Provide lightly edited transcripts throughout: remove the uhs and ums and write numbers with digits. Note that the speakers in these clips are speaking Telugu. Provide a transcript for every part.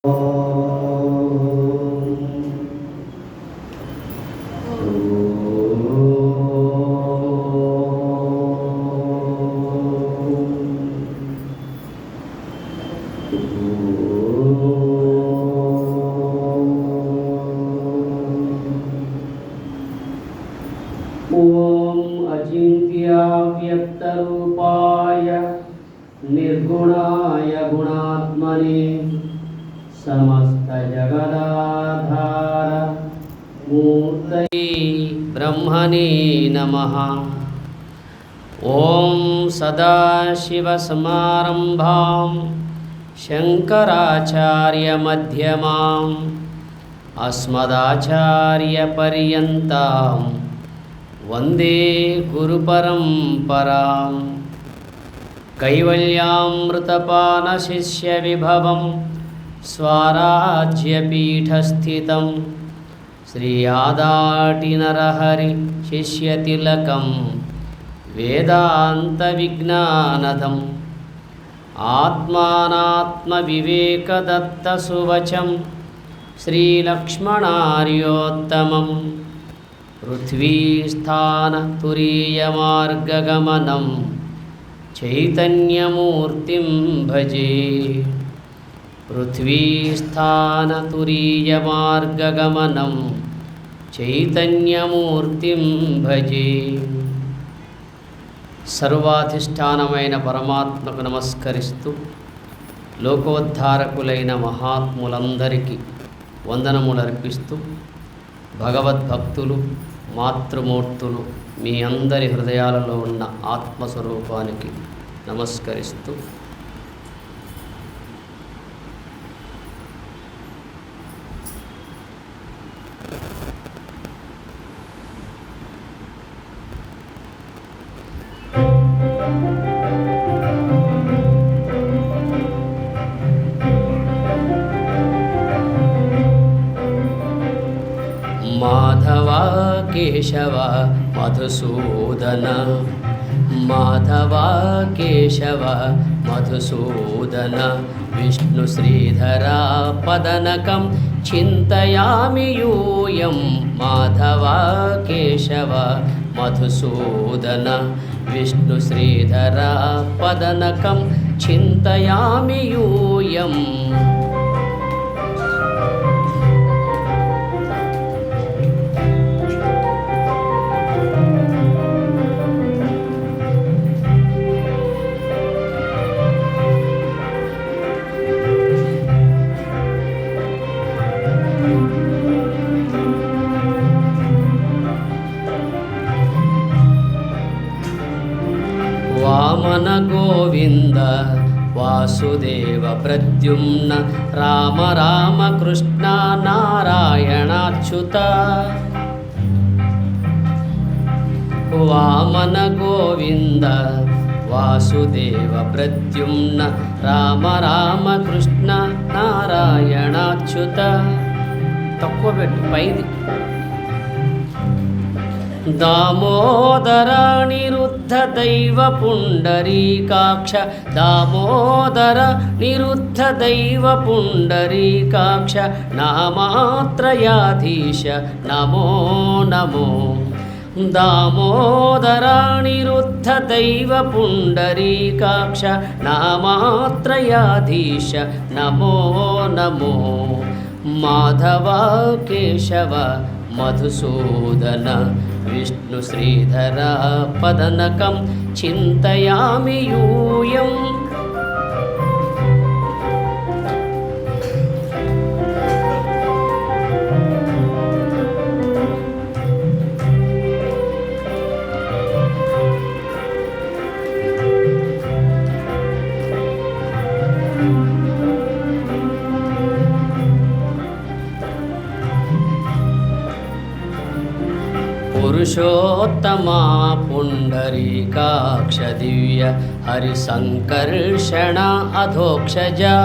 ओम अचिन्त्याव्यक्तरूपाय निर्गुणाय गुणात्मने समस्तजगदाधार मूर्तये ब्रह्मणे नमः। ओम सदाशिवसमारम्भां शङ्कराचार्यमध्यमाम् अस्मदाचार्यपर्यन्तां वंदे गुरुपरंपरां। कैवल्यामृतपानशिष्यविभवं स्वाराज्यपीठस्थितं श्री आदाटिनरहरि शिष्यतिलकं वेदान्तविज्ञानदम् आत्मानात्मविवेकदत्तसुवचं श्रीलक्ष्मणार्योत्तमम् पृथ्वीस्थानतुरीयमार्गगमनं चैतन्यमूर्तिं भजे। पृथ्वीस्थानतुरीयमार्गगमनं चैतन्यमूर्तिं भजे। सर्वाधिष्ठानమైన పరమాత్మకు నమస్కరిస్తూ లోకోద్ధారకులైన మహాత్ములందరికీ వందనములు అర్పిస్తూ భగవద్భక్తులు మాతృమూర్తులు మీ అందరి హృదయాలలో ఉన్న ఆత్మస్వరూపానికి నమస్కరిస్తూ माधव केशव मधुसूदन माधव केशव मधुसूदन विष्णु श्रीधरा पदनकं चिन्तयामि यूयं माधव केशव मधुसूदन विष्णु श्रीधरा पदनकं चिन्तयामि यूयम्। वामन गोविंद वासुदेव प्रद्युम्न राम राम कृष्ण नारायणाच्युत। वामन गोविंद वासुदेव प्रद्युम्न राम राम कृष्ण नारायणाच्युत। तక్కువ పెట్టు పైది दामोदर निरुद्ध दैव पुंडरीकाक्ष दामोदर निरुद्ध दैव पुंडरीकाक्ष नामात्रयाधीश नमो नमो। दामोदर निरुद्ध दैव पुंडरीकाक्ष नामात्रयाधीश नमो नमो। माधव केशव मधुसूदन विष्णु श्रीधर पदनकं चिन्तयामि यूयम्। पुरुषोत्तमा पुंडरीकाक्ष दिव्य हरिसंकर्षण अधोक्षजा।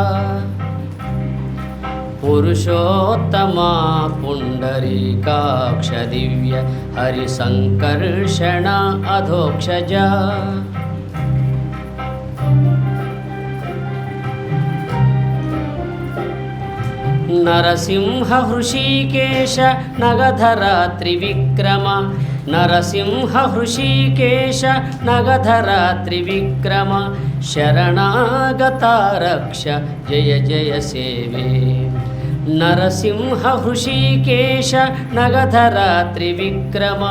पुरुषोत्तमा पुंडरीकाक्ष दिव्य हरिसंकर्षण अधोक्षजा। నరసింహ హృషీకేశ నగధర త్రివిక్రమ నరసింహ హృషీకేశ నగధర త్రివిక్రమ శరణాగత రక్ష జయ జయ సేవే నరసింహ హృషీకేశ నగధర త్రివిక్రమ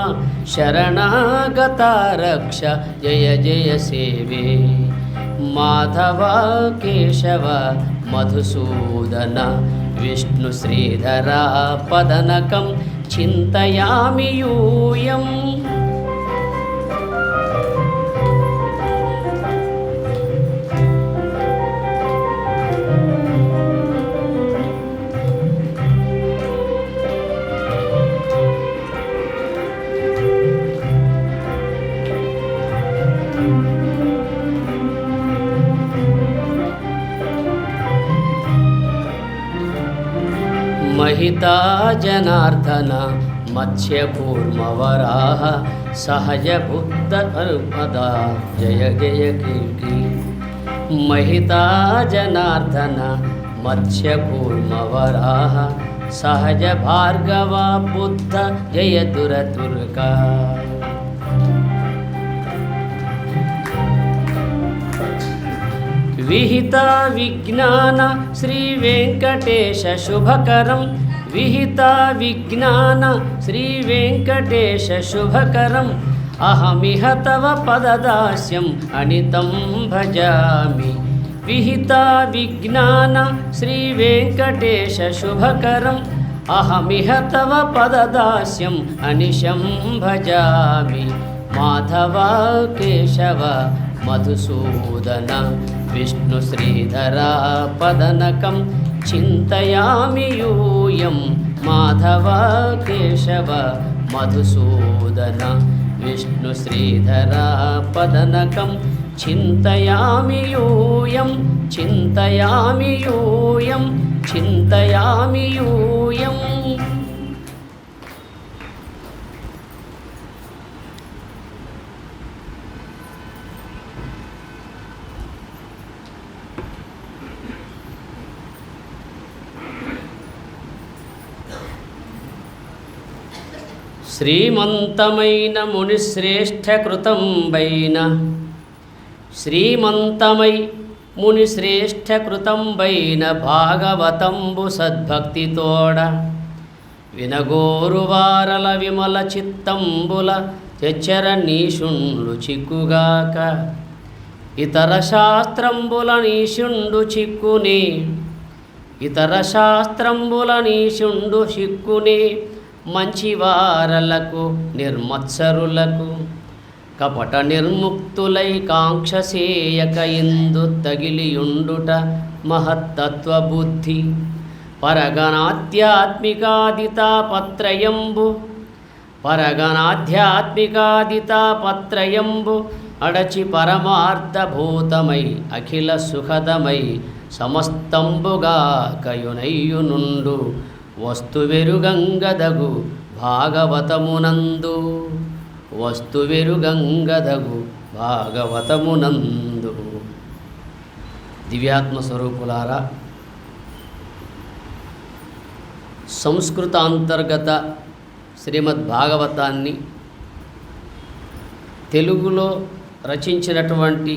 శరణాగత రక్ష జయ జయ సేవే మాధవ కేశవ మధుసూదన విష్ణు శ్రీధర పదనకం చింతయామి యూయం महिता जनार्दन मत्स्यकूर्मवराह सहज बुद्ध अर्पदा जय जय कीर्ति महिता जनार्दन मत्स्यकूर्मवराह सहज भार्गव बुद्ध जय दुरदुर्गा विहित विज्ञान श्री वेंकटेश शुभकरं विहित विज्ञान श्री वेंकटेश शुभकरम् अहमिह तव पददास्यम् अनितं भजामि विहित विज्ञान श्री वेंकटेश शुभकरम् अहमिह तव पददास्यम् अनिशं भजामि माधव केशव मधुसूदन विष्णु श्रीधर पदनकं चिन्तयामि यूयं माधव केशव मधुसूदन विष्णु श्रीधर पदनकं चिन्तयामि यूयं चिन्तयामि यूयं चिन्तयामि यूयम् శ్రీమంతమైన మునిశ్రేష్ఠ కృతంబైన శ్రీమంతమై మునిశ్రేష్ఠ కృతంబైన భాగవతంబు సద్భక్తితోడ వినగోరు వారల విమల చిత్తంబుల తెచ్చర నీషుండు చిక్కుగాక ఇతర శాస్త్రంబుల నీషుండు చిక్కునే ఇతర శాస్త్రంబుల నీషుండు చిక్కునే మంచివారలకు నిర్మత్సరులకు కపట నిర్ముక్తులై కాంక్షసేయక ఇందు తగిలియుండుట మహత్తత్వ బుద్ధి పరగణాధ్యాత్మికాదితాపత్రయంబు పరగణాధ్యాత్మికాదితాపత్రయంబు అడచి పరమార్థభూతమై అఖిల సుఖదమై సమస్తంబుగా కయునయ్యునుండు వస్తువెరుగంగదగు భాగవతమునందు వస్తువెరుగంగదగు భాగవతమునందు దివ్యాత్మ స్వరూపులారా సంస్కృతాంతర్గత శ్రీమద్ భాగవతాన్ని తెలుగులో రచించినటువంటి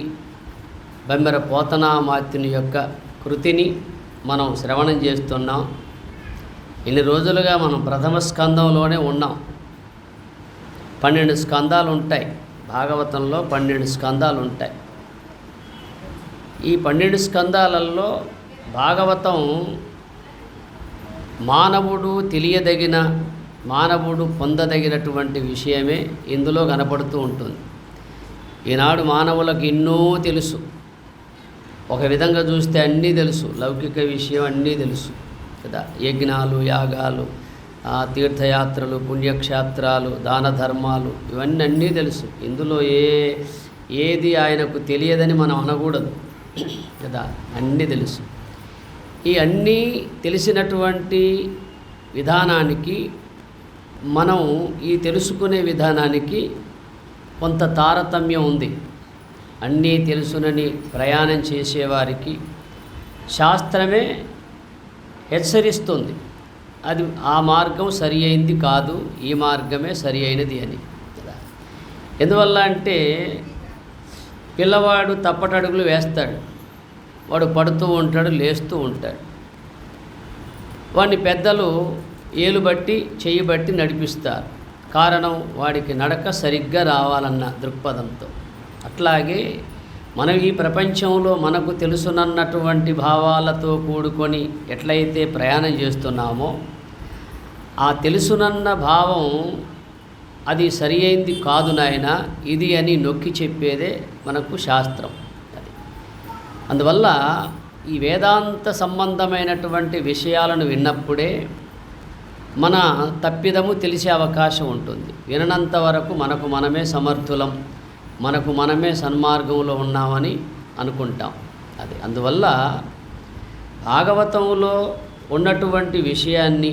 బెమ్మెర పోతనామాత్యుని యొక్క కృతిని మనం శ్రవణం చేస్తున్నాం. ఇన్ని రోజులుగా మనం ప్రథమ స్కందంలోనే ఉన్నాం. 12 స్కందాలు ఉంటాయి భాగవతంలో, 12 స్కందాలు ఉంటాయి. ఈ 12 స్కందాలలో భాగవతం మానవుడు తెలియదగిన, మానవుడు పొందదగినటువంటి విషయమే ఇందులో కనపడుతూ ఉంటుంది. ఈనాడు మానవులకు ఎన్నో తెలుసు, ఒక విధంగా చూస్తే అన్నీ తెలుసు, లౌకిక విషయం అన్నీ తెలుసు కదా. యజ్ఞాలు, యాగాలు, తీర్థయాత్రలు, పుణ్యక్షేత్రాలు, దాన ధర్మాలు, ఇవన్నీ అన్నీ తెలుసు. ఇందులో ఏది ఆయనకు తెలియదని మనం అనకూడదు కదా, అన్నీ తెలుసు. ఈ అన్నీ తెలిసినటువంటి విధానానికి, మనం ఈ తెలుసుకునే విధానానికి కొంత తారతమ్యం ఉంది. అన్నీ తెలుసునని ప్రయాణం చేసేవారికి శాస్త్రమే హెచ్చరిస్తుంది. అది ఆ మార్గం సరి అయింది కాదు, ఈ మార్గమే సరి అయినది అని కదా. ఎందువల్ల అంటే పిల్లవాడు తప్పటడుగులు వేస్తాడు, వాడు పడుతూ ఉంటాడు, లేస్తూ ఉంటాడు. వాడిని పెద్దలు ఏలు బట్టి చెయ్యి బట్టి నడిపిస్తారు. కారణం వాడికి నడక సరిగ్గా రావాలన్న దృక్పథంతో. అట్లాగే మనం ఈ ప్రపంచంలో మనకు తెలుసునన్నటువంటి భావాలతో కూడుకొని ఎట్లయితే ప్రయాణం చేస్తున్నామో, ఆ తెలుసునన్న భావం అది సరి అయింది కాదు నాయన, ఇది అని నొక్కి చెప్పేదే మనకు శాస్త్రం. అది అందువల్ల ఈ వేదాంత సంబంధమైనటువంటి విషయాలను విన్నప్పుడే మన తప్పిదము తెలిసే అవకాశం ఉంటుంది. విననంత వరకు మనకు మనమే సమర్థులం, మనకు మనమే సన్మార్గంలో ఉన్నామని అనుకుంటాం. అది అందువల్ల భాగవతంలో ఉన్నటువంటి విషయాన్ని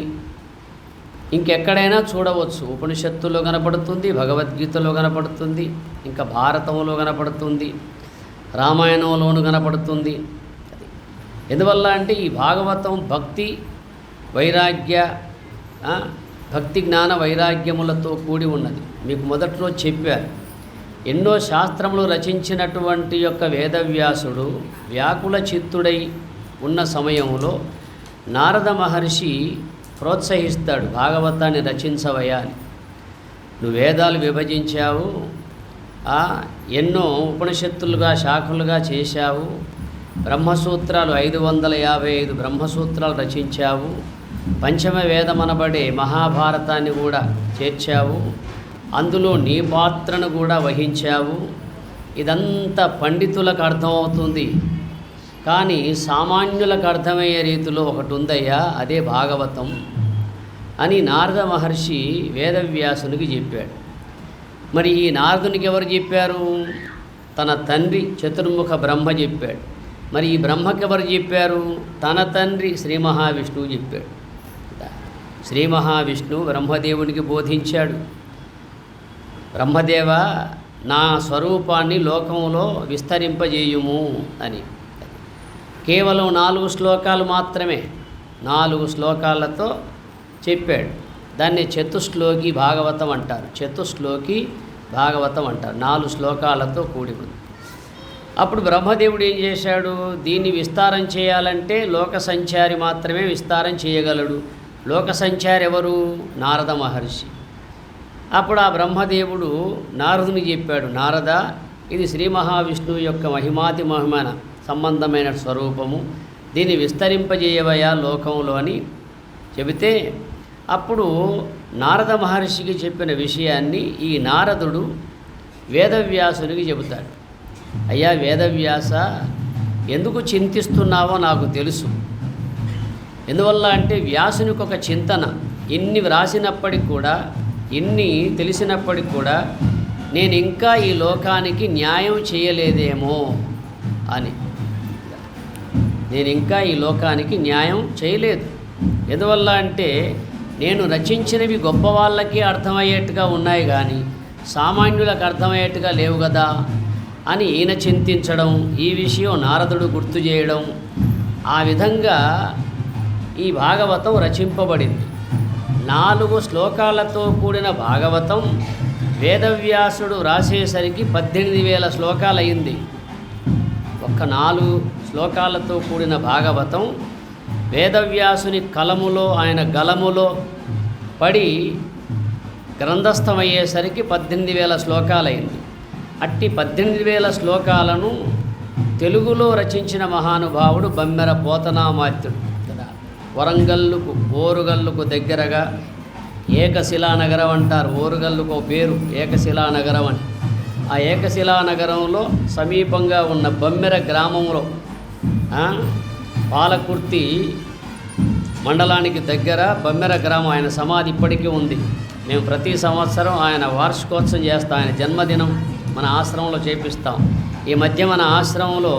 ఇంకెక్కడైనా చూడవచ్చు. ఉపనిషత్తులో కనపడుతుంది, భగవద్గీతలో కనపడుతుంది, ఇంకా భారతంలో కనపడుతుంది, రామాయణంలోనూ కనపడుతుంది. అది ఎందువల్ల అంటే ఈ భాగవతం భక్తి వైరాగ్య భక్తి జ్ఞాన వైరాగ్యములతో కూడి ఉన్నది. మీకు మొదట్లో చెప్పారు, ఎన్నో శాస్త్రములు రచించినటువంటి యొక్క వేదవ్యాసుడు వ్యాకుల చిత్తుడై ఉన్న సమయంలో నారద మహర్షి ప్రోత్సహిస్తాడు, భాగవతాన్ని రచించవయ్యా అని. నువ్వు వేదాలు విభజించావు, ఎన్నో ఉపనిషత్తులుగా శాఖలుగా చేశావు, బ్రహ్మసూత్రాలు 555 బ్రహ్మసూత్రాలు రచించావు, పంచమ వేదమనబడే మహాభారతాన్ని కూడా చేర్చావు, అందులో నీ పాత్రను కూడా వహించావు. ఇదంతా పండితులకు అర్థమవుతుంది, కానీ సామాన్యులకు అర్థమయ్యే రీతిలో ఒకటి ఉందయ్యా, అదే భాగవతం అని నారద మహర్షి వేదవ్యాసునికి చెప్పాడు. మరి ఈ నారదునికి ఎవరు చెప్పారు? తన తండ్రి చతుర్ముఖ బ్రహ్మ చెప్పాడు. మరి ఈ బ్రహ్మకి ఎవరు చెప్పారు? తన తండ్రి శ్రీ మహావిష్ణువు చెప్పాడు. శ్రీ మహావిష్ణువు బ్రహ్మదేవునికి బోధించాడు, బ్రహ్మదేవ నా స్వరూపాన్ని లోకంలో విస్తరింపజేయుము అని. కేవలం 4 శ్లోకాలు మాత్రమే, 4 శ్లోకాలతో చెప్పాడు. దాన్ని చతుశ్లోకి భాగవతం అంటారు. చతుశ్లోకి భాగవతం అంటారు. 4 శ్లోకాలతో కూడి ఉంది. అప్పుడు బ్రహ్మదేవుడు ఏం చేశాడు? దీన్ని విస్తారం చేయాలంటే లోక సంచారి మాత్రమే విస్తారం చేయగలడు. లోక సంచారి ఎవరు? నారద మహర్షి. అప్పుడు ఆ బ్రహ్మదేవుడు నారదుని చెప్పాడు, నారద, ఇది శ్రీ మహావిష్ణువు యొక్క మహిమాతి మహిమన సంబంధమైన స్వరూపము, దీన్ని విస్తరింపజేయవయా లోకంలో అని చెబితే, అప్పుడు నారద మహర్షికి చెప్పిన విషయాన్ని ఈ నారదుడు వేదవ్యాసునికి చెబుతాడు. అయ్యా వేదవ్యాస, ఎందుకు చింతిస్తున్నావో నాకు తెలుసు. ఎందువల్ల అంటే వ్యాసునికి ఒక చింతన, ఇన్ని వ్రాసినప్పటికి కూడా, ఇన్ని తెలిసినప్పటికి కూడా నేను ఇంకా ఈ లోకానికి న్యాయం చేయలేదేమో అని. నేను ఇంకా ఈ లోకానికి న్యాయం చేయలేదు. ఎందువల్ల అంటే నేను రచించినవి గొప్ప వాళ్ళకి అర్థమయ్యేట్టుగా ఉన్నాయి కానీ సామాన్యులకు అర్థమయ్యేట్టుగా లేవు కదా అని ఈయన చింతించడం, ఈ విషయం నారదుడు గుర్తు చేయడం, ఆ విధంగా ఈ భాగవతం రచింపబడింది. 4 శ్లోకాలతో కూడిన భాగవతం వేదవ్యాసుడు రాసేసరికి 18,000 శ్లోకాలు అయింది. ఒక్క 4 శ్లోకాలతో కూడిన భాగవతం వేదవ్యాసుని కలములో, ఆయన గలములో పడి గ్రంథస్థమయ్యేసరికి 18,000 శ్లోకాలైంది. అట్టి 18,000 శ్లోకాలను తెలుగులో రచించిన మహానుభావుడు బమ్మెర పోతనామాత్యుడు కదా. వరంగల్లుకు, ఓరుగల్లుకు దగ్గరగా ఏకశిలానగరం అంటారు. ఓరుగల్లుకు పేరు ఏకశిలానగరం అని. ఆ ఏకశిలానగరంలో సమీపంగా ఉన్న బమ్మెర గ్రామంలో, పాలకుర్తి మండలానికి దగ్గర బమ్మెర గ్రామం, ఆయన సమాధి ఇప్పటికీ ఉంది. మేము ప్రతి సంవత్సరం ఆయన వార్షికోత్సవం చేస్తాం. ఆయన జన్మదినం మన ఆశ్రమంలో చేపిస్తాం. ఈ మధ్య మన ఆశ్రమంలో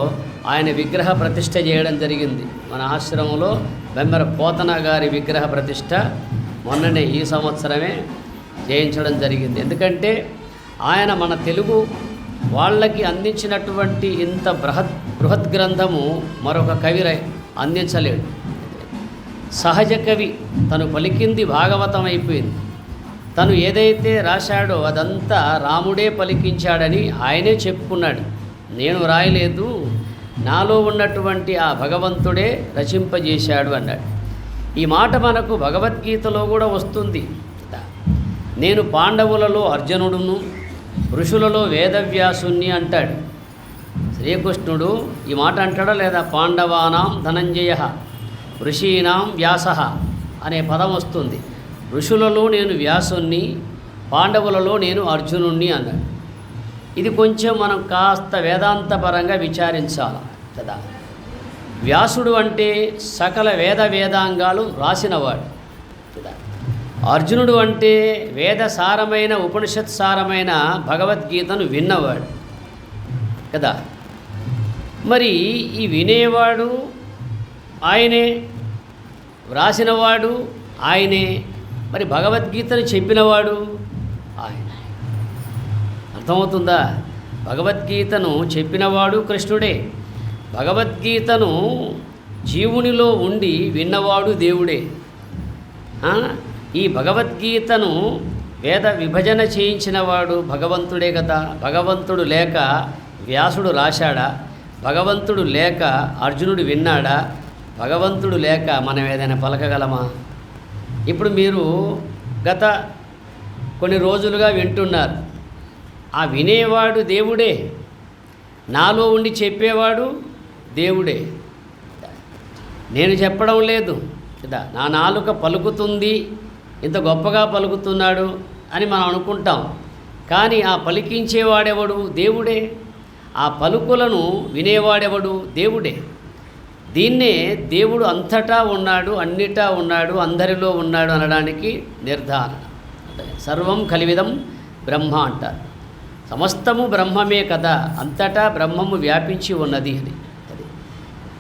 ఆయన విగ్రహ ప్రతిష్ఠ చేయడం జరిగింది. మన ఆశ్రమంలో బమ్మెర పోతన గారి విగ్రహ ప్రతిష్ఠ మొన్ననే ఈ సంవత్సరమే చేయించడం జరిగింది. ఎందుకంటే ఆయన మన తెలుగు వాళ్ళకి అందించినటువంటి ఇంత బృహత్ గ్రంథము మరొక కవి అందించలేడు. సహజ కవి, తను పలికింది భాగవతం అయిపోయింది. తను ఏదైతే రాశాడో అదంతా రాముడే పలికించాడని ఆయనే చెప్పుకున్నాడు. నేను రాయలేదు, నాలో ఉన్నటువంటి ఆ భగవంతుడే రచింపజేశాడు అన్నాడు. ఈ మాట మనకు భగవద్గీతలో కూడా వస్తుంది. నేను పాండవులలో అర్జునుడును, ఋషులలో వేదవ్యాసుని అంటాడు శ్రీకృష్ణుడు. ఈ మాట అంటాడా లేదా? పాండవానాం ధనంజయ, ఋషీనాం వ్యాస అనే పదం వస్తుంది. ఋషులలో నేను వ్యాసుని, పాండవులలో నేను అర్జునుణ్ణి అన్నాడు. ఇది కొంచెం మనం కాస్త వేదాంతపరంగా విచారించాలి కదా. వ్యాసుడు అంటే సకల వేదాంగాలు రాసినవాడు కదా. అర్జునుడు అంటే వేద సారమైన ఉపనిషత్ సారమైన భగవద్గీతను విన్నవాడు కదా. మరి ఈ వినేవాడు ఆయనే, వ్రాసినవాడు ఆయనే, మరి భగవద్గీతను చెప్పినవాడు ఆయన. అర్థమవుతుందా? భగవద్గీతను చెప్పినవాడు కృష్ణుడే, భగవద్గీతను జీవునిలో ఉండి విన్నవాడు దేవుడే. ఈ భగవద్గీతను వేద విభజన చేయించినవాడు భగవంతుడే కదా. భగవంతుడు లేక వ్యాసుడు రాశాడా? భగవంతుడు లేక అర్జునుడు విన్నాడా? భగవంతుడు లేక మనం ఏదైనా పలకగలమా? ఇప్పుడు మీరు గత కొన్ని రోజులుగా వింటున్నారు. ఆ వినేవాడు దేవుడే, నాలో ఉండి చెప్పేవాడు దేవుడే. నేను చెప్పడం లేదు కదా. నా నాలుక పలుకుతుంది, ఇంత గొప్పగా పలుకుతున్నాడు అని మనం అనుకుంటాం. కానీ ఆ పలికించేవాడెవడు? దేవుడే. ఆ పలుకులను వినేవాడెవడు? దేవుడే. దీన్నే దేవుడు అంతటా ఉన్నాడు, అన్నిటా ఉన్నాడు, అందరిలో ఉన్నాడు అనడానికి నిర్ధారణ. సర్వం కలివిదం బ్రహ్మ అంటారు. సమస్తము బ్రహ్మమే కదా, అంతటా బ్రహ్మము వ్యాపించి ఉన్నది అని.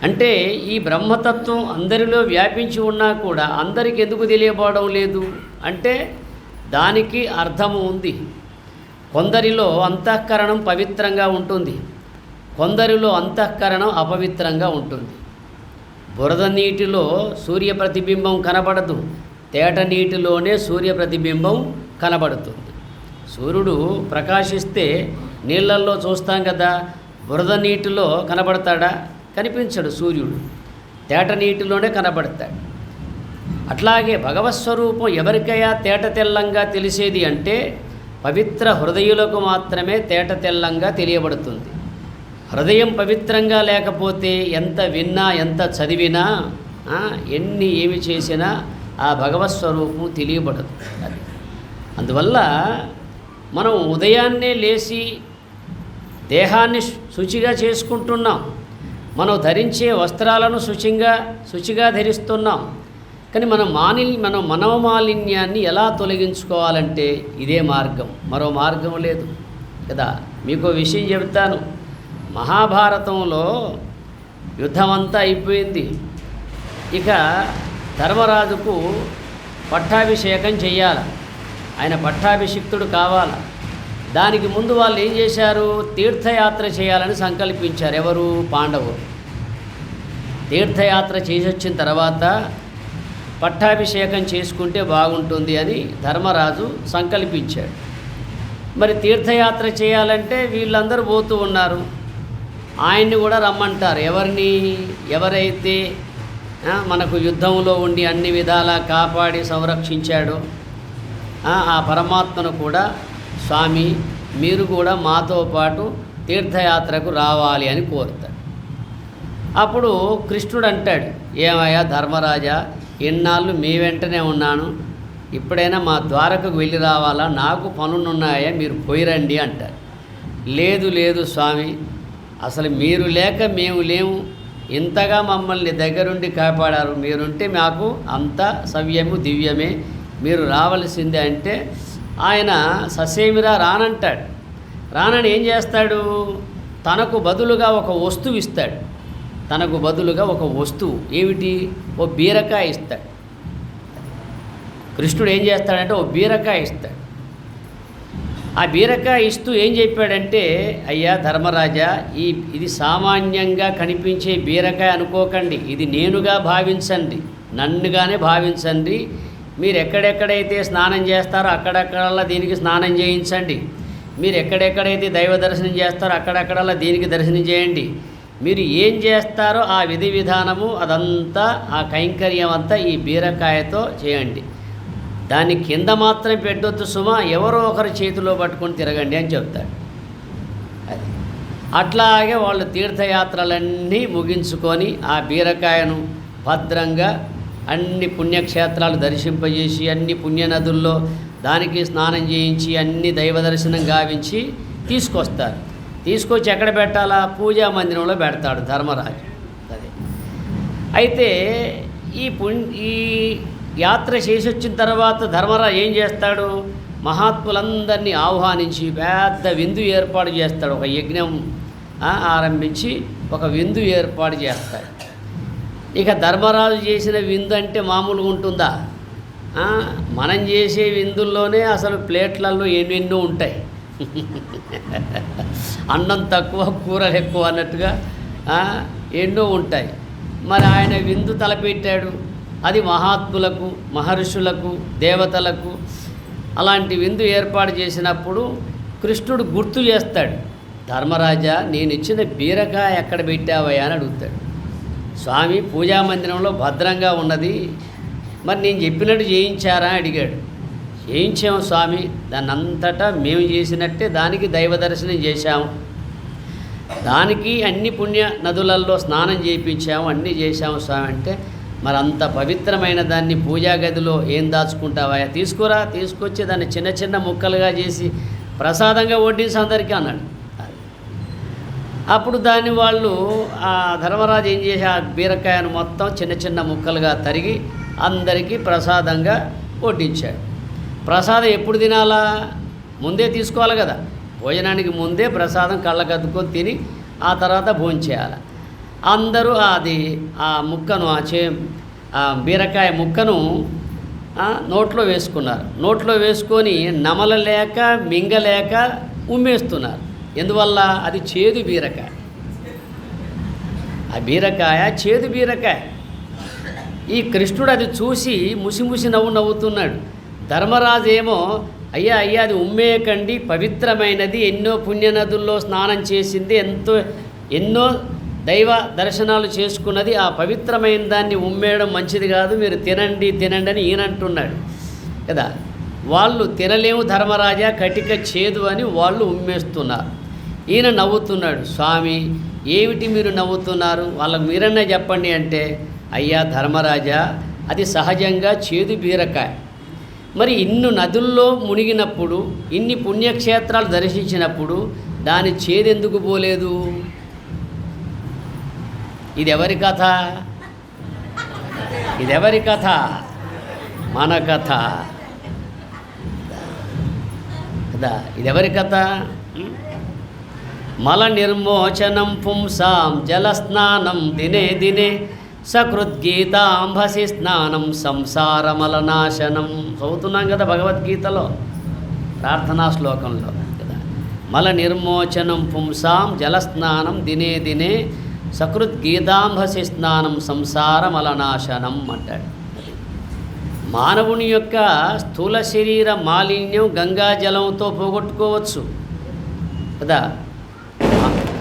అంటే ఈ బ్రహ్మతత్వం అందరిలో వ్యాపించి ఉన్నా కూడా అందరికి ఎందుకు తెలియబడడం లేదు అంటే దానికి అర్థము ఉంది. కొందరిలో అంతఃకరణం పవిత్రంగా ఉంటుంది, కొందరిలో అంతఃకరణం అపవిత్రంగా ఉంటుంది. బురద నీటిలో సూర్య ప్రతిబింబం కనబడదు, తేట నీటిలోనే సూర్య ప్రతిబింబం కనబడుతుంది. సూర్యుడు ప్రకాశిస్తే నీళ్ళల్లో చూస్తాం కదా, బురద నీటిలో కనబడతాడా? కనిపించడు. సూర్యుడు తేట నీటిలోనే కనబడతాడు. అట్లాగే భగవత్స్వరూపం ఎవరికైనా తేట తెల్లంగా తెలిసేది అంటే పవిత్ర హృదయులకు మాత్రమే తేట తెల్లంగా తెలియబడుతుంది. హృదయం పవిత్రంగా లేకపోతే ఎంత విన్నా, ఎంత చదివినా, ఏమి చేసినా ఆ భగవత్స్వరూపం తెలియబడదు. అది అందువల్ల మనం ఉదయాన్నే లేచి దేహాన్ని శుచిగా చేసుకుంటున్నాం, మనం ధరించే వస్త్రాలను శుచిగా ధరిస్తున్నాం. కానీ మన మనోమాలిన్యాన్ని ఎలా తొలగించుకోవాలంటే ఇదే మార్గం, మరో మార్గం లేదు కదా. మీకు విషయం చెబుతాను. మహాభారతంలో యుద్ధమంతా అయిపోయింది. ఇక ధర్మరాజుకు పట్టాభిషేకం చెయ్యాలి, ఆయన పట్టాభిషిక్తుడు కావాలి. దానికి ముందు వాళ్ళు ఏం చేశారు? తీర్థయాత్ర చేయాలని సంకల్పించారు. ఎవరు? పాండవులు. తీర్థయాత్ర చేసి వచ్చిన తర్వాత పట్టాభిషేకం చేసుకుంటే బాగుంటుంది అని ధర్మరాజు సంకల్పించాడు. మరి తీర్థయాత్ర చేయాలంటే వీళ్ళందరూ పోతూ ఉన్నారు, ఆయన్ని కూడా రమ్మంటారు. ఎవరైతే మనకు యుద్ధంలో ఉండి అన్ని విధాలా కాపాడి సంరక్షించాడో ఆ పరమాత్మను కూడా, స్వామి మీరు కూడా మాతో పాటు తీర్థయాత్రకు రావాలి అని కోరుతాడు. అప్పుడు కృష్ణుడు అంటాడు, ఏమయ్యా ధర్మరాజా, ఇన్నాళ్ళు మీ వెంటనే ఉన్నాను, ఇప్పుడైనా మా ద్వారకకు వెళ్ళి రావాలా? నాకు పనులున్నాయా, మీరు పోయిరండి అంటారు. లేదు స్వామి, అసలు మీరు లేక మేము లేము, ఇంతగా మమ్మల్ని దగ్గరుండి కాపాడారు, మీరుంటే మాకు అంత సవ్యము దివ్యమే, మీరు రావలసిందే అంటే ఆయన ససేమిరా రానంటాడు. రానని ఏం చేస్తాడు? తనకు బదులుగా ఒక వస్తువు ఇస్తాడు. తనకు బదులుగా ఒక వస్తువు ఏమిటి? ఓ బీరకాయ ఇస్తాడు. కృష్ణుడు ఏం చేస్తాడంటే ఓ బీరకాయ ఇస్తాడు. ఆ బీరకాయ ఇస్తూ ఏం చెప్పాడంటే, అయ్యా ధర్మరాజా, ఇది సామాన్యంగా కనిపించే బీరకాయ అనుకోకండి, ఇది నేనుగా భావించండి నన్నుగానే భావించండి. మీరు ఎక్కడెక్కడైతే స్నానం చేస్తారో అక్కడక్కడల్లా దీనికి స్నానం చేయించండి. మీరు ఎక్కడెక్కడైతే దైవ దర్శనం చేస్తారో అక్కడక్కడల్లా దీనికి దర్శనం చేయండి. మీరు ఏం చేస్తారో ఆ విధి విధానము అదంతా ఆ కైంకర్యం అంతా ఈ బీరకాయతో చేయండి. దాన్ని కింద మాత్రం పెట్టొద్దు సుమా, ఎవరో ఒకరి చేతిలో పట్టుకొని తిరగండి అని చెప్తాడు. అది అట్లాగే వాళ్ళు తీర్థయాత్రలన్నీ ముగించుకొని ఆ బీరకాయను భద్రంగా అన్ని పుణ్యక్షేత్రాలు దర్శింపజేసి అన్ని పుణ్యనదుల్లో దానికి స్నానం చేయించి అన్ని దైవ దర్శనం గావించి తీసుకొస్తారు. తీసుకొచ్చి ఎక్కడ పెట్టాలా? పూజా మందిరంలో పెడతాడు ధర్మరాజు. అదే అయితే ఈ యాత్ర చేసి వచ్చిన తర్వాత ధర్మరాజు ఏం చేస్తాడు? మహాత్ములందరినీ ఆహ్వానించి పెద్ద విందు ఏర్పాటు చేస్తాడు. ఒక యజ్ఞం ఆరంభించి ఒక విందు ఏర్పాటు చేస్తాడు. ఇక ధర్మరాజు చేసిన విందు అంటే మామూలుగా ఉంటుందా? మనం చేసే విందుల్లోనే అసలు ప్లేట్లలో ఎన్నెన్నో ఉంటాయి. అన్నం తక్కువ కూరలు ఎక్కువ అన్నట్టుగా ఎన్నో ఉంటాయి. మరి ఆయన విందు తలపెట్టాడు. అది మహాత్ములకు, మహర్షులకు, దేవతలకు అలాంటి విందు ఏర్పాటు చేసినప్పుడు కృష్ణుడు గుర్తు చేస్తాడు. ధర్మరాజా, నేను ఇచ్చిన బీరకాయ ఎక్కడ పెట్టావయ్యా అని అడుగుతాడు. స్వామి, పూజా మందిరంలో భద్రంగా ఉన్నది, మరి నేను చెప్పినట్టు చేయించారా అడిగాడు. చేయించాము స్వామి, దాన్ని అంతటా మేము చేసినట్టే దానికి దైవ దర్శనం చేశాము, దానికి అన్ని పుణ్య నదులలో స్నానం చేయించాము, అన్నీ చేశాము స్వామి. అంటే మరి అంత పవిత్రమైన దాన్ని పూజా గదిలో ఏం దాచుకుంటావా? తీసుకురా, తీసుకొచ్చి దాన్ని చిన్న చిన్న ముక్కలుగా చేసి ప్రసాదంగా వడ్డించి అందరికీ అన్నాడు. అప్పుడు దాన్ని వాళ్ళు ఆ ధర్మరాజు ఏం చేసి ఆ బీరకాయను మొత్తం చిన్న చిన్న ముక్కలుగా తరిగి అందరికీ ప్రసాదంగా వడ్డించాడు. ప్రసాదం ఎప్పుడు తినాలా? ముందే తీసుకోవాలి కదా. భోజనానికి ముందే ప్రసాదం కళ్ళకద్దుకొని తిని ఆ తర్వాత భోంచేయాలి. అందరూ అది ఆ ముక్కను ఆ బీరకాయ ముక్కను నోట్లో వేసుకున్నారు. నోట్లో వేసుకొని నమలలేక మింగలేక ఉమ్మేస్తున్నారు. ఎందువల్ల? అది చేదు బీరకాయ. ఆ బీరకాయ చేదు బీరకాయ. ఈ కృష్ణుడు అది చూసి ముసిముసి నవ్వుతున్నాడు. ధర్మరాజు ఏమో అయ్యా అది ఉమ్మేయకండి, పవిత్రమైనది, ఎన్నో పుణ్యనదుల్లో స్నానం చేసింది, ఎన్నో దైవ దర్శనాలు చేసుకున్నది, ఆ పవిత్రమైన దాన్ని ఉమ్మేయడం మంచిది కాదు, మీరు తినండి అని ఈయన అంటున్నాడు కదా. వాళ్ళు తినలేము ధర్మరాజా, కటిక చేదు అని వాళ్ళు ఉమ్మేస్తున్నారు. ఈయన నవ్వుతున్నాడు. స్వామి, ఏమిటి మీరు నవ్వుతున్నారు? వాళ్ళకు మీరన్నా చెప్పండి అంటే, అయ్యా ధర్మరాజా, అది సహజంగా చేదు బీరకాయ. మరి ఇన్ని నదుల్లో మునిగినప్పుడు, ఇన్ని పుణ్యక్షేత్రాలు దర్శించినప్పుడు దాని చేదెందుకు పోలేదు? ఇదెవరి కథ? ఇదెవరి కథ? మన కథ కదా. ఇదెవరి కథ? మల నిర్మోచనం పుంసాం జలస్నానం దినే దినే సకృద్గీతాంభసి స్నానం సంసారమలనాశనం. చదువుతున్నాం కదా భగవద్గీతలో ప్రార్థనా శ్లోకంలో కదా. మల నిర్మోచనం పుంసాం జలస్నానం దినే దినే సకృద్గీతాంభసి స్నానం సంసారమలనాశనం అంటాడు. మానవుని యొక్క స్థూల శరీర మాలిన్యం గంగాజలంతో పోగొట్టుకోవచ్చు కదా.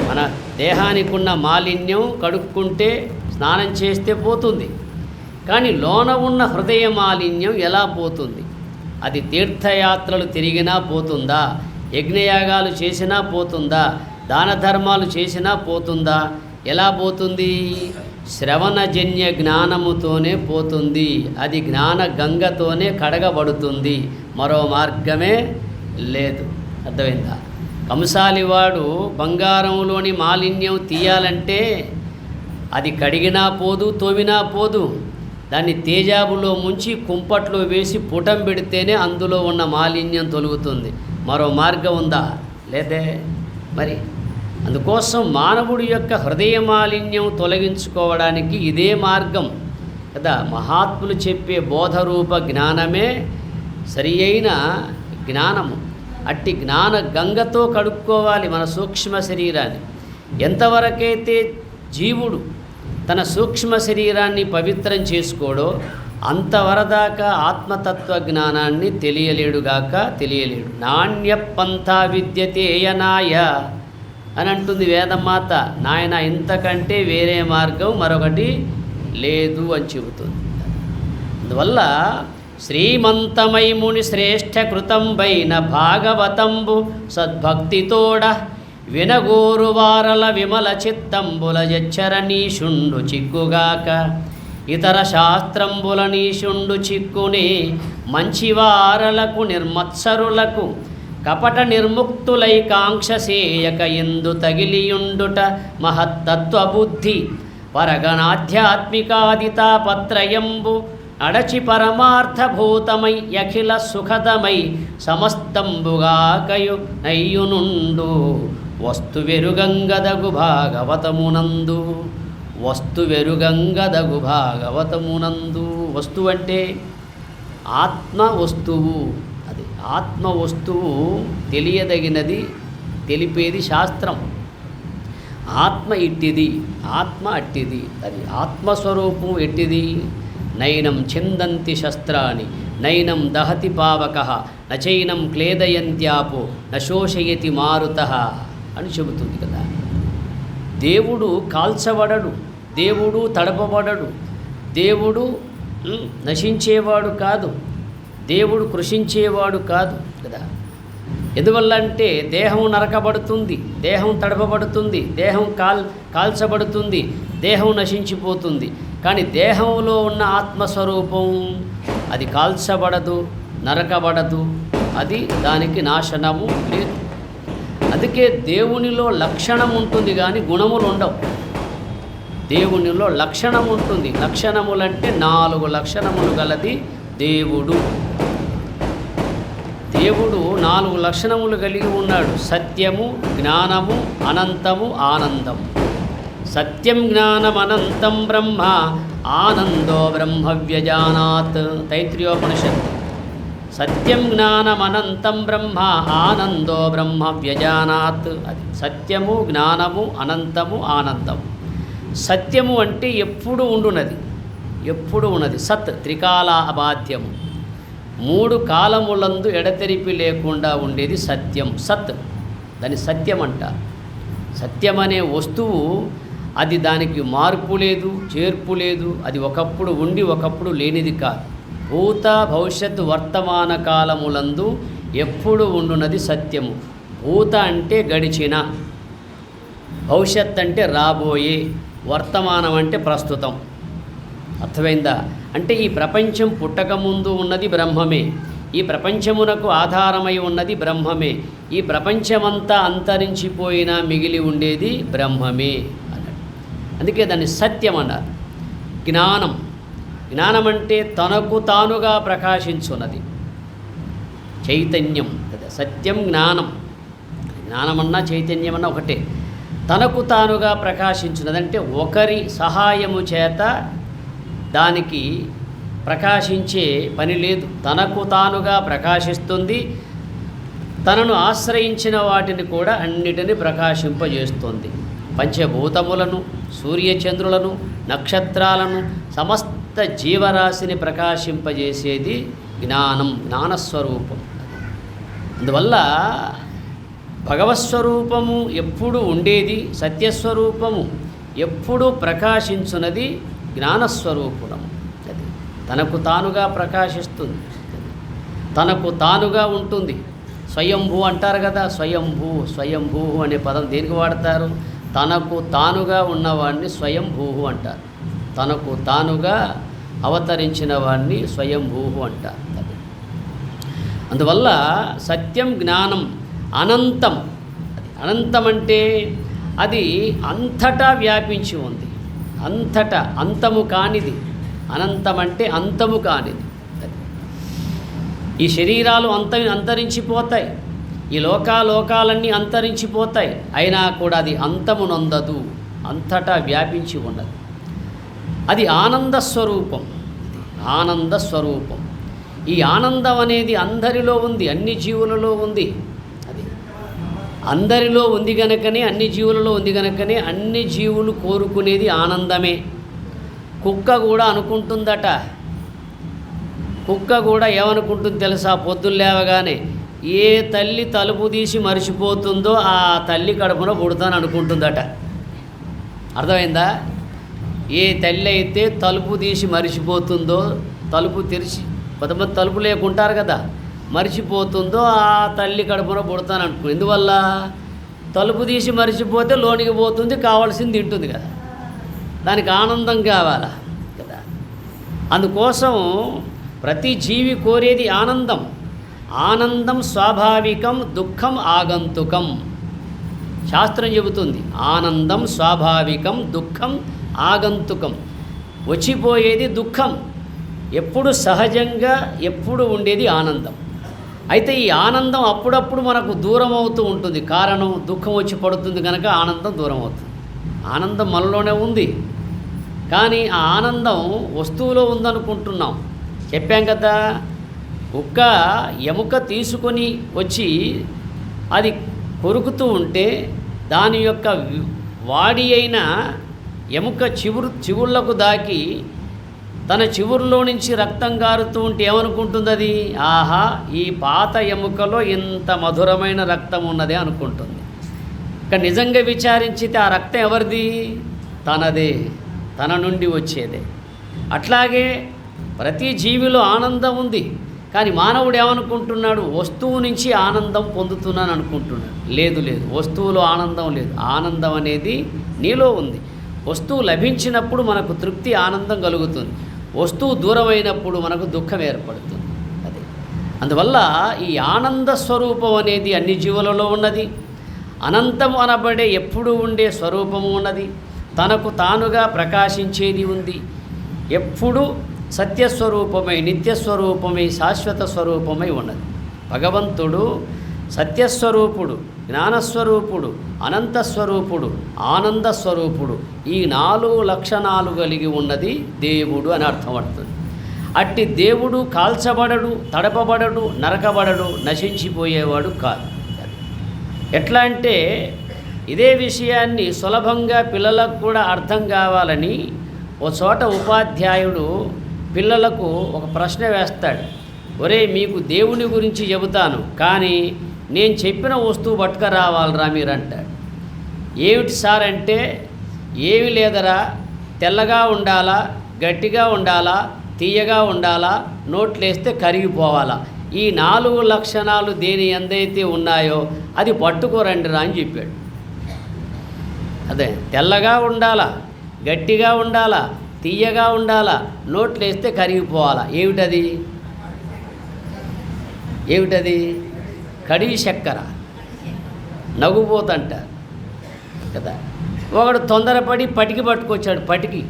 మన దేహానికి ఉన్న మాలిన్యం కడుక్కుంటే, స్నానం చేస్తే పోతుంది. కానీ లోన ఉన్న హృదయ మాలిన్యం ఎలా పోతుంది? అది తీర్థయాత్రలు తిరిగినా పోతుందా? యజ్ఞయాగాలు చేసినా పోతుందా? దాన ధర్మాలు చేసినా పోతుందా? ఎలా పోతుంది? శ్రవణజన్య జ్ఞానముతోనే పోతుంది. అది జ్ఞాన గంగతోనే కడగబడుతుంది. మరో మార్గమే లేదు. అర్థమైందా? కంసాలివాడు బంగారంలోని మాలిన్యం తీయాలంటే అది కడిగినా పోదు, తోమినా పోదు. దాన్ని తేజాబులో ముంచి కుంపట్లో వేసి పుటం పెడితేనే అందులో ఉన్న మాలిన్యం తొలుగుతుంది. మరో మార్గం ఉందా? లేదే. మరి అందుకోసం మానవుడి యొక్క హృదయ మాలిన్యం తొలగించుకోవడానికి ఇదే మార్గం కదా. మహాత్ములు చెప్పే బోధరూప జ్ఞానమే సరి అయిన జ్ఞానము. అట్టి జ్ఞాన గంగతో కడుక్కోవాలి మన సూక్ష్మ శరీరాన్ని. ఎంతవరకైతే జీవుడు తన సూక్ష్మ శరీరాన్ని పవిత్రం చేసుకోడో అంతవరదాకా ఆత్మతత్వ జ్ఞానాన్ని తెలియలేడు. నాణ్య పంథా విద్యతేయనాయ అని అంటుంది వేదమాత. నాయన ఇంతకంటే వేరే మార్గం మరొకటి లేదు అని చెబుతుంది. అందువల్ల శ్రీమంతమై ముని శ్రేష్ఠ కృతంబైన భాగవతంబు సద్భక్తితోడ వినగోరు వారల విమల చిత్తంబుల జచ్చర నీషుండు చిక్కుగాక ఇతర శాస్త్రంబుల నీషుండు చిక్కునే మంచివారలకు నిర్మత్సరులకు కపట నిర్ముక్తులై కాంక్షసేయక ఎందు తగిలియుండుట మహత్తత్వబుద్ధి పరగణాధ్యాత్మికాదితాపత్రయంబు అడచి పరమార్థభూతమై అఖిల సుఖదమై సమస్తంబుగాకయు నయ్యునుండు వస్తువెరుగంగదగు భాగవతమునందు. వస్తువు అంటే ఆత్మ వస్తువు. అది ఆత్మ వస్తువు తెలియదగినది, తెలిపేది శాస్త్రం. ఆత్మ ఇట్టిది, ఆత్మ అట్టిది. అది ఆత్మస్వరూపం ఎట్టిది? నైనం చిందంతి శస్త్రాన్ని నైనం దహతి పావకః నచైనం క్లేదయంత్యాపో నశోషయతి మారుతః అని చెబుతుంది కదా. దేవుడు కాల్చబడడు, దేవుడు తడపబడడు, దేవుడు నశించేవాడు కాదు, దేవుడు కృషించేవాడు కాదు కదా. ఎందువల్ల అంటే దేహం నరకబడుతుంది, దేహం తడపబడుతుంది, దేహం కాల్చబడుతుంది, దేహం నశించిపోతుంది. కానీ దేహంలో ఉన్న ఆత్మస్వరూపం అది కాల్చబడదు, నరకబడదు, అది దానికి నాశనము లేదు. అందుకే దేవునిలో లక్షణం ఉంటుంది కానీ గుణములు ఉండవు. దేవునిలో లక్షణం ఉంటుంది. లక్షణములంటే 4 లక్షణములు గలది దేవుడు. దేవుడు 4 లక్షణములు కలిగి ఉన్నాడు. సత్యము, జ్ఞానము, అనంతము, ఆనందము. సత్యం జ్ఞానం అనంతం బ్రహ్మ ఆనందో బ్రహ్మ వ్యజానాత్. తైత్రీయోపనిషత్తు. సత్యం జ్ఞానం అనంతం బ్రహ్మ ఆనందో బ్రహ్మ వ్యజానాత్. అది సత్యము, జ్ఞానము, అనంతము, ఆనందము. సత్యము అంటే ఎప్పుడు ఉండునది, ఎప్పుడు ఉన్నది. సత్ త్రికాల అబాధ్యము, 3 కాలములందు ఎడతెరిపి లేకుండా ఉండేది సత్యం. సత్, దాని సత్యం అంటారు. సత్యం అనే వస్తువు అది దానికి మార్పు లేదు, చేర్పు లేదు. అది ఒకప్పుడు ఉండి ఒకప్పుడు లేనిది కాదు. భూత భవిష్యత్తు వర్తమాన కాలములందు ఎప్పుడు ఉండున్నది సత్యము. భూత అంటే గడిచిన, భవిష్యత్ అంటే రాబోయే, వర్తమానం అంటే ప్రస్తుతం. అర్థమైందా? అంటే ఈ ప్రపంచం పుట్టకముందు ఉన్నది బ్రహ్మమే, ఈ ప్రపంచమునకు ఆధారమై ఉన్నది బ్రహ్మమే, ఈ ప్రపంచమంతా అంతరించిపోయినా మిగిలి ఉండేది బ్రహ్మమే అన్నాడు. అందుకే దాన్ని సత్యం అన్నారు. జ్ఞానం, జ్ఞానం అంటే తనకు తానుగా ప్రకాశించున్నది చైతన్యం కదా. సత్యం జ్ఞానం, జ్ఞానమన్నా చైతన్యమన్నా ఒకటే. తనకు తానుగా ప్రకాశించున్నది అంటే ఒకరి సహాయము చేత దానికి ప్రకాశించే పని లేదు. తనకు తానుగా ప్రకాశిస్తుంది. తనను ఆశ్రయించిన వాటిని కూడా అన్నిటిని ప్రకాశింపజేస్తుంది. పంచభూతములను, సూర్యచంద్రులను, నక్షత్రాలను, సమస్త జీవరాశిని ప్రకాశింపజేసేది జ్ఞానం, జ్ఞానస్వరూపం. అందువల్ల భగవత్స్వరూపము ఎప్పుడు ఉండేది, సత్యస్వరూపము ఎప్పుడు ప్రకాశించున్నది జ్ఞానస్వరూపుణము. అది తనకు తానుగా ప్రకాశిస్తుంది, తనకు తానుగా ఉంటుంది. స్వయంభూ అంటారు కదా. స్వయంభూ అనే పదం దేనికి వాడతారు? తనకు తానుగా ఉన్నవాడిని స్వయంభూ అంటారు. తనకు తానుగా అవతరించిన వాడిని స్వయంభూ అంటారు. అది అందువల్ల సత్యం, జ్ఞానం, అనంతం. అది అనంతం అంటే అది అంతటా వ్యాపించి ఉంది, అంతటా, అంతము కానిది. అనంతం అంటే అంతము కానిది. ఈ శరీరాలు అంతరించిపోతాయి, ఈ లోకాలన్నీ అంతరించిపోతాయి, అయినా కూడా అది అంతము నొందదు, అంతటా వ్యాపించి ఉన్నది. అది ఆనంద స్వరూపం, ఆనంద స్వరూపం. ఈ ఆనందం అనేది అందరిలో ఉంది, అన్ని జీవులలో ఉంది. అది అందరిలో ఉంది గనుకనే, అన్ని జీవులలో ఉంది గనుకనే అన్ని జీవులు కోరుకునేది ఆనందమే. కుక్క కూడా అనుకుంటుందట. కుక్క కూడా ఏమనుకుంటుంది తెలుసా? పొద్దున్న లేవగానే ఏ తల్లి తలుపు తీసి మరిచిపోతుందో ఆ తల్లి కడుపున పుడతాను అనుకుంటుందట. అర్థమైందా? ఏ తల్లి అయితే తలుపు తీసి మరిచిపోతుందో, తలుపు తెరిచి కొంతమంది తలుపు లేకుంటారు కదా, మరిచిపోతుందో ఆ తల్లి కడుపున పుడతాను అనుకో. ఎందువల్ల? తలుపు తీసి మరిచిపోతే లోనికి పోతుంది, కావాల్సింది తింటుంది కదా, దానికి ఆనందం కావాలా కదా. అందుకోసం ప్రతి జీవి కోరేది ఆనందం. ఆనందం స్వాభావికం, దుఃఖం ఆగంతుకం. శాస్త్రం చెబుతుంది ఆనందం స్వాభావికం, దుఃఖం ఆగంతుకం. వచ్చిపోయేది దుఃఖం, ఎప్పుడు సహజంగా ఎప్పుడు ఉండేది ఆనందం. అయితే ఈ ఆనందం అప్పుడప్పుడు మనకు దూరం అవుతూ ఉంటుంది. కారణం దుఃఖం వచ్చి పడుతుంది కనుక ఆనందం దూరం అవుతుంది. ఆనందం మనలోనే ఉంది, కానీ ఆ ఆనందం వస్తువులో ఉందనుకుంటున్నాం. చెప్పాం కదా, కుక్క ఎముక తీసుకొని వచ్చి అది కొరుకుతూ ఉంటే దాని యొక్క వాడి అయిన ఎముక చివుళ్లకు దాకి తన చివురులో నుంచి రక్తం గారుతూ ఉంటే ఏమనుకుంటుంది అది? ఆహా, ఈ పాత ఎముకలో ఇంత మధురమైన రక్తం ఉన్నదే అనుకుంటుంది. ఇక నిజంగా విచారించితే ఆ రక్తం ఎవరిది? తనదే, తన నుండి వచ్చేదే. అట్లాగే ప్రతి జీవిలో ఆనందం ఉంది, కానీ మానవుడు ఏమనుకుంటున్నాడు? వస్తువు నుంచి ఆనందం పొందుతున్నాను అనుకుంటున్నాడు. లేదు, వస్తువులో ఆనందం లేదు. ఆనందం అనేది నీలో ఉంది. వస్తువు లభించినప్పుడు మనకు తృప్తి, ఆనందం కలుగుతుంది. వస్తువు దూరమైనప్పుడు మనకు దుఃఖం ఏర్పడుతుంది. అదే అందువల్ల ఈ ఆనంద స్వరూపం అనేది అన్ని జీవులలో ఉన్నది. అనంతం అనబడే ఎప్పుడు ఉండే స్వరూపము ఉన్నది. తనకు తానుగా ప్రకాశించేది ఉంది. ఎప్పుడు సత్యస్వరూపమై, నిత్యస్వరూపమై, శాశ్వత స్వరూపమై ఉన్నది. భగవంతుడు సత్యస్వరూపుడు, జ్ఞానస్వరూపుడు, అనంతస్వరూపుడు, ఆనందస్వరూపుడు. ఈ 4 లక్షణాలు కలిగి ఉన్నది దేవుడు అని అర్థమవుతుంది. అట్టి దేవుడు కాల్చబడడు, తడపబడడు, నరకబడడు, నశించిపోయేవాడు కాదు. ఎట్లా అంటే ఇదే విషయాన్ని సులభంగా పిల్లలకు కూడా అర్థం కావాలని ఓ చోట ఉపాధ్యాయుడు పిల్లలకు ఒక ప్రశ్న వేస్తాడు. ఒరే, మీకు దేవుని గురించి చెబుతాను, కానీ నేను చెప్పిన వస్తువు పట్టుక రావాలరా మీరు అంటాడు. ఏమిటి సార్ అంటే, ఏమి లేదరా, తెల్లగా ఉండాలా, గట్టిగా ఉండాలా, తీయగా ఉండాలా, నోట్లేస్తే కరిగిపోవాలా, ఈ 4 లక్షణాలు దేని ఎందైతే ఉన్నాయో అది పట్టుకోరండిరా అని చెప్పాడు. అదే తెల్లగా ఉండాలా, గట్టిగా ఉండాలా, తీయగా ఉండాలా, నోట్లేస్తే కరిగిపోవాలా. ఏమిటది? కడిగి చక్కెర, నవ్వుపోతంట కదా. ఒకడు తొందరపడి పటికి పట్టుకొచ్చాడు. పటికి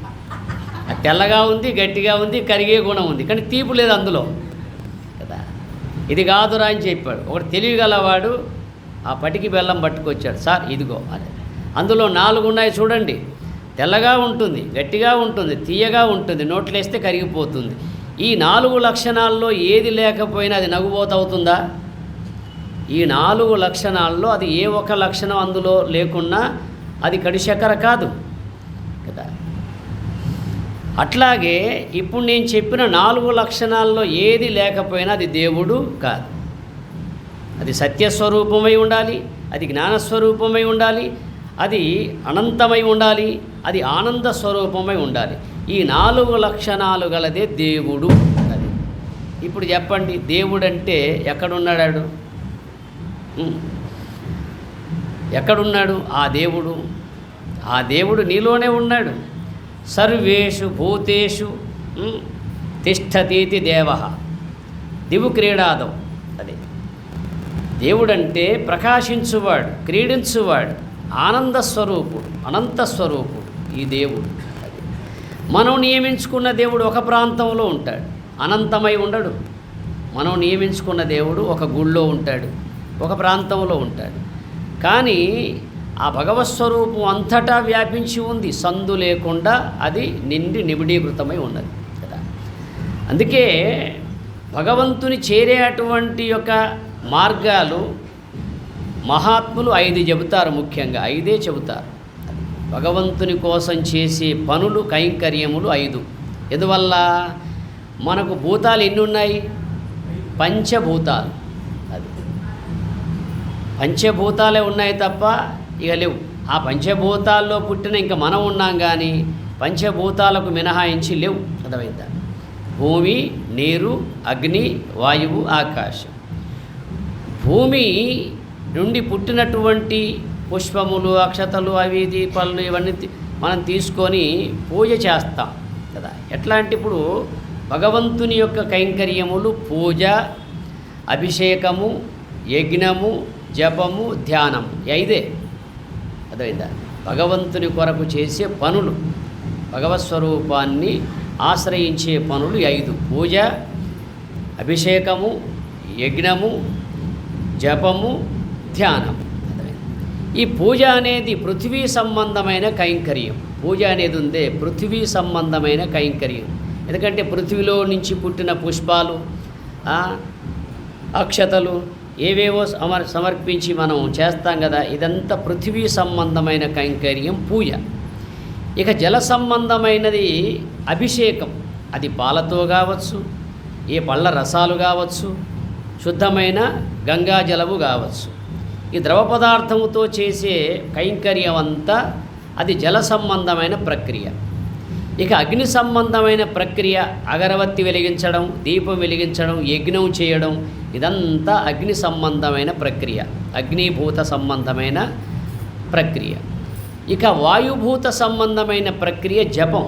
తెల్లగా ఉంది, గట్టిగా ఉంది, కరిగే గుణం ఉంది, కానీ తీపు లేదు అందులో కదా. ఇది కాదురా అని చెప్పాడు. ఒకడు తెలియగలవాడు ఆ పటికి బెల్లం పట్టుకొచ్చాడు. సార్ ఇదిగో అదే, అందులో 4 ఉన్నాయి చూడండి, తెల్లగా ఉంటుంది, గట్టిగా ఉంటుంది, తీయగా ఉంటుంది, నోట్లేస్తే కరిగిపోతుంది. ఈ 4 లక్షణాల్లో ఏది లేకపోయినా అది నవ్వుబోతవుతుందా? ఈ 4 లక్షణాల్లో అది ఏ ఒక లక్షణం అందులో లేకున్నా అది కడిశక్కర కాదు కదా. అట్లాగే ఇప్పుడు నేను చెప్పిన 4 లక్షణాల్లో ఏది లేకపోయినా అది దేవుడు కాదు. అది సత్యస్వరూపమై ఉండాలి, అది జ్ఞానస్వరూపమై ఉండాలి, అది అనంతమై ఉండాలి, అది ఆనంద స్వరూపమై ఉండాలి. ఈ 4 లక్షణాలు గలదే దేవుడు. అది ఇప్పుడు చెప్పండి, దేవుడు అంటే ఎక్కడున్నాడు? ఎక్కడున్నాడు ఆ దేవుడు నీలోనే ఉన్నాడు. సర్వేషు భూతేషు తిష్టతీతి దేవః దివు క్రీడాదం. అదే దేవుడంటే ప్రకాశించువాడు, క్రీడించువాడు, ఆనందస్వరూపుడు, అనంతస్వరూపుడు ఈ దేవుడు. అది మనం నియమించుకున్న దేవుడు ఒక ప్రాంతంలో ఉంటాడు, అనంతమై ఉండడు. మనం నియమించుకున్న దేవుడు ఒక గుళ్ళో ఉంటాడు, ఒక ప్రాంతంలో ఉంటాడు. కానీ ఆ భగవత్స్వరూపం అంతటా వ్యాపించి ఉంది, సందు లేకుండా అది నిండి నిబిడీకృతమై ఉన్నది కదా. అందుకే భగవంతుని చేరేటువంటి యొక్క మార్గాలు మహాత్ములు 5 చెబుతారు. ముఖ్యంగా 5 చెబుతారు. భగవంతుని కోసం చేసే పనులు కైంకర్యములు 5. ఎందువల్ల మనకు భూతాలు ఎన్ని ఉన్నాయి? పంచభూతాలు. అది పంచభూతాలే ఉన్నాయి తప్ప ఇక లేవు. ఆ పంచభూతాల్లో పుట్టిన ఇంకా మనం ఉన్నాం కానీ పంచభూతాలకు మినహాయించి లేవు. అర్థమైందా? భూమి, నీరు, అగ్ని, వాయువు, ఆకాశం. భూమి నుండి పుట్టినటువంటి పుష్పములు, అక్షతలు, అవి దీపాలు ఇవన్నీ మనం తీసుకొని పూజ చేస్తాం కదా. ఎట్లా అంటే ఇప్పుడు భగవంతుని యొక్క కైంకర్యములు పూజ, అభిషేకము, యజ్ఞము, జపము, ధ్యానము 5. అర్థమైందా? భగవంతుని కొరకు చేసే పనులు, భగవత్ స్వరూపాన్ని ఆశ్రయించే పనులు 5. పూజ, అభిషేకము, యజ్ఞము, జపము, ధ్యానం. ఈ పూజ అనేది పృథివీ సంబంధమైన కైంకర్యం. పూజ అనేది ఉందే పృథివీ సంబంధమైన కైంకర్యం. ఎందుకంటే పృథివీలో నుంచి పుట్టిన పుష్పాలు, అక్షతలు ఏవేవో సమర్పించి మనం చేస్తాం కదా. ఇదంతా పృథివీ సంబంధమైన కైంకర్యం పూజ. ఇక జల సంబంధమైనది అభిషేకం. అది పాలతో కావచ్చు, ఏ పళ్ళ రసాలు కావచ్చు, శుద్ధమైన గంగా జలము కావచ్చు. ఈ ద్రవ పదార్థముతో చేసే కైంకర్యం అంతా అది జల సంబంధమైన ప్రక్రియ. ఇక అగ్ని సంబంధమైన ప్రక్రియ అగరవత్తి వెలిగించడం, దీపం వెలిగించడం, యజ్ఞం చేయడం, ఇదంతా అగ్ని సంబంధమైన ప్రక్రియ, అగ్నిభూత సంబంధమైన ప్రక్రియ. ఇక వాయుభూత సంబంధమైన ప్రక్రియ జపం.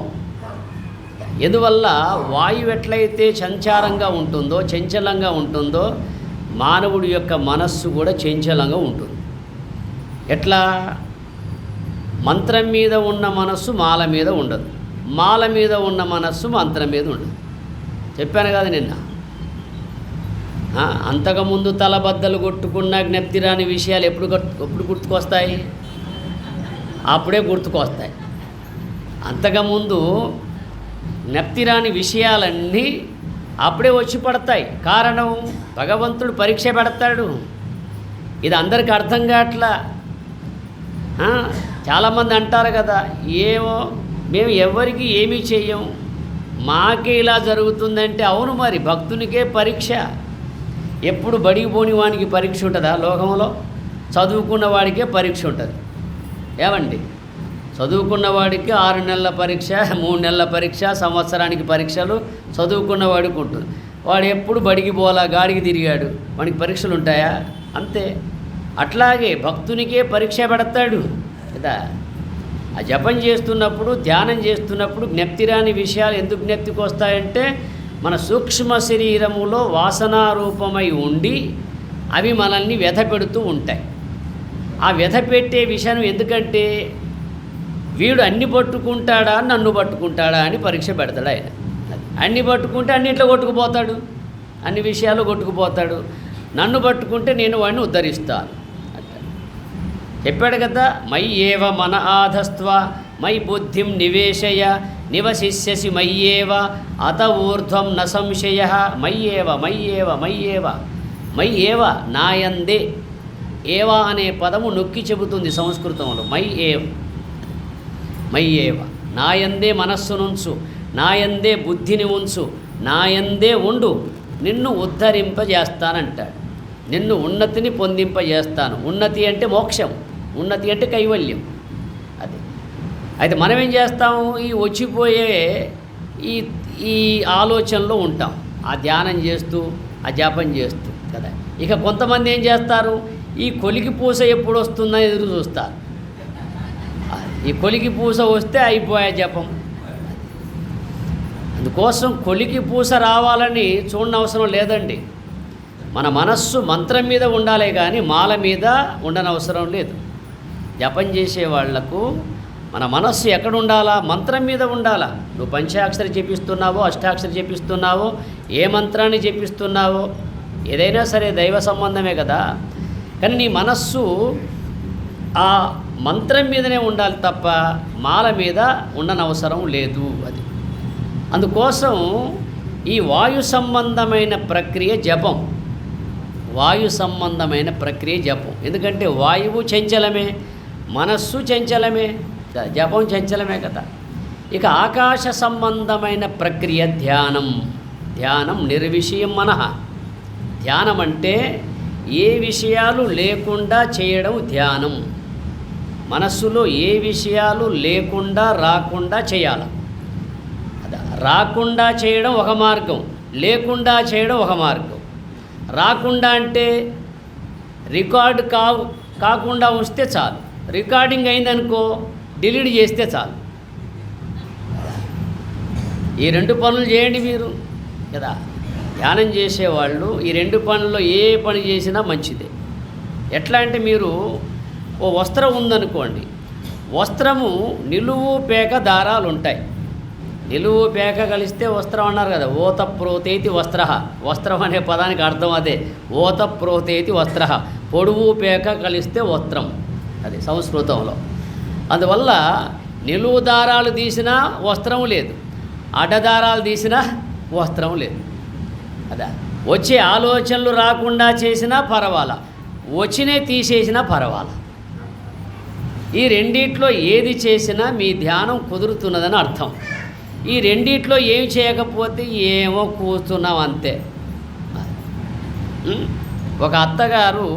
ఎందువల్ల వాయువు ఎట్లయితే సంచారంగా ఉంటుందో, చంచలంగా ఉంటుందో, మానవుడి యొక్క మనస్సు కూడా చంచలంగా ఉంటుంది. ఎట్లా? మంత్రం మీద ఉన్న మనస్సు మాల మీద ఉండదు, మాల మీద ఉన్న మనస్సు మంత్రం మీద ఉండదు. చెప్పాను కదా నిన్న. అంతకుముందు తలబద్దలు కొట్టుకున్న జ్ఞప్తి రాని విషయాలు ఎప్పుడు గుర్తుకొస్తాయి? అప్పుడే గుర్తుకొస్తాయి. అంతకుముందు జ్ఞప్తి రాని విషయాలన్నీ అప్పుడే వచ్చి పడతాయి. కారణం, భగవంతుడు పరీక్ష పెడతాడు. ఇది అందరికీ అర్థం కావట్లా. చాలామంది అంటారు కదా, ఏమో మేము ఎవరికి ఏమీ చెయ్యం, మాకే ఇలా జరుగుతుందంటే, అవును మరి భక్తునికే పరీక్ష. ఎప్పుడు బడికి పోని వానికి పరీక్ష ఉంటుందా లోకంలో? చదువుకున్న వాడికే పరీక్ష ఉంటుంది. ఏమండి? చదువుకున్న వాడికి 6 నెలల పరీక్ష, 3 నెలల పరీక్ష, సంవత్సరానికి పరీక్షలు చదువుకున్న వాడికి ఉంటుంది. వాడు ఎప్పుడు బడికి పోలా, గాడికి తిరిగాడు, వాడికి పరీక్షలు ఉంటాయా? అంతే. అట్లాగే భక్తునికే పరీక్ష పెడతాడు కదా. ఆ జపం చేస్తున్నప్పుడు, ధ్యానం చేస్తున్నప్పుడు జ్ఞప్తి రాని విషయాలు ఎందుకు జ్ఞప్తికి వస్తాయంటే, మన సూక్ష్మ శరీరములో వాసనారూపమై ఉండి అవి మనల్ని వ్యధ పెడుతూ ఉంటాయి. ఆ వ్యధ పెట్టే విషయం ఎందుకంటే, వీడు అన్ని పట్టుకుంటాడా, నన్ను పట్టుకుంటాడా అని పరీక్ష పెడతాడు ఆయన. అన్ని పట్టుకుంటే అన్నింటిలో కొట్టుకుపోతాడు, అన్ని విషయాలు కొట్టుకుపోతాడు. నన్ను పట్టుకుంటే నేను వాడిని ఉద్ధరిస్తాను. చెప్పాడు కదా, మయి ఏవ మన ఆధస్త్వ మయి బుద్ధిం నివేశయ నివసిష్యసి మయ్యేవ అత ఊర్ధ్వం న సంశయ. మయ్యేవ మయ్యేవ మయ్యేవ మయ్యేవ నాయందే. ఏవా అనే పదము నొక్కి చెబుతుంది సంస్కృతంలో. మయ్యేవ నాయందే మనస్సునుంచు, నాయందే బుద్ధిని ఉంచు, నాయందే ఉండు, నిన్ను ఉద్ధరింపజేస్తానంటాడు. నిన్ను ఉన్నతిని పొందింపజేస్తాను. ఉన్నతి అంటే మోక్షం, ఉన్నతి అంటే కైవల్యం. అది అయితే మనం ఏం చేస్తాము? ఈ వచ్చిపోయే ఈ ఆలోచనలో ఉంటాం, ఆ ధ్యానం చేస్తూ, ఆ జపం చేస్తూ కదా. ఇక కొంతమంది ఏం చేస్తారు? ఈ కొలికి పూస ఎప్పుడు వస్తుందని ఎదురు చూస్తారు. ఈ కొలికి పూస వస్తే అయిపోయే జపం. అందుకోసం కొలికి పూస రావాలని చూడనవసరం లేదండి. మన మనస్సు మంత్రం మీద ఉండాలి కానీ మాల మీద ఉండనవసరం లేదు. జపం చేసే వాళ్లకు మన మనస్సు ఎక్కడ ఉండాలా? మంత్రం మీద ఉండాలా. నువ్వు పంచాక్షరి జపిస్తున్నావో, అష్టాక్షరి జపిస్తున్నావో, ఏ మంత్రాన్ని జపిస్తున్నావో, ఏదైనా సరే దైవ సంబంధమే కదా. కానీ నీ మనస్సు ఆ మంత్రం మీదనే ఉండాలి తప్ప మాల మీద ఉండనవసరం లేదు. అది అందుకోసం ఈ వాయు సంబంధమైన ప్రక్రియ జపం. వాయు సంబంధమైన ప్రక్రియ జపం. ఎందుకంటే వాయువు చంచలమే, మనస్సు చంచలమే. జపం చంచలమే కదా. ఇక ఆకాశ సంబంధమైన ప్రక్రియ ధ్యానం. ధ్యానం నిర్విషయం మనః. ధ్యానం అంటే ఏ విషయాలు లేకుండా చేయడం ధ్యానం. మనస్సులో ఏ విషయాలు లేకుండా రాకుండా చేయాలి. రాకుండా చేయడం ఒక మార్గం, లేకుండా చేయడం ఒక మార్గం. రాకుండా అంటే రికార్డు కాకుండా ఉంచితే చాలు. రికార్డింగ్ అయిందనుకో డిలీట్ చేస్తే చాలు. ఈ 2 పనులు చేయండి మీరు కదా. ధ్యానం చేసేవాళ్ళు ఈ 2 పనుల్లో ఏ పని చేసినా మంచిదే. ఎట్లా అంటే మీరు ఓ వస్త్రం ఉందనుకోండి, వస్త్రము నిలువు పేక దారాలు ఉంటాయి. నిలువు పేక కలిస్తే వస్త్రం అన్నారు కదా. ఓతప్రోతేతి వస్త్ర. వస్త్రం అనే పదానికి అర్థం అదే. ఓతప్రోతేతి వస్త్ర. పొడువు పేక కలిస్తే వస్త్రం, అది సంస్కృతంలో. అందువల్ల నిలువు దారాలు తీసినా వస్త్రం లేదు, అడ్డదారాలు తీసినా వస్త్రం లేదు. అదా వచ్చే ఆలోచనలు రాకుండా చేసినా పర్వాలా, వచ్చినే తీసేసినా పర్వాలా. ఈ రెండిట్లో ఏది చేసినా మీ ధ్యానం కుదురుతున్నదని అర్థం. ఈ రెండిట్లో ఏం చేయకపోతే ఏమో కూర్చున్నాం అంతే. ఒక అత్తగారు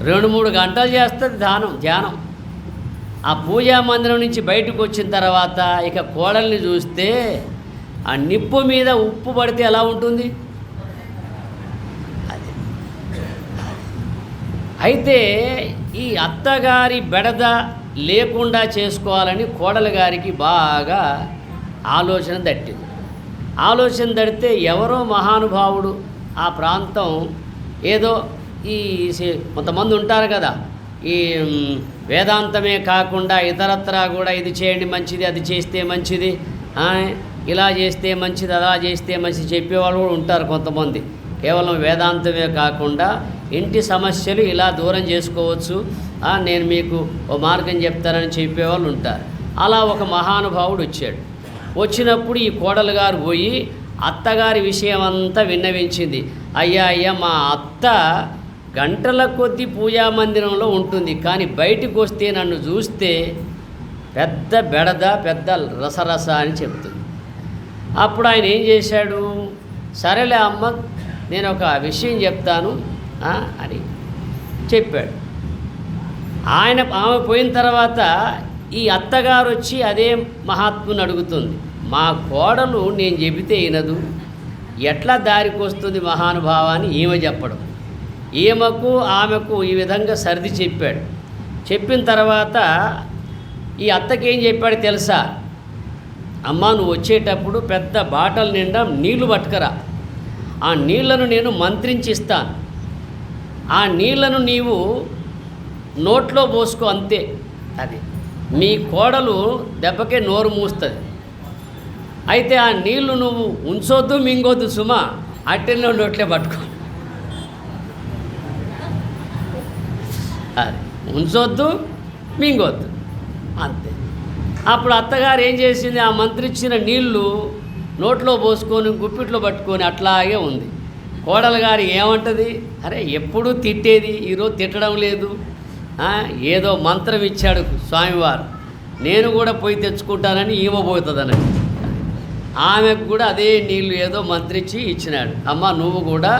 2-3 గంటలు చేస్తుంది ధ్యానం. ఆ పూజా మందిరం నుంచి బయటకు వచ్చిన తర్వాత ఇక కోడల్ని చూస్తే ఆ నిప్పు మీద ఉప్పు పడితే ఎలా ఉంటుంది. అది అయితే ఈ అత్తగారి బెడద లేకుండా చేసుకోవాలని కోడలి గారికి బాగా ఆలోచన తట్టింది. ఆలోచన తడితే ఎవరో మహానుభావుడు ఆ ప్రాంతం ఏదో ఈ కొంతమంది ఉంటారు కదా, ఈ వేదాంతమే కాకుండా ఇతరత్రా కూడా ఇది చేయండి మంచిది, అది చేస్తే మంచిది, ఇలా చేస్తే మంచిది, అలా చేస్తే మంచిది చెప్పేవాళ్ళు కూడా ఉంటారు కొంతమంది. కేవలం వేదాంతమే కాకుండా ఇంటి సమస్యలు ఇలా దూరం చేసుకోవచ్చు, నేను మీకు ఓ మార్గం చెప్తానని చెప్పేవాళ్ళు ఉంటారు. అలా ఒక మహానుభావుడు వచ్చాడు. వచ్చినప్పుడు ఈ కోడలు గారు పోయి అత్తగారి విషయం అంతా విన్నవించింది. అయ్యా మా అత్త గంటల కొద్దీ పూజా మందిరంలో ఉంటుంది, కానీ బయటికి వస్తే నన్ను చూస్తే పెద్ద బెడద, పెద్ద రసరస అని చెప్తుంది. అప్పుడు ఆయన ఏం చేశాడు, సరేలే అమ్మ నేను ఒక విషయం చెప్తాను అని చెప్పాడు. ఆమె పోయిన తర్వాత ఈ అత్తగారు వచ్చి అదే మహాత్ముని అడుగుతుంది, మా కోడలు నేను చెబితే వినదు, ఎట్లా దారికి వస్తుంది మహానుభావాన్ని ఈమె చెప్పడం. ఆమెకు ఈ విధంగా సర్ది చెప్పాడు. చెప్పిన తర్వాత ఈ అత్తకేం చెప్పాడు తెలుసా, అమ్మ నువ్వు వచ్చేటప్పుడు పెద్ద బాటల నిండా నీళ్లు పట్టుకరా, ఆ నీళ్లను నేను మంత్రించి ఇస్తాను, ఆ నీళ్లను నీవు నోట్లో పోసుకో అంతే. అది మీ కోడలు దెబ్బకే నోరు మూస్తుంది. అయితే ఆ నీళ్లు నువ్వు ఉంచొద్దు మింగొద్దు సుమా, అట్టెల్లో నోట్లే పట్టుకో. అది ఉంచొద్దు మింగొద్దు అంతే. అప్పుడు అత్తగారు ఏం చేసింది, ఆ మంత్రిచ్చిన నీళ్లు నోట్లో పోసుకొని గుప్పిట్లో పట్టుకొని అట్లాగే ఉంది. కోడలు గారు ఏమంటుంది, అరే ఎప్పుడూ తిట్టేది, ఈరోజు తిట్టడం లేదు, ఏదో మంత్రం ఇచ్చాడు స్వామివారు, నేను కూడా పోయి తెచ్చుకుంటానని పోతుందని ఆమెకు కూడా అదే నీళ్ళు ఏదో మంత్రించి ఇచ్చినాడు. అమ్మ నువ్వు కూడా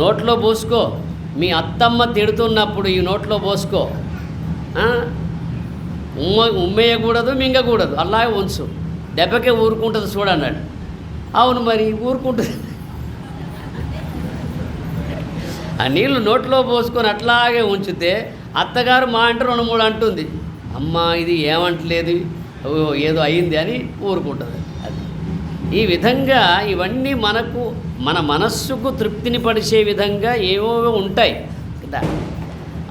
నోట్లో పోసుకో, మీ అత్తమ్మ తిడుతున్నప్పుడు ఈ నోట్లో పోసుకో, ఉమ్మేయకూడదు మింగకూడదు, అలాగే ఉంచు, దెబ్బకే ఊరుకుంటుంది చూడన్నాడు. అవును మరి ఊరుకుంటుంది. ఆ నీళ్లు నోట్లో పోసుకొని అట్లాగే ఉంచితే అత్తగారు మా అంటే 2-3 అంటుంది, అమ్మ ఇది ఏమంటలేదు, ఏదో అయింది అని ఊరుకుంటుంది. అది ఈ విధంగా ఇవన్నీ మనకు మన మనస్సుకు తృప్తిని పరిచే విధంగా ఏవో ఉంటాయి కదా.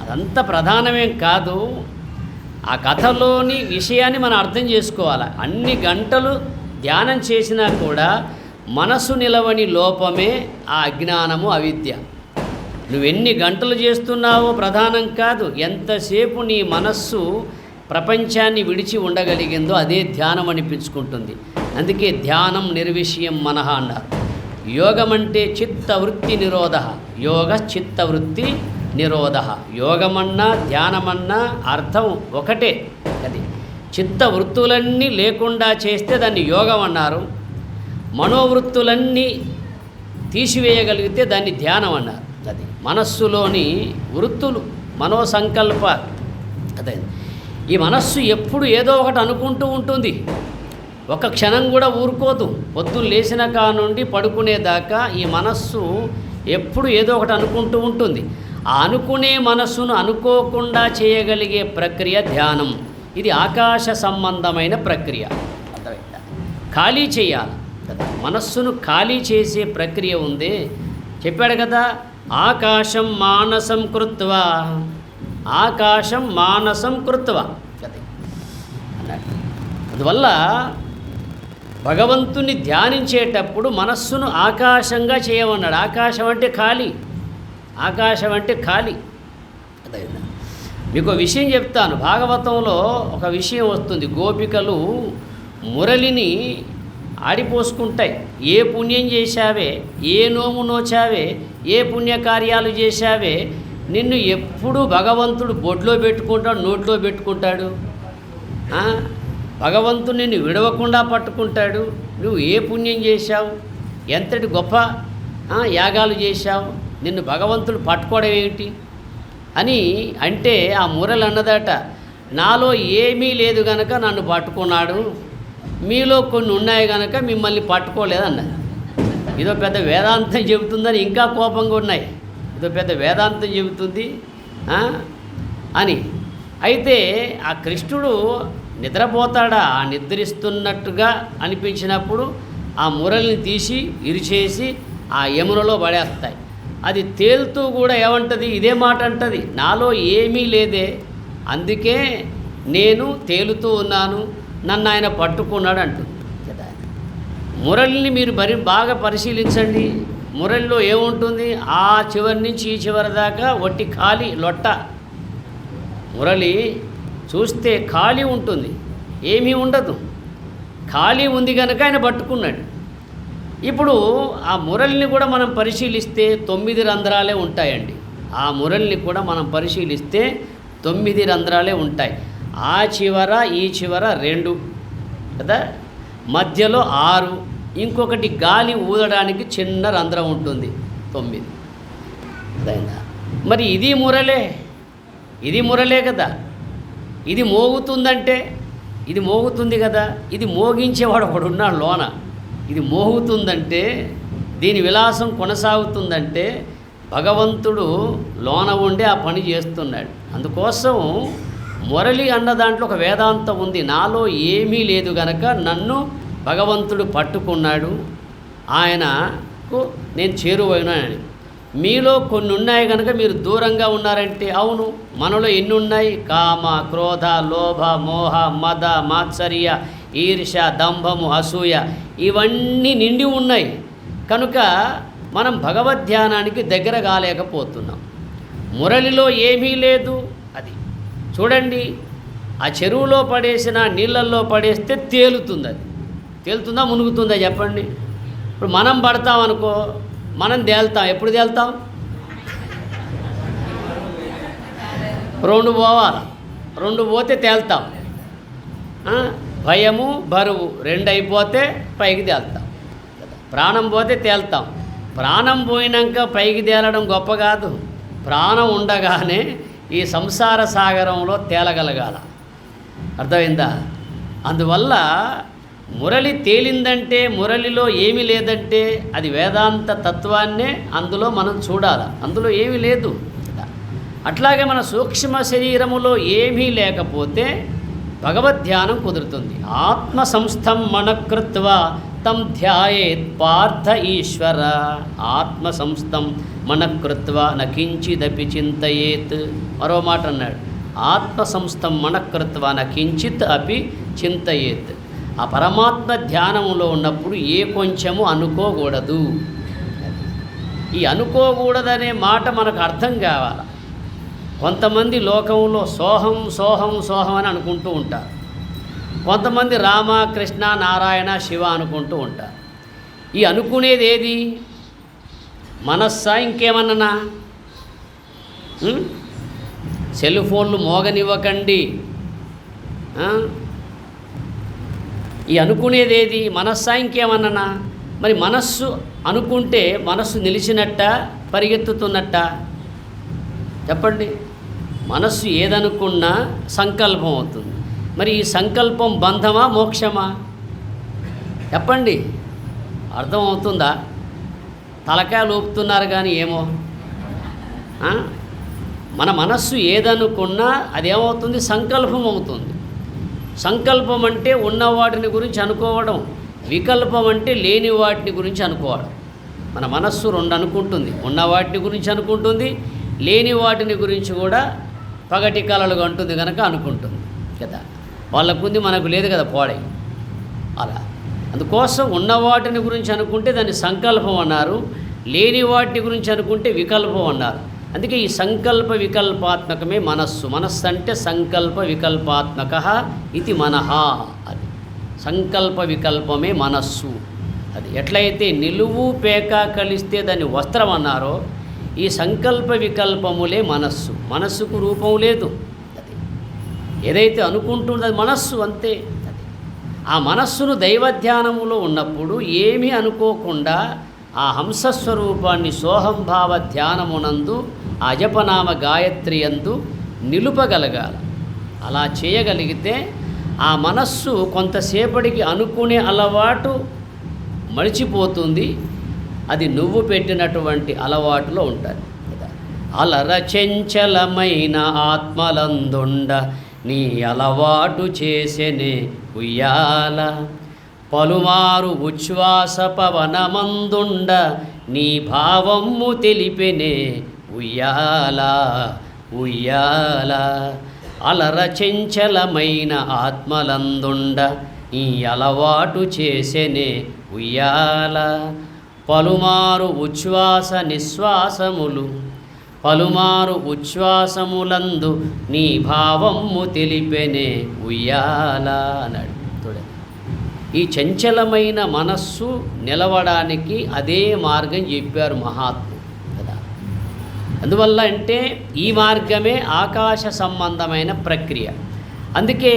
అదంతా ప్రధానమేం కాదు, ఆ కథలోని విషయాన్ని మనం అర్థం చేసుకోవాలి. అన్ని గంటలు ధ్యానం చేసినా కూడా మనసు నిలవని లోపమే ఆ అజ్ఞానము, అవిద్య. నువ్వెన్ని గంటలు చేస్తున్నావో ప్రధానం కాదు, ఎంతసేపు నీ మనస్సు ప్రపంచాన్ని విడిచి ఉండగలిగిందో అదే ధ్యానం అనిపించుకుంటుంది. అందుకే ధ్యానం నిర్విషయం మనః అన్నారు. యోగం అంటే చిత్తవృత్తి నిరోధ, యోగ చిత్తవృత్తి నిరోధ. యోగమన్నా ధ్యానమన్నా అర్థం ఒకటే. అది చిత్తవృత్తులన్నీ లేకుండా చేస్తే దాన్ని యోగం అన్నారు. మనోవృత్తులన్నీ తీసివేయగలిగితే దాన్ని ధ్యానం అన్నారు. అది మనస్సులోని వృత్తులు, మనోసంకల్ప. అదే ఈ మనస్సు ఎప్పుడు ఏదో ఒకటి అనుకుంటూ ఉంటుంది, ఒక క్షణం కూడా ఊరుకోదు. పొద్దున్న లేచిన నుండి పడుకునేదాకా ఈ మనస్సు ఎప్పుడు ఏదో ఒకటి అనుకుంటూ ఉంటుంది. ఆ అనుకునే మనస్సును అనుకోకుండా చేయగలిగే ప్రక్రియ ధ్యానం. ఇది ఆకాశ సంబంధమైన ప్రక్రియ. అర్థమైందా? ఖాళీ చేయాలి కదా, మనస్సును ఖాళీ చేసే ప్రక్రియ ఉంది. చెప్పాడు కదా, ఆకాశం మానసం కృత్వా, ఆకాశం మానసం కృత్వా అది అన్నాడు. అందువల్ల భగవంతుని ధ్యానించేటప్పుడు మనస్సును ఆకాశంగా చేయమన్నాడు. ఆకాశం అంటే ఖాళీ, ఆకాశం అంటే ఖాళీ. అదే మీకు విషయం చెప్తాను. భాగవతంలో ఒక విషయం వస్తుంది. గోపికలు మురళిని ఆడిపోసుకుంటాయి. ఏ పుణ్యం చేశావే, ఏ నోము నోచావే, ఏ పుణ్యకార్యాలు చేశావే, నిన్ను ఎప్పుడు భగవంతుడు బొడ్లో పెట్టుకుంటాడు, నోట్లో పెట్టుకుంటాడు. భగవంతుడు నిన్ను విడవకుండా పట్టుకుంటాడు. నువ్వు ఏ పుణ్యం చేశావు, ఎంతటి గొప్ప యాగాలు చేశావు, నిన్ను భగవంతుడు పట్టుకోవడం ఏమిటి అని అంటే ఆ మురళి అన్నదట, నాలో ఏమీ లేదు గనక నన్ను పట్టుకున్నాడు, మీలో కొన్ని ఉన్నాయి కనుక మిమ్మల్ని పట్టుకోలేదన్నది. ఇదో పెద్ద వేదాంతం చెబుతుందని ఇంకా కోపంగా ఉన్నాయి. ఇదో పెద్ద వేదాంతం చెబుతుంది అని. అయితే ఆ కృష్ణుడు నిద్రపోతాడా, ఆ నిద్రిస్తున్నట్టుగా అనిపించినప్పుడు ఆ మురళిని తీసి ఇరిచేసి ఆ యమునలో పడేస్తాయి. అది తేలుతూ కూడా ఏమంటుంది, ఇదే మాట అంటుంది, నాలో ఏమీ లేదే, అందుకే నేను తేలుతూ ఉన్నాను, నన్ను ఆయన పట్టుకున్నాడు అంటుంది కదా. మురళిని మీరు బాగా పరిశీలించండి. మురళిలో ఏముంటుంది, ఆ చివరి నుంచి ఈ చివరి దాకా వట్టి ఖాళీ లొట్ట. మురళి చూస్తే ఖాళీ ఉంటుంది, ఏమీ ఉండదు. ఖాళీ ఉంది కనుక ఆయన పట్టుకున్నాడు. ఇప్పుడు ఆ మురళిని కూడా మనం పరిశీలిస్తే 9 రంధ్రాలే ఉంటాయండి. ఆ మురళిని కూడా మనం పరిశీలిస్తే 9 రంధ్రాలే ఉంటాయి. ఆ చివర ఈ చివర 2 కదా, మధ్యలో 6, ఇంకొకటి గాలి ఊదడానికి చిన్న రంధ్రం ఉంటుంది, 9. అదైందా? మరి ఇది మురళే, ఇది మురళే కదా. ఇది మోగుతుందంటే, ఇది మోగుతుంది కదా, ఇది మోగించేవాడు ఒకడు ఉన్నాడు లోన. ఇది మోగుతుందంటే, దీని విలాసం కొనసాగుతుందంటే భగవంతుడు లోన ఉండి ఆ పని చేస్తున్నాడు. అందుకోసం మురళి అన్న దాంట్లో ఒక వేదాంతం ఉంది. నాలో ఏమీ లేదు గనక నన్ను భగవంతుడు పట్టుకున్నాడు, ఆయనకు నేను చేరువైనానని. మీలో కొన్ని ఉన్నాయి కనుక మీరు దూరంగా ఉన్నారంటే, అవును, మనలో ఎన్ని ఉన్నాయి? కామ, క్రోధ, లోభ, మోహ, మద, మాత్సర్య, ఈర్ష, దంభము, అసూయ, ఇవన్నీ నిండి ఉన్నాయి. కనుక మనం భగవద్ధ్యానానికి దగ్గర కాలేకపోతున్నాం. మురళిలో ఏమీ లేదు. అది చూడండి, ఆ చెరువులో పడేసిన నీళ్ళల్లో పడేస్తే తేలుతుంది. అది తేలుతుందా మునుగుతుందా చెప్పండి? ఇప్పుడు మనం పడతామనుకో, మనం తేలుతాం. ఎప్పుడు తేలుతాం? 2 పోవాలి, 2 పోతే తేలుతాం. భయము, బరువు 2 అయిపోతే పైకి తేలుతాం. ప్రాణం పోతే తేలుతాం. ప్రాణం పోయినాక పైకి తేలడం గొప్ప కాదు. ప్రాణం ఉండగానే ఈ సంసార సాగరంలో తేలగలగాల. అర్థమైందా? అందువల్ల మురళి తేలిందంటే, మురళిలో ఏమీ లేదంటే అది వేదాంత తత్వాన్నే అందులో మనం చూడాలి. అందులో ఏమీ లేదు. అట్లాగే మన సూక్ష్మ శరీరములో ఏమీ లేకపోతే భగవద్ధ్యానం కుదురుతుంది. ఆత్మ సంస్థం మనకృత్వ తం ధ్యాయేత్ పార్థ ఈశ్వర. ఆత్మ సంస్థం మనకృత్వ నకించిదపి చింతయేత్. మరో మాట అన్నాడు, ఆత్మ సంస్థం మనకృత్వ నకించిత్ అపి చింతయేత్. ఆ పరమాత్మ ధ్యానంలో ఉన్నప్పుడు ఏ కొంచెము అనుకోకూడదు. ఈ అనుకోకూడదనే మాట మనకు అర్థం కావాలి. కొంతమంది లోకంలో సోహం సోహం సోహం అని అనుకుంటూ ఉంటారు. కొంతమంది రామ, కృష్ణ, నారాయణ, శివ అనుకుంటూ ఉంటారు. ఈ అనుకునేది ఏది? మనస్సా ఇంకేమన్నా? సెల్ ఫోన్లు మోగనివ్వకండి. ఈ అనుకునేదేది మనస్సా ఇంకేమన్నా? మరి మనస్సు అనుకుంటే మనస్సు నిలిచినట్ట, పరిగెత్తుతున్నట్ట? చెప్పండి. మనస్సు ఏదనుకున్నా సంకల్పం అవుతుంది. మరి ఈ సంకల్పం బంధమా, మోక్షమా? చెప్పండి. అర్థమవుతుందా? తలకాయలు ఊపుతున్నారు కానీ ఏమో. మన మనస్సు ఏదనుకున్నా అదేమవుతుంది? సంకల్పం అవుతుంది. సంకల్పం అంటే ఉన్న వాటిని గురించి అనుకోవడం, వికల్పం అంటే లేని వాటిని గురించి అనుకోవడం. మన మనస్సు రెండు అనుకుంటుంది. ఉన్న వాటిని గురించి అనుకుంటుంది, లేని వాటిని గురించి కూడా పగటి కలలుగా అంటుంది కనుక అనుకుంటుంది కదా. వాళ్ళకుంది, మనకు లేదు కదా పోడై. అలా అందుకోసం ఉన్న వాటిని గురించి అనుకుంటే దాన్ని సంకల్పం అన్నారు, లేని వాటిని గురించి అనుకుంటే వికల్పం అన్నారు. అందుకే ఈ సంకల్ప వికల్పాత్మకమే మనస్సు. మనస్సు అంటే సంకల్ప వికల్పాత్మక ఇది మనః. అది సంకల్ప వికల్పమే మనస్సు. అది ఎట్లయితే నిలువు పేక కలిస్తే దాన్ని వస్త్రం అన్నారో, ఈ సంకల్ప వికల్పములే మనస్సు. మనస్సుకు రూపం లేదు. అది ఏదైతే అనుకుంటుందో అది మనస్సు, అంతే. అది ఆ మనస్సును దైవధ్యానములో ఉన్నప్పుడు ఏమీ అనుకోకుండా ఆ హంసస్వరూపాన్ని సోహంభావ ధ్యానమునందు ఆ జపనామ గాయత్రి యందు నిలుపగలగాలి. అలా చేయగలిగితే ఆ మనస్సు కొంతసేపటికి అనుకునే అలవాటు మడిచిపోతుంది. అది నువ్వు పెట్టినటువంటి అలవాటులో ఉంటుంది. అలర చెంచలమైన ఆత్మలందుండ నీ అలవాటు చేసెనే ఉయ్యాల, పలుమారు ఉచ్ఛ్వాస పవనమందుండ నీ భావము తెలిపెనే ఉయ్యాల ఉయ్యాల. అలర చెంచలమైన ఆత్మలందుండ నీ అలవాటు చేసెనే ఉయ్యాల, పలుమారు ఉచ్ఛ్వాస నిశ్వాసములు పలుమారు ఉచ్ఛ్వాసములందు నీ భావము తెలిపెనే ఉయ్యాల అన్నాడు. ఈ చంచలమైన మనస్సు నిలవడానికి అదే మార్గం చెప్పారు మహాత్ములు కదా. అందువల్ల అంటే ఈ మార్గమే ఆకాశ సంబంధమైన ప్రక్రియ. అందుకే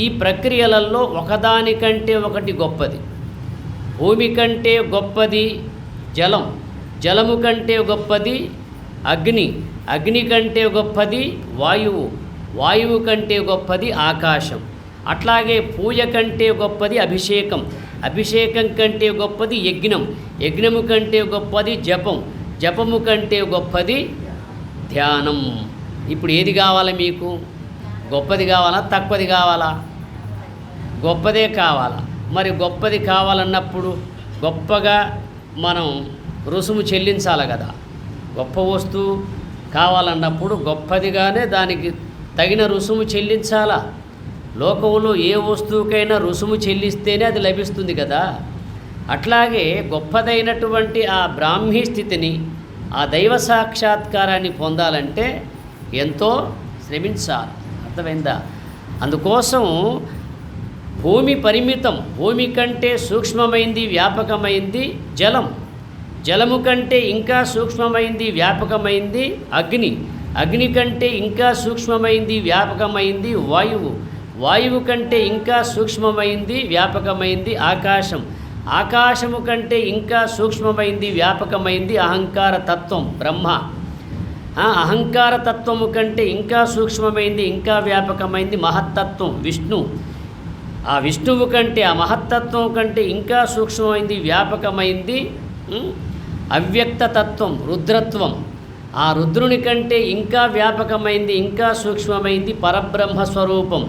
ఈ ప్రక్రియలలో ఒకదానికంటే ఒకటి గొప్పది. భూమి కంటే గొప్పది జలం, జలము కంటే గొప్పది అగ్ని, అగ్ని కంటే గొప్పది వాయువు, వాయువు కంటే గొప్పది ఆకాశం. అట్లాగే పూజ కంటే గొప్పది అభిషేకం, అభిషేకం కంటే గొప్పది యజ్ఞం, యజ్ఞము కంటే గొప్పది జపం, జపము కంటే గొప్పది ధ్యానం. ఇప్పుడు ఏది కావాలా మీకు? గొప్పది కావాలా, తక్కువది కావాలా? గొప్పదే కావాలా. మరి గొప్పది కావాలన్నప్పుడు గొప్పగా మనం రుసుము చెల్లించాలి కదా. గొప్ప వస్తువు కావాలన్నప్పుడు గొప్పదిగానే దానికి తగిన రుసుము చెల్లించాలా. లోకంలో ఏ వస్తువుకైనా రుసుము చెల్లిస్తేనే అది లభిస్తుంది కదా. అట్లాగే గొప్పదైనటువంటి ఆ బ్రాహ్మీ స్థితిని, ఆ దైవ సాక్షాత్కారాన్ని పొందాలంటే ఎంతో శ్రమించాలి. అర్థమైందా? అందుకోసం భూమి పరిమితం, భూమి కంటే సూక్ష్మమైంది వ్యాపకమైంది జలం, జలము కంటే ఇంకా సూక్ష్మమైంది వ్యాపకమైంది అగ్ని, అగ్ని కంటే ఇంకా సూక్ష్మమైంది వ్యాపకమైంది వాయువు, వాయువు కంటే ఇంకా సూక్ష్మమైంది వ్యాపకమైంది ఆకాశం, ఆకాశము కంటే ఇంకా సూక్ష్మమైంది వ్యాపకమైంది అహంకార తత్వం బ్రహ్మ, అహంకార తత్వము కంటే ఇంకా సూక్ష్మమైంది ఇంకా వ్యాపకమైంది మహత్తత్వం విష్ణు, ఆ విష్ణువు కంటే ఆ మహత్తత్వం కంటే ఇంకా సూక్ష్మమైంది వ్యాపకమైంది అవ్యక్త తత్వం రుద్రత్వం, ఆ రుద్రుని కంటే ఇంకా వ్యాపకమైంది ఇంకా సూక్ష్మమైంది పరబ్రహ్మ స్వరూపం,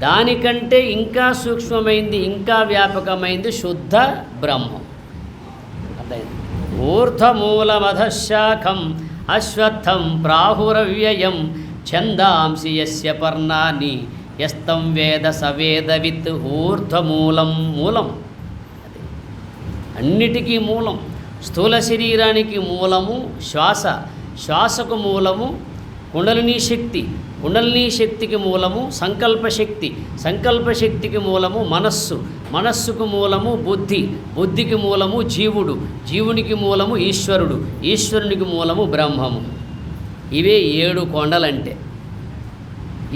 దానికంటే ఇంకా సూక్ష్మమైంది ఇంకా వ్యాపకమైంది శుద్ధ బ్రహ్మం. అర్థమైంది? ఊర్ధ్వమూలమధశాఖం అశ్వత్థం ప్రాహురవ్యయం ఛందాంసి యస్య పర్ణాని యస్తం వేద సవేదవిత్. ఊర్ధ్వమూలం మూలం, అన్నిటికీ మూలం. స్థూల శరీరానికి మూలము శ్వాస, శ్వాసకు మూలము కుండలినీ శక్తి, కుండలినీ శక్తికి మూలము సంకల్పశక్తి, సంకల్పశక్తికి మూలము మనస్సు, మనస్సుకు మూలము బుద్ధి, బుద్ధికి మూలము జీవుడు, జీవునికి మూలము ఈశ్వరుడు, ఈశ్వరునికి మూలము బ్రహ్మము. ఇవే 7 కొండలంటే.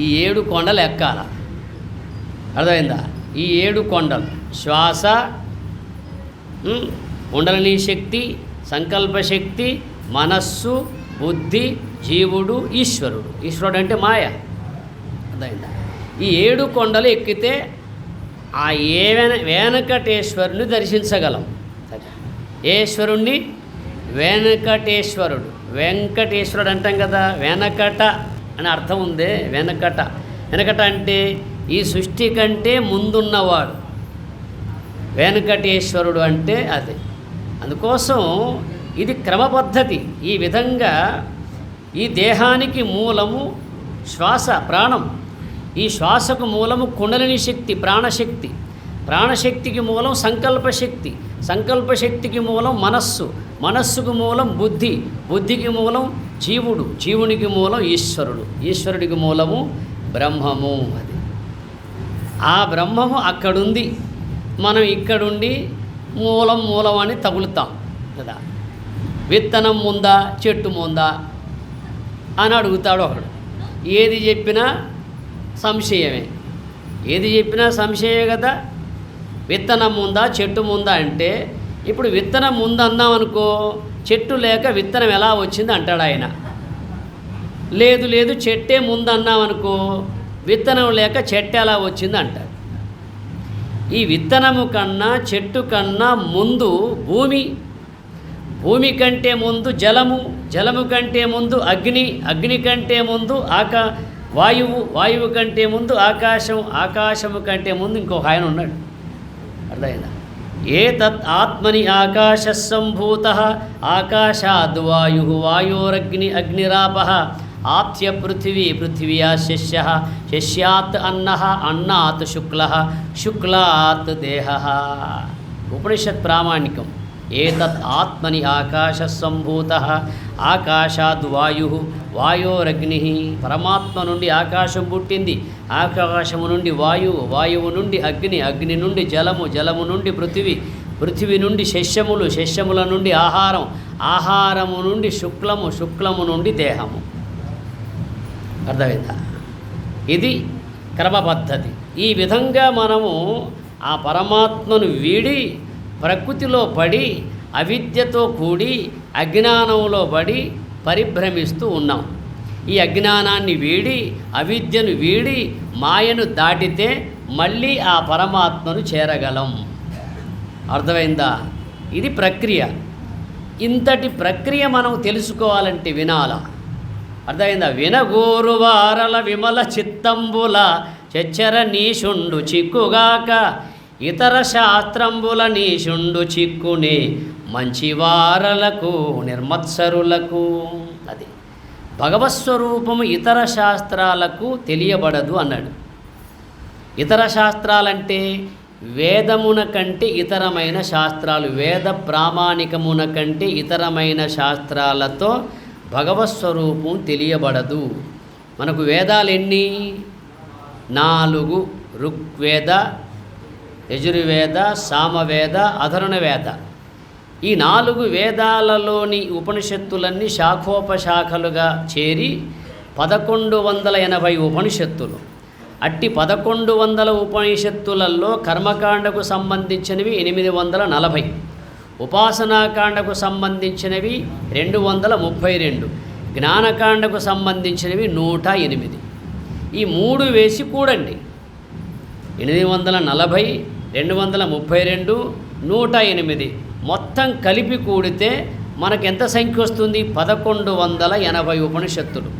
ఈ 7 కొండలు ఎక్కాల. అర్థమైందా? ఈ 7 కొండలు శ్వాస, కుండలిని శక్తి, సంకల్పశక్తి, మనస్సు, బుద్ధి, జీవుడు, ఈశ్వరుడు. ఈశ్వరుడు అంటే మాయ. అర్థమైందా? ఈ 7 కొండలు ఎక్కితే ఆ వెంకటేశ్వరుని దర్శించగలం. ఈశ్వరుణ్ణి వెంకటేశ్వరుడు. వెంకటేశ్వరుడు అంటాం కదా, వెనకట అని అర్థం ఉంది. వెనకట అంటే ఈ సృష్టి కంటే ముందున్నవాడు. వెంకటేశ్వరుడు అంటే అదే. అందుకోసం ఇది క్రమ పద్ధతి. ఈ విధంగా ఈ దేహానికి మూలము శ్వాస, ప్రాణం. ఈ శ్వాసకు మూలము కుండలిని శక్తి, ప్రాణశక్తి. ప్రాణశక్తికి మూలం సంకల్పశక్తి. సంకల్పశక్తికి మూలం మనస్సు. మనస్సుకు మూలం బుద్ధి. బుద్ధికి మూలం జీవుడు. జీవునికి మూలం ఈశ్వరుడు. ఈశ్వరుడికి మూలము బ్రహ్మము. అది ఆ బ్రహ్మము అక్కడుంది. మనం ఇక్కడుండి మూలం అని తగులుతాం కదా. విత్తనం ముందా చెట్టు ముందా అని అడుగుతాడు ఒకడు. ఏది చెప్పినా సంశయమే. ఏది చెప్పినా సంశయమే కదా. విత్తనం ముందా చెట్టు ముందా అంటే, ఇప్పుడు విత్తనం ముందు అన్నాం అనుకో, చెట్టు లేక విత్తనం ఎలా వచ్చింది అంటాడు ఆయన. లేదు చెట్టే ముందు అన్నాం అనుకో, విత్తనం లేక చెట్టు ఎలా వచ్చింది అంటాడు. ఈ విత్తనము కన్నా చెట్టు కన్నా ముందు భూమి, భూమి కంటే ముందు జలము, జలము కంటే ముందు అగ్ని, అగ్ని కంటే ముందు వాయువు, వాయువు కంటే ముందు ఆకాశం, ఆకాశము కంటే ముందు ఇంకొక ఆయన ఉన్నాడు. అర్థమైందా? ఏతత్ ఆత్మని ఆకాశ సంభూత ఆకాశాద్ వాయు, వాయోరగ్ని, అగ్నిరాపః ఆప్య పృథివీ, పృథివ్యా శస్య, శస్యాత్ అన్నః, అన్నాత్ శుక్లః, శుక్లాత్ దేహః. ఉపనిషత్ ప్రామాణికం. ఏతత్ ఆత్మని ఆకాశ సంభూత ఆకాశాద్ వాయు, వాయోరగ్ని. పరమాత్మ నుండి ఆకాశం పుట్టింది. ఆకాశము నుండి వాయువు, వాయువు నుండి అగ్ని, అగ్ని నుండి జలము, జలము నుండి పృథివీ, పృథివీ నుండి శస్యములు, శస్యముల నుండి ఆహారం, ఆహారము నుండి శుక్లము, శుక్లము నుండి దేహము. అర్థమైందా? ఇది క్రమ పద్ధతి. ఈ విధంగా మనము ఆ పరమాత్మను వీడి ప్రకృతిలో పడి అవిద్యతో కూడి అజ్ఞానంలో పడి పరిభ్రమిస్తూ ఉన్నాం. ఈ అజ్ఞానాన్ని వీడి అవిద్యను వీడి మాయను దాటితే మళ్ళీ ఆ పరమాత్మను చేరగలం. అర్థమైందా? ఇది ప్రక్రియ. ఇంతటి ప్రక్రియ మనం తెలుసుకోవాలంటే వినాల. అర్థమైందా? వినగోరు వారల విమల చిత్తంబుల చచ్చర నీషుండు చిక్కుగాక, ఇతర శాస్త్రంబుల నీషుండు చిక్కునే మంచివారలకు నిర్మత్సరులకు. అది భగవత్స్వరూపము ఇతర శాస్త్రాలకు తెలియబడదు అన్నాడు. ఇతర శాస్త్రాలంటే వేదమున కంటే ఇతరమైన శాస్త్రాలు, వేద ప్రామాణికమున కంటే ఇతరమైన శాస్త్రాలతో భగవత్స్వరూపం తెలియబడదు. మనకు వేదాలు ఎన్ని? 4. ఋగ్వేద, యజుర్వేద, సామవేద, అధర్వణ వేద. ఈ 4 వేదాలలోని ఉపనిషత్తులన్నీ శాఖోపశాఖలుగా చేరి 1180 ఉపనిషత్తులు. అట్టి 1100 ఉపనిషత్తులలో కర్మకాండకు సంబంధించినవి 840, ఉపాసనాకాండకు సంబంధించినవి 232, జ్ఞానకాండకు సంబంధించినవి 108. ఈ 3 వేసి కూడండి. 840, 232, 108 మొత్తం కలిపి కూడితే మనకెంత సంఖ్య వస్తుంది? 1180 ఉపనిషత్తులు.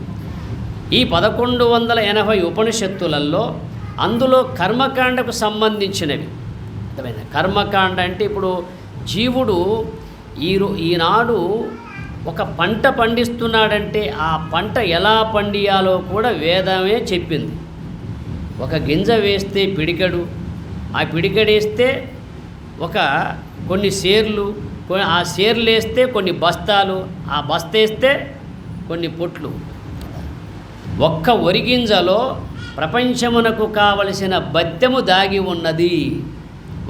ఈ 1180 ఉపనిషత్తులలో అందులో కర్మకాండకు సంబంధించినవి. అర్థమైందా? కర్మకాండ అంటే ఇప్పుడు జీవుడు ఈనాడు ఒక పంట పండిస్తున్నాడంటే ఆ పంట ఎలా పండియాలో కూడా వేదమే చెప్పింది. ఒక గింజ వేస్తే పిడికెడు, ఆ పిడికెడేస్తే కొన్ని సేర్లు, ఆ సేర్లు వేస్తే కొన్ని బస్తాలు, ఆ బస్తేస్తే కొన్ని పొట్లు. ఒక్క ఒరిగింజలో ప్రపంచమునకు కావలసిన బత్తెము దాగి ఉన్నది.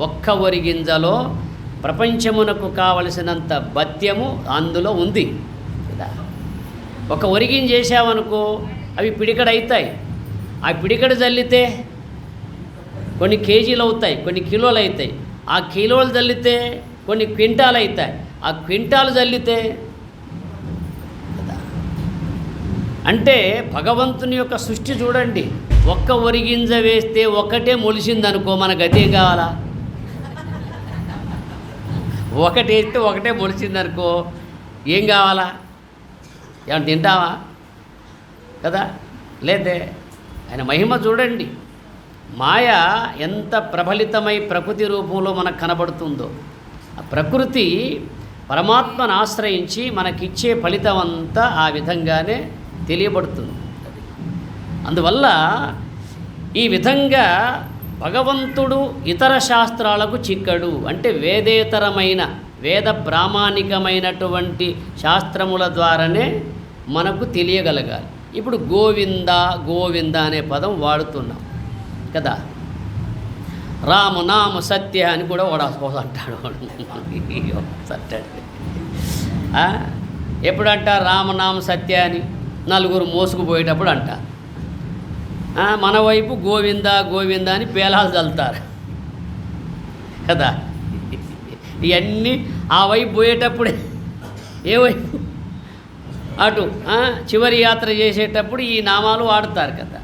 ఒక్క ఒరిగింజలో ప్రపంచమునకు కావలసినంత బత్యము అందులో ఉంది కదా. ఒక ఒరిగింజ చేసామనుకో అవి పిడికడ అవుతాయి. ఆ పిడికడ చల్లితే కొన్ని కేజీలు అవుతాయి, కొన్ని కిలోలు అవుతాయి. ఆ కిలోలు చల్లితే కొన్ని క్వింటాలు అవుతాయి. ఆ క్వింటాలు చల్లితే అంటే భగవంతుని యొక్క సృష్టి చూడండి. ఒక్క ఒరిగింజ వేస్తే ఒక్కటే మొలిసిందనుకో మన గతి ఏం కావాలా? ఒకటి వేస్తే ఒకటే మొలిసిందనుకో ఏం కావాలా? ఏమన్నా తింటావా కదా? లేదే. ఆయన మహిమ చూడండి. మాయ ఎంత ప్రబలితమై ప్రకృతి రూపంలో మనకు కనబడుతుందో, ఆ ప్రకృతి పరమాత్మను ఆశ్రయించి మనకిచ్చే ఫలితం అంతా ఆ విధంగానే తెలియబడుతుంది. అందువల్ల ఈ విధంగా భగవంతుడు ఇతర శాస్త్రాలకు చిక్కడు. అంటే వేదేతరమైన వేద ప్రామాణికమైనటువంటి శాస్త్రముల ద్వారానే మనకు తెలియగలగాలి. ఇప్పుడు గోవింద గోవింద అనే పదం వాడుతున్నాం కదా. రామనామ సత్య అని కూడా అంటాడు. ఎప్పుడంట రామనామ సత్య అని? నలుగురు మోసుకుపోయేటప్పుడు అంట. మన వైపు గోవింద గోవింద అని పేలాలు చల్లుతారు కదా. ఇవన్నీ ఆ వైపు పోయేటప్పుడే, ఏ వైపు అటు చివరి యాత్ర చేసేటప్పుడు ఈ నామాలు వాడుతారు కదా.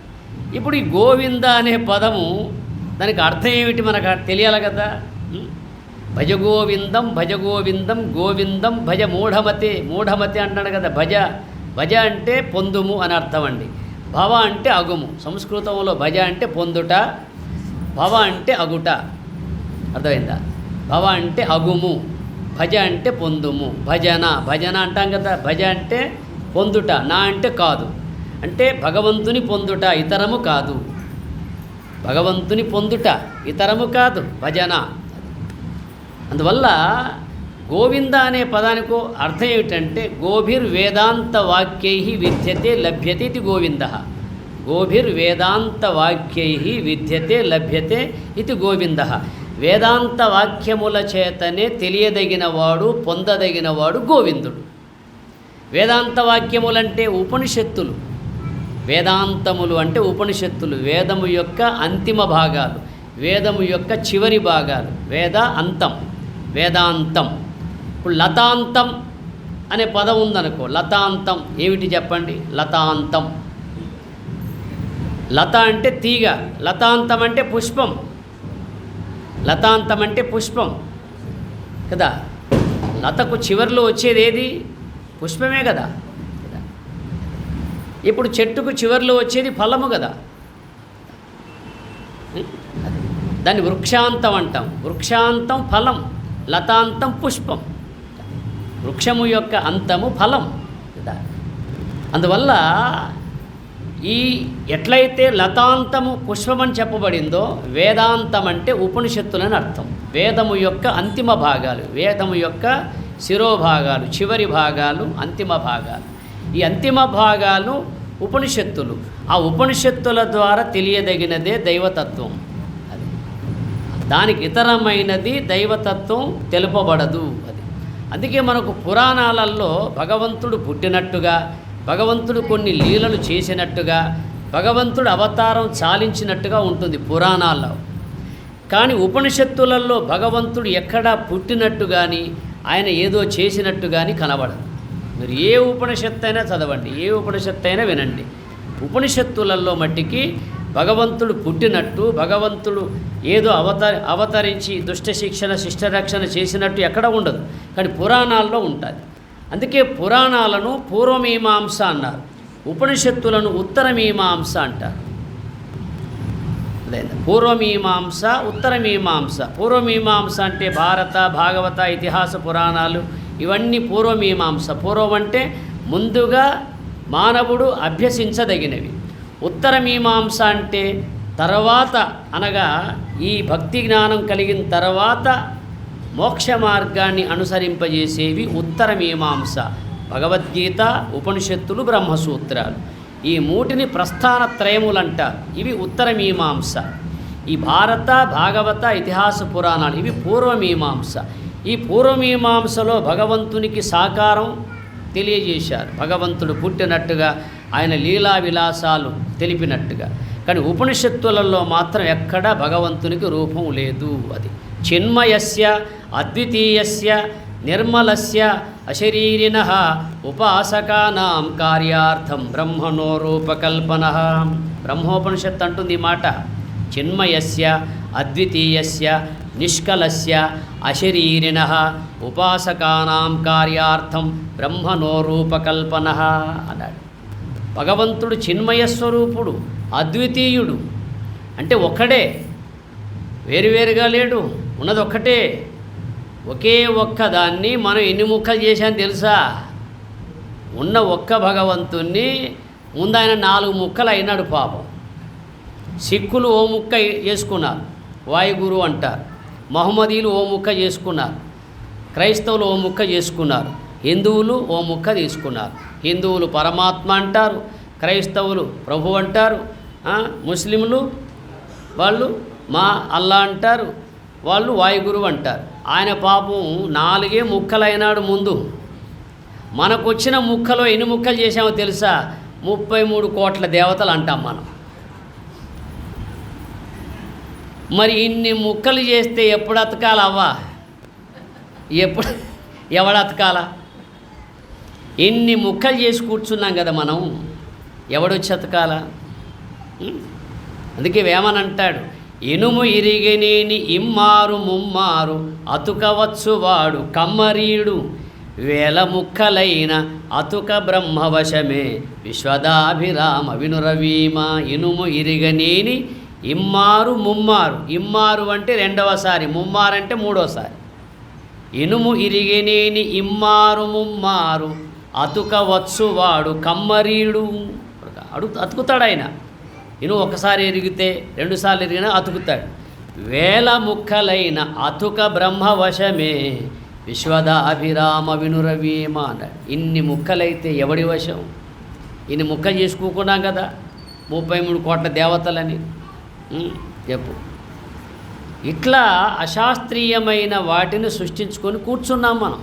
ఇప్పుడు ఈ గోవింద అనే పదము దానికి అర్థం ఏమిటి మనకు తెలియాలి కదా. భజ గోవిందం భజ గోవిందం గోవిందం భజ మూఢమతే. మూఢమతే అంటాడు కదా. భజ భజ అంటే పొందుము అని అర్థం అండి. భవ అంటే అగుము. సంస్కృతంలో భజ అంటే పొందుట, భవ అంటే అగుట. అర్థమైందా? భవ అంటే అగుము, భజ అంటే పొందుము. భజన భజన అంటాం కదా. భజ అంటే పొందుట, నా అంటే కాదు. అంటే భగవంతుని పొందుట, ఇతరము కాదు. భగవంతుని పొందుట ఇతరము కాదు, భజన. అందువల్ల గోవింద అనే పదానికి అర్థం ఏమిటంటే గోభిర్వేదాంత వాక్యై విద్యతే లభ్యతే ఇది గోవింద. గోభిర్వేదాంత వాక్యై విద్యతే లభ్యతే ఇది గోవింద. వేదాంత వాక్యముల చేతనే తెలియదగినవాడు, పొందదగినవాడు గోవిందుడు. వేదాంత వాక్యములంటే ఉపనిషత్తులు. వేదాంతములు అంటే ఉపనిషత్తులు, వేదము యొక్క అంతిమ భాగాలు, వేదము యొక్క చివరి భాగాలు. వేద అంతం, వేదాంతం. ఇప్పుడు లతాంతం అనే పదం ఉందనుకో. లతాంతం ఏమిటి చెప్పండి? లతాంతం. లత అంటే తీగ, లతాంతం అంటే పుష్పం. లతాంతం అంటే పుష్పం కదా. లతకు చివరిలో వచ్చేది ఏది? పుష్పమే కదా. ఇప్పుడు చెట్టుకు చివరిలో వచ్చేది ఫలము కదా. దాన్ని వృక్షాంతం అంటాం. వృక్షాంతం ఫలం, లతాంతం పుష్పం. వృక్షము యొక్క అంతము ఫలం కదా. అందువల్ల ఈ ఎట్లయితే లతాంతము పుష్పమని చెప్పబడిందో, వేదాంతం అంటే ఉపనిషత్తులని అర్థం. వేదము యొక్క అంతిమ భాగాలు, వేదము యొక్క శిరోభాగాలు, చివరి భాగాలు, అంతిమ భాగాలు. ఈ అంతిమ భాగాలు ఉపనిషత్తులు. ఆ ఉపనిషత్తుల ద్వారా తెలియదగినదే దైవతత్వం. అది దానికి ఇతరమైనది దైవతత్వం తెలుపబడదు. అది అందుకే మనకు పురాణాలలో భగవంతుడు పుట్టినట్టుగా, భగవంతుడు కొన్ని లీలలు చేసినట్టుగా, భగవంతుడు అవతారం చాలించినట్టుగా ఉంటుంది పురాణాల్లో. కానీ ఉపనిషత్తులలో భగవంతుడు ఎక్కడా పుట్టినట్టు కానీ, ఆయన ఏదో చేసినట్టు కానీ కనబడదు. మీరు ఏ ఉపనిషత్తు అయినా చదవండి, ఏ ఉపనిషత్తు అయినా వినండి. ఉపనిషత్తులలో మట్టికి భగవంతుడు పుట్టినట్టు, భగవంతుడు ఏదో అవతరించి దుష్ట శిక్షణ శిష్టరక్షణ చేసినట్టు ఎక్కడ ఉండదు. కానీ పురాణాల్లో ఉంటుంది. అందుకే పురాణాలను పూర్వమీమాంస అన్నారు, ఉపనిషత్తులను ఉత్తరమీమాంస అంటారు. అదే పూర్వమీమాంస, ఉత్తరమీమాంస. పూర్వమీమాంస అంటే భారత, భాగవత, ఇతిహాస పురాణాలు, ఇవన్నీ పూర్వమీమాంస. పూర్వం అంటే ముందుగా మానవుడు అభ్యసించదగినవి. ఉత్తరమీమాంస అంటే తర్వాత, అనగా ఈ భక్తి జ్ఞానం కలిగిన తర్వాత మోక్ష మార్గాన్ని అనుసరింపజేసేవి ఉత్తరమీమాంస. భగవద్గీత, ఉపనిషత్తులు, బ్రహ్మసూత్రాలు, ఈ మూటిని ప్రస్థాన త్రయములంటారు. ఇవి ఉత్తరమీమాంస. ఈ భారత, భాగవత, ఇతిహాస పురాణాలు ఇవి పూర్వమీమాంస. ఈ పూర్వమీమాంసలో భగవంతునికి సాకారం తెలియజేశారు. భగవంతుడు పుట్టినట్టుగా ఆయన లీలా విలాసాలు తెలిపినట్టుగా. కానీ ఉపనిషత్తులలో మాత్రం ఎక్కడా భగవంతునికి రూపం లేదు. అది చిన్మయస్య అద్వితీయస్య నిర్మలస్య అశరీరిణః ఉపాసకానాం కార్యార్థం బ్రహ్మణో రూపకల్పనః. బ్రహ్మోపనిషత్తు అంటుంది ఈ మాట. చిన్మయస్య అద్వితీయస్య నిష్కలస్య అశరీరిణః ఉపాసకానాం కార్యార్థం బ్రహ్మణో రూపకల్పనః అన్నాడు. భగవంతుడు చిన్మయ స్వరూపుడు, అద్వితీయుడు, అంటే ఒక్కడే, వేరువేరుగా లేడు, ఉన్నది ఒక్కటే. ఒకే ఒక్క దాన్ని మనం ఎన్ని ముక్కలు చేశాను తెలుసా? ఉన్న ఒక్క భగవంతుణ్ణి ముందు ఆయన 4 ముక్కలు అయినాడు పాపం. సిక్కులు ఓ ముక్క చేసుకున్నారు, వాయుగురు అంటారు. మహమ్మదీయులు ఓ ముక్క చేసుకున్నారు, క్రైస్తవులు ఓ ముక్క చేసుకున్నారు, హిందువులు ఓ ముక్క తీసుకున్నారు. హిందువులు పరమాత్మ అంటారు, క్రైస్తవులు ప్రభు అంటారు, ముస్లింలు వాళ్ళు మా అల్లా అంటారు, వాళ్ళు వాయుగురువు అంటారు. ఆయన పాపం 4 ముక్కలైనాడు ముందు. మనకు వచ్చిన ముక్కలో ఎన్ని ముక్కలు చేసామో తెలుసా? 33 కోట్ల దేవతలు అంటాం మనం. మరి ఇన్ని ముక్కలు చేస్తే ఎప్పుడు అతకాలవ్వా? ఎవడు అతకాలా? ఇన్ని ముక్కలు చేసి కూర్చున్నాం కదా మనం, ఎవడొచ్చి అతకాలా? అందుకే వేమనంటాడు, ఇనుము ఇరిగనేని ఇమ్మారు ముమ్మారు అతుకవచ్చు వాడు కమ్మరీయుడు, వేల ముక్కలైన అతుక బ్రహ్మవశమే విశ్వదాభిరామ వినురవీమ. ఇనుము ఇరిగనేని ఇమ్మారు ముమ్మారు. ఇమ్మారు అంటే 2వసారి, ముమ్మారు అంటే 3వసారి. ఇనుము ఇరిగనేని ఇమ్మారు ముమ్మారు అతుకవచ్చు వాడు కమ్మరీయుడు. అతుకుతాడు ఆయన. ఇను ఒకసారి ఎరిగితే 2 సార్లు ఎరిగినా అతుకుతాడు. వేల ముక్కలైన అతుక బ్రహ్మవశమే విశ్వదాభిరామ వినురవీమ అన్నాడు. ఇన్ని ముక్కలైతే ఎవడి వశం? ఇన్ని ముక్కలు చేసుకోకున్నాం కదా 33 కోట్ల దేవతలని. చెప్పు. ఇట్లా అశాస్త్రీయమైన వాటిని సృష్టించుకొని కూర్చున్నాం మనం.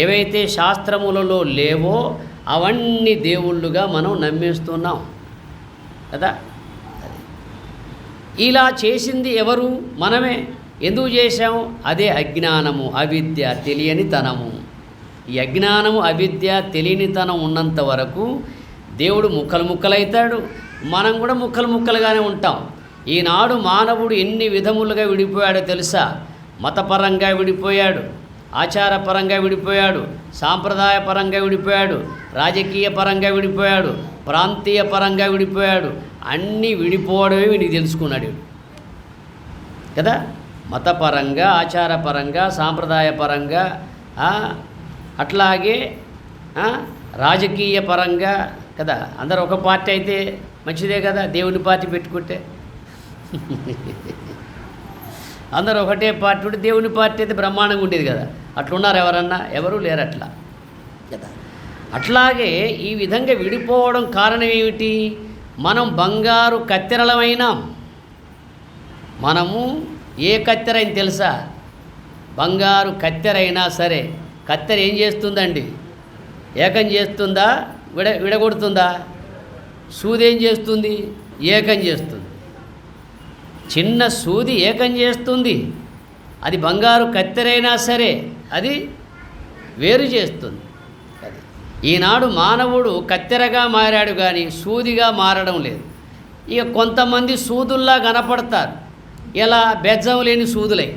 ఏవైతే శాస్త్రములలో లేవో అవన్నీ దేవుళ్ళుగా మనం నమ్మేస్తున్నాం కదా. ఇలా చేసింది ఎవరు? మనమే. ఎందుకు చేశాము? అదే అజ్ఞానము, అవిద్య, తెలియనితనము. ఈ అజ్ఞానము, అవిద్య, తెలియనితనం ఉన్నంత వరకు దేవుడు ముక్కలు ముక్కలవుతాడు, మనం కూడా ముక్కలు ముక్కలుగానే ఉంటాం. ఈనాడు మానవుడు ఎన్ని విధములుగా విడిపోయాడో తెలుసా? మతపరంగా విడిపోయాడు, ఆచారపరంగా విడిపోయాడు, సాంప్రదాయపరంగా విడిపోయాడు, రాజకీయ పరంగా విడిపోయాడు, ప్రాంతీయ పరంగా విడిపోయాడు. అన్నీ విడిపోవడమే వీడికి తెలుసుకున్నాడు కదా. మతపరంగా, ఆచారపరంగా, సాంప్రదాయపరంగా, అట్లాగే రాజకీయ పరంగా కదా. అందరూ ఒక పార్టీ అయితే మంచిదే కదా, దేవుని పార్టీ పెట్టుకుంటే. అందరూ ఒకటే పార్టీ ఉంటే దేవుని పార్టీ అయితే బ్రహ్మాండంగా ఉండేది కదా. అట్లున్నారు ఎవరన్నా? ఎవరూ లేరు అట్లా కదా. అట్లాగే ఈ విధంగా విడిపోవడం కారణం ఏమిటి? మనం బంగారు కత్తెరలమైనాం. మనము ఏ కత్తెర అని తెలుసా? బంగారు కత్తెర అయినా సరే కత్తెర ఏం చేస్తుందండి? ఏకం చేస్తుందా? విడగొడుతుందా? సూది ఏం చేస్తుంది? ఏకం చేస్తుంది. చిన్న సూది ఏకం చేస్తుంది. అది బంగారు కత్తెరైనా సరే అది వేరు చేస్తుంది. అది ఈనాడు మానవుడు కత్తెరగా మారాడు కానీ సూదిగా మారడం లేదు. ఇక కొంతమంది సూదుల్లా కనపడతారు. ఇలా బెజ్జం లేని సూదులై.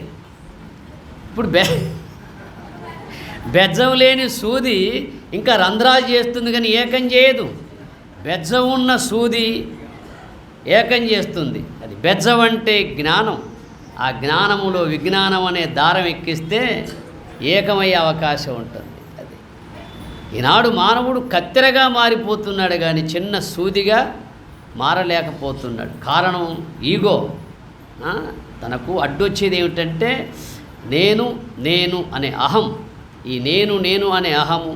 ఇప్పుడు బెజ్జం లేని సూది ఇంకా రంధ్రాలు చేస్తుంది కానీ ఏకం చేయదు. బెజ్జం ఉన్న సూది ఏకం చేస్తుంది. అది బెజ్జం అంటే జ్ఞానం. ఆ జ్ఞానములో విజ్ఞానం అనే దారం ఎక్కిస్తే ఏకమయ్యే అవకాశం ఉంటుంది. అది ఈనాడు మానవుడు కత్తెరగా మారిపోతున్నాడు కానీ చిన్న సూదిగా మారలేకపోతున్నాడు. కారణం ఈగో. తనకు అడ్డొచ్చేది ఏమిటంటే నేను అనే అహం. ఈ నేను అనే అహము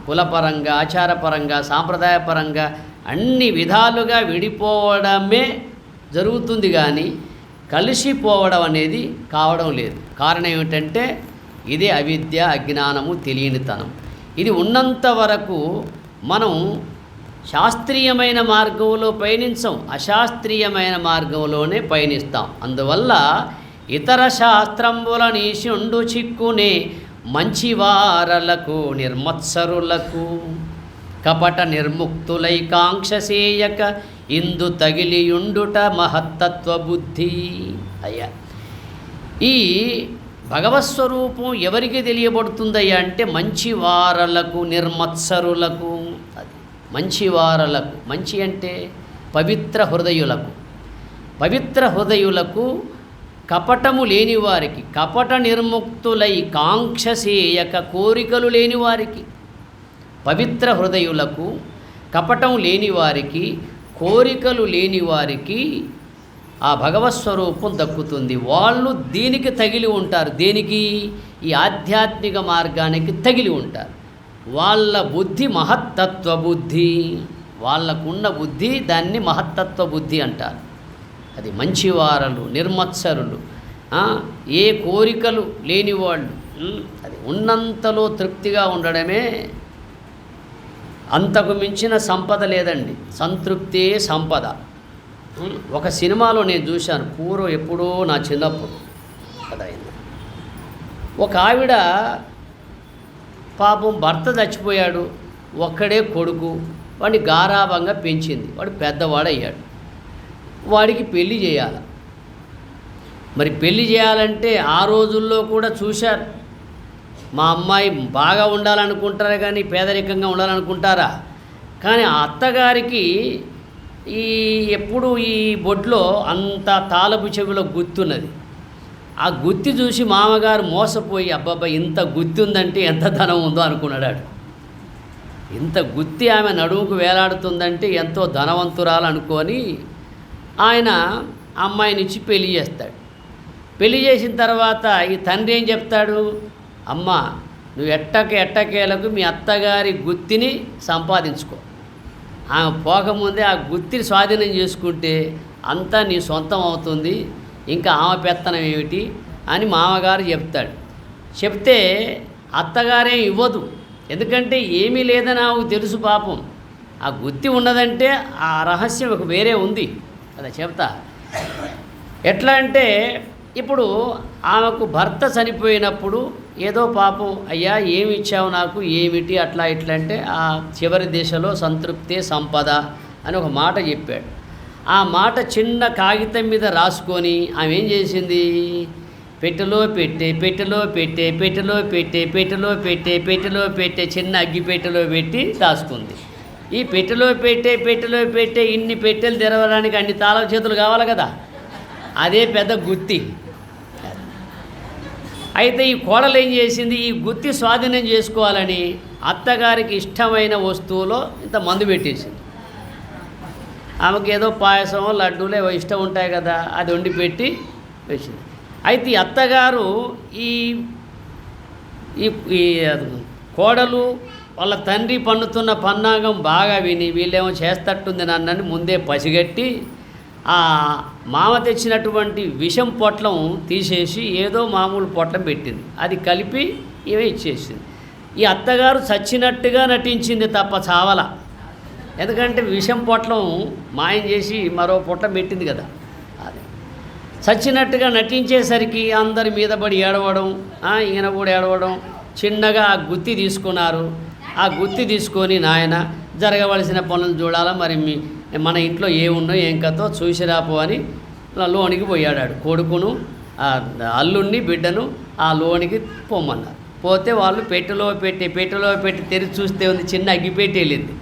కులపరంగా, ఆచారపరంగా, సాంప్రదాయపరంగా అన్ని విధాలుగా విడిపోవడమే జరుగుతుంది కానీ కలిసిపోవడం అనేది కావడం లేదు. కారణం ఏమిటంటే ఇదే అవిద్య, అజ్ఞానము, తెలియనితనం. ఇది ఉన్నంత వరకు మనం శాస్త్రీయమైన మార్గంలో పయనించం, అశాస్త్రీయమైన మార్గంలోనే పయనిస్తాం. అందువల్ల ఇతర శాస్త్రంబుల నీశుండు చిక్కునే మంచివారలకు నిర్మత్సరులకు కపట నిర్ముక్తులై కాంక్షసేయక ఇందు తగిలియుండుట మహత్తత్వ బుద్ధి. అయ్యా, ఈ భగవత్స్వరూపం ఎవరికి తెలియబడుతుందయ్యా అంటే మంచివారలకు నిర్మత్సరులకు. అది మంచివారలకు, మంచి అంటే పవిత్ర హృదయులకు, పవిత్ర హృదయులకు, కపటము లేని వారికి, కపట నిర్ముక్తులై కాంక్షసేయక కోరికలు లేని వారికి, పవిత్ర హృదయులకు, కపటం లేని వారికి, కోరికలు లేని వారికి ఆ భగవత్స్వరూపం దక్కుతుంది. వాళ్ళు దీనికి తగిలి ఉంటారు. దేనికి? ఈ ఆధ్యాత్మిక మార్గానికి తగిలి ఉంటారు. వాళ్ళ బుద్ధి మహత్తత్వ బుద్ధి, వాళ్ళకున్న బుద్ధి దాన్ని మహత్తత్వ బుద్ధి అంటారు. అది మంచివారలు, నిర్మత్సరులు, ఏ కోరికలు లేనివాళ్ళు. అది ఉన్నంతలో తృప్తిగా ఉండడమే, అంతకు మించిన సంపద లేదండి. సంతృప్తే సంపద. ఒక సినిమాలో నేను చూశాను, పూర్వం ఎప్పుడో నా చిన్నప్పుడు కదా. ఒక ఆవిడ పాపం భర్త చచ్చిపోయాడు, ఒక్కడే కొడుకు, వాడిని గారాభంగా పెంచింది. వాడు పెద్దవాడయ్యాడు, వాడికి పెళ్లి చేయాలి. మరి పెళ్లి చేయాలంటే ఆ రోజుల్లో కూడా చూశారు, మా అమ్మాయి బాగా ఉండాలనుకుంటారా కానీ పేదరికంగా ఉండాలనుకుంటారా? కానీ ఆ అత్తగారికి ఎప్పుడు ఈ బొడ్లో అంత తాళపు చెవిలో గుత్తున్నది. ఆ గుత్తి చూసి మామగారు మోసపోయి, అబ్బాబ్బా ఇంత గుత్తి ఉందంటే ఎంత ధనం ఉందో అనుకున్నాడు. ఇంత గుత్తి ఆమె నడుముకు వేలాడుతుందంటే ఎంతో ధనవంతురాలు అనుకొని ఆయన అమ్మాయినిచ్చి పెళ్లి చేస్తాడు. పెళ్లి చేసిన తర్వాత ఈ తండ్రి ఏం చెప్తాడు? అమ్మ, నువ్వు ఎట్టకేలకు మీ అత్తగారి గుత్తిని సంపాదించుకో, ఆమె పోకముందే ఆ గుత్తిని స్వాధీనం చేసుకుంటే అంతా నీ సొంతం అవుతుంది, ఇంకా ఆమె పెత్తనం ఏమిటి అని మామగారు చెప్తాడు. చెప్తే అత్తగారేం ఇవ్వదు, ఎందుకంటే ఏమీ లేదని ఆమెకు తెలుసు. పాపం ఆ గుత్తి ఉన్నదంటే ఆ రహస్యం ఒక వేరే ఉంది కదా. చెప్తా ఎట్లా అంటే, ఇప్పుడు ఆమెకు భర్త చనిపోయినప్పుడు ఏదో పాపం, అయ్యా ఏమి ఇచ్చావు నాకు, ఏమిటి అట్లా ఇట్లా అంటే ఆ చివరి దశలో సంతృప్తే సంపద అని ఒక మాట చెప్పాడు. ఆ మాట చిన్న కాగితం మీద రాసుకొని ఆమె ఏం చేసింది? పెట్టెలో పెట్టే చిన్న అగ్గిపెట్టెలో పెట్టి దాచుకుంది. ఈ పెట్టెలో పెట్టే ఇన్ని పెట్టెలు తెరవడానికి అన్ని తాళం చేతులు కావాలి కదా, అదే పెద్ద గుత్తి. అయితే ఈ కోడలు ఏం చేసింది? ఈ గుత్తి స్వాధీనం చేసుకోవాలని అత్తగారికి ఇష్టమైన వస్తువులో ఇంత మందు పెట్టేసింది. ఆమెకి ఏదో పాయసం, లడ్డూలు ఏవో ఇష్టం ఉంటాయి కదా, అది వండి పెట్టి వేసింది. అయితే ఈ అత్తగారు ఈ ఈ కోడలు వాళ్ళ తండ్రి పన్నుతున్న పన్నాగం బాగా విని, వీళ్ళేమో చేస్తట్టుంది నన్నని ముందే పసిగట్టి ఆ మామ తెచ్చినటువంటి విషం పొట్లం తీసేసి ఏదో మామూలు పొట్లం పెట్టింది, అది కలిపి ఈమె ఇచ్చేసింది. ఈ అత్తగారు చచ్చినట్టుగా నటించింది తప్ప చావల. ఎందుకంటే విషం పొట్లం మాయం చేసి మరో పొట్లం పెట్టింది కదా. అది చచ్చినట్టుగా నటించేసరికి అందరి మీద పడి ఏడవడం, ఈయన కూడా ఏడవడం. చిన్నగా ఆ గుత్తి తీసుకున్నారు. ఆ గుత్తి తీసుకొని, నాయన జరగవలసిన పనులు చూడాలా, మరి మన ఇంట్లో ఏమున్నో ఏం కథో చూసిరాపో అని లోనికి పోయాడు. కొడుకును అల్లుణ్ణి బిడ్డను ఆ లోనికి పొమ్మన్నారు. పోతే వాళ్ళు పెట్టెలో పెట్టి తెరిచి చూస్తే ఉంది చిన్న అగ్గిపెట్టె వెళ్ళింది.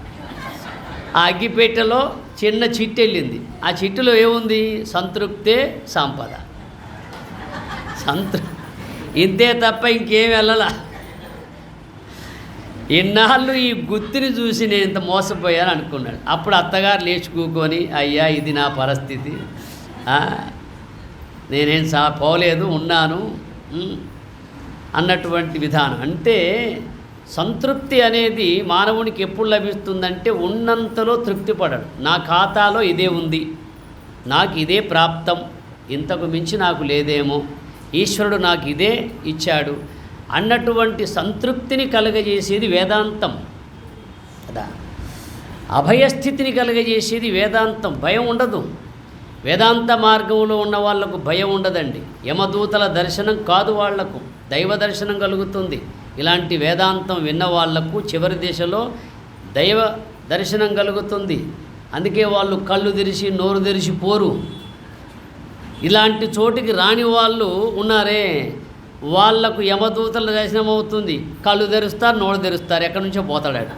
ఆ అగ్గిపెట్టెలో చిన్న చిట్టు వెళ్ళింది. ఆ చిట్టులో ఏముంది? సంతృప్తే సంపద. ఇంతే తప్ప ఇంకేం వెళ్ళాల. ఇన్నాళ్ళు ఈ గుత్తిని చూసి నేను ఇంత మోసపోయాను అనుకున్నాడు. అప్పుడు అత్తగారు లేచి కూకొని, అయ్యా ఇది నా పరిస్థితి, నేనేం పోలేదు, ఉన్నాను అన్నటువంటి విధానం. అంటే సంతృప్తి అనేది మానవునికి ఎప్పుడు లభిస్తుందంటే ఉన్నంతలో తృప్తి పడడు. నా ఖాతాలో ఇదే ఉంది, నాకు ఇదే ప్రాప్తం, ఇంతకు మించి నాకు లేదేమో, ఈశ్వరుడు నాకు ఇదే ఇచ్చాడు అన్నటువంటి సంతృప్తిని కలుగజేసేది వేదాంతం కదా. అభయస్థితిని కలుగజేసేది వేదాంతం. భయం ఉండదు. వేదాంత మార్గంలో ఉన్న వాళ్లకు భయం ఉండదండి. యమదూతల దర్శనం కాదు, వాళ్లకు దైవ దర్శనం కలుగుతుంది. ఇలాంటి వేదాంతం విన్న వాళ్లకు చివరి దశలో దైవ దర్శనం కలుగుతుంది. అందుకే వాళ్ళు కళ్ళు తెరిచి నోరు తెరిచి పోరు. ఇలాంటి చోటికి రాని వాళ్ళు ఉన్నారే, వాళ్లకు యమదూతల దర్శనం అవుతుంది. కళ్ళు తెరుస్తారు, నోరు తెరుస్తారు, ఎక్కడి నుంచో పోతాడు.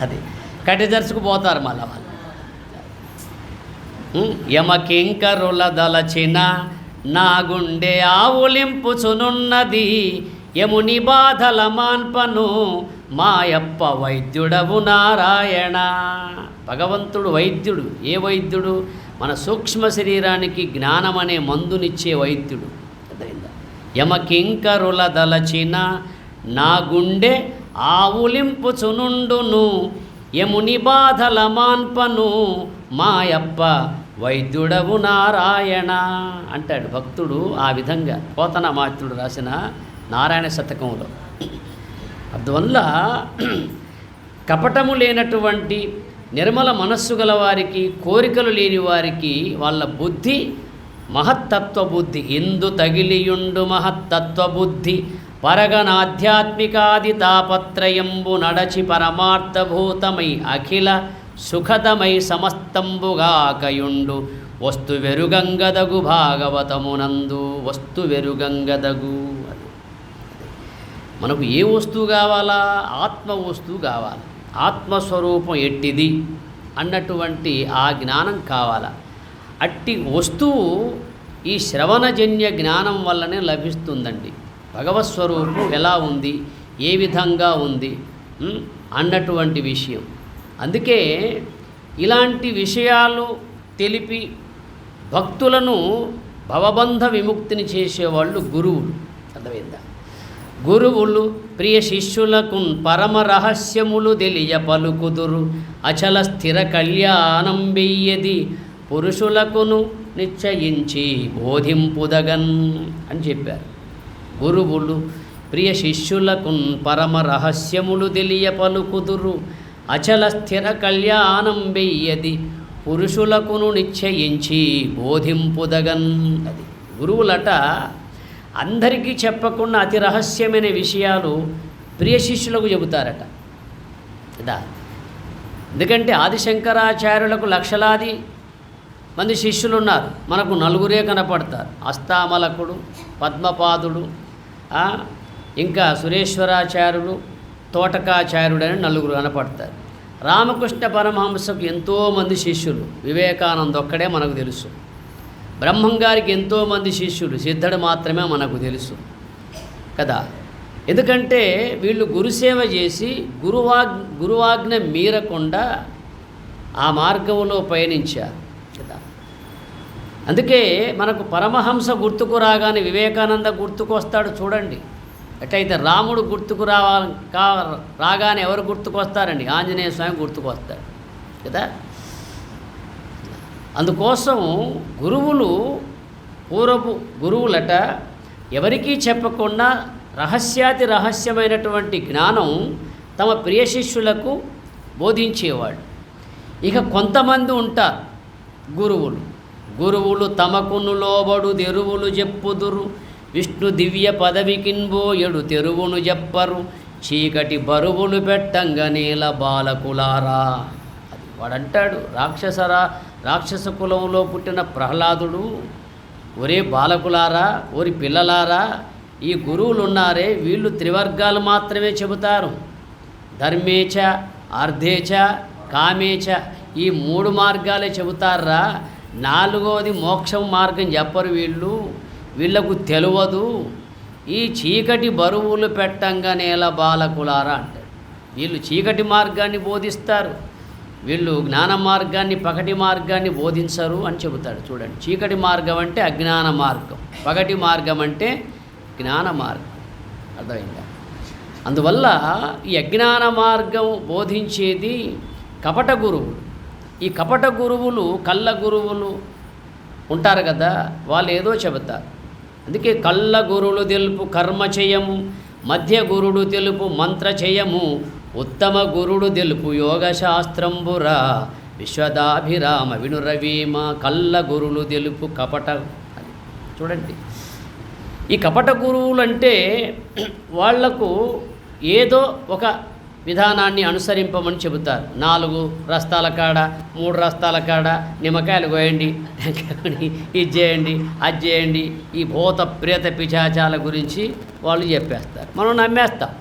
అది కట్టి తెరుచుకు పోతారు మళ్ళీ వాళ్ళు. యమకింకరుల దలచిన నా గుండె ఆవులింపుచునున్నది, యముని బాధల మాన్పను మాయప్ప వైద్యుడవు నారాయణ. భగవంతుడు వైద్యుడు. ఏ వైద్యుడు? మన సూక్ష్మ శరీరానికి జ్ఞానం అనే మందునిచ్చే వైద్యుడు. అర్థమైందా? యమకింకరుల దలచిన నా గుండె ఆవులింపుచునుండును, యముని బాధల మాన్పను మాయప్ప వైద్యుడవు నారాయణ అంటాడు భక్తుడు. ఆ విధంగా పోతనమాత్యుడు రాసిన నారాయణ శతకంలో. అందువల్ల కపటము లేనటువంటి నిర్మల మనస్సు గల వారికి, కోరికలు లేని వారికి వాళ్ళ బుద్ధి మహత్తత్వ బుద్ధి. ఇందు తగిలియుండు మహత్తత్వ బుద్ధి, పరగనాధ్యాత్మికాది తాపత్రయంబు నడచి పరమార్థభూతమై అఖిల సుఖదమై సమస్తంబుగాకయుండు వస్తు వెరుగంగదగు భాగవతమునందు. వస్తు వెరుగంగదగు. మనకు ఏ వస్తువు కావాలా? ఆత్మ వస్తువు కావాలి. ఆత్మస్వరూపం ఎట్టిది అన్నటువంటి ఆ జ్ఞానం కావాలా. అట్టి వస్తువు ఈ శ్రవణజన్య జ్ఞానం వల్లనే లభిస్తుందండి. భగవత్స్వరూపం ఎలా ఉంది, ఏ విధంగా ఉంది అన్నటువంటి విషయం. అందుకే ఇలాంటి విషయాలు తెలిపి భక్తులను భవబంధ విముక్తిని చేసేవాళ్ళు గురువులు. అర్థమైందా? గురువులు ప్రియ శిష్యులకు పరమ రహస్యములు తెలియ పలుకుదురు, అచల స్థిర కళ్యాణం వెయ్యది పురుషులకును నిశ్చయించి బోధింపుదగన్ అని చెప్పారు. గురువులు ప్రియ శిష్యులకు పరమ రహస్యములు తెలియ పలుకుదురు, అచల స్థిర కళ్యాణం వెయ్యది పురుషులకును నిశ్చయించి బోధింపుదగన్. అది గురువులట అందరికీ చెప్పకుండా అతి రహస్యమైన విషయాలు ప్రియ శిష్యులకు చెబుతారట కదా. ఎందుకంటే ఆదిశంకరాచార్యులకు లక్షలాది మంది శిష్యులు ఉన్నారు, మనకు నలుగురే కనపడతారు. అస్తామలకుడు, పద్మపాదుడు, ఇంకా సురేశ్వరాచార్యుడు, తోటకాచార్యుడు అని నలుగురు కనపడతారు. రామకృష్ణ పరమహంసకు ఎంతోమంది శిష్యులు, వివేకానంద ఒక్కడే మనకు తెలుసు. బ్రహ్మం గారికి ఎంతోమంది శిష్యులు, సిద్ధుడు మాత్రమే మనకు తెలుసు కదా. ఎందుకంటే వీళ్ళు గురుసేవ చేసి గురువాజ్ఞ మీరకుండా ఆ మార్గంలో పయనించారు కదా. అందుకే మనకు పరమహంస గుర్తుకు రాగానే వివేకానంద గుర్తుకు వస్తాడు చూడండి. ఎట్లయితే రాముడు గుర్తుకు రాగానే ఎవరు గుర్తుకు వస్తారండి? ఆంజనేయ స్వామి గుర్తుకు వస్తాడు కదా. అందుకోసం గురువులు, పూర్వపు గురువులట ఎవరికీ చెప్పకుండా రహస్యాతి రహస్యమైనటువంటి జ్ఞానం తమ ప్రియ శిష్యులకు బోధించేవాడు. ఇక కొంతమంది ఉంటారు గురువులు తమకును లోబడు తెరువులు చెప్పుదురు, విష్ణు దివ్య పదవికిన్బోయడు తెరువును చెప్పరు, చీకటి బరువులు పెట్టంగ నేల బాలకులారా. అది వాడంటాడు, రాక్షస కులంలో పుట్టిన ప్రహ్లాదుడు, ఒరే బాలకులారా, ఒరి పిల్లలారా, ఈ గురువులు ఉన్నారే వీళ్ళు త్రివర్గాలు మాత్రమే చెబుతారు. ధర్మేచ, అర్థేచ, కామేచ, ఈ 3 మార్గాలే చెబుతారా. 4వది మోక్షం మార్గం చెప్పరు వీళ్లకు తెలియదు. ఈ చీకటి బరువులు పెట్టంగా నేల బాలకులారా అంటారు. వీళ్ళు చీకటి మార్గాన్ని బోధిస్తారు, వీళ్ళు జ్ఞాన మార్గాన్ని, పగటి మార్గాన్ని బోధించరు అని చెబుతాడు. చూడండి, చీకటి మార్గం అంటే అజ్ఞాన మార్గం, పగటి మార్గం అంటే జ్ఞాన మార్గం. అర్థమైందా? అందువల్ల ఈ అజ్ఞాన మార్గం బోధించేది కపట గురువులు. ఈ కపట గురువులు, కళ్ళ గురువులు ఉంటారు కదా, వాళ్ళు ఏదో చెబుతారు. అందుకే కళ్ళ గురులు తెలుపు కర్మ చేయము, మధ్య గురుడు తెలుపు మంత్ర చేయము, ఉత్తమ గురుడు తెలుపు యోగ శాస్త్రంబురా, విశ్వదాభిరామ వినురవీమ. కళ్ళ గురులు తెలుపు కపట. చూడండి, ఈ కపట గురువులు అంటే వాళ్లకు ఏదో ఒక విధానాన్ని అనుసరింపమని చెబుతారు. 4 రస్తాల కాడ, 3 రస్తాల కాడ నిమ్మకాయలు కోయండి, ఇది చేయండి, అది చేయండి, ఈ భూత ప్రేత పిశాచాల గురించి వాళ్ళు చెప్పేస్తారు, మనం నమ్మేస్తాం.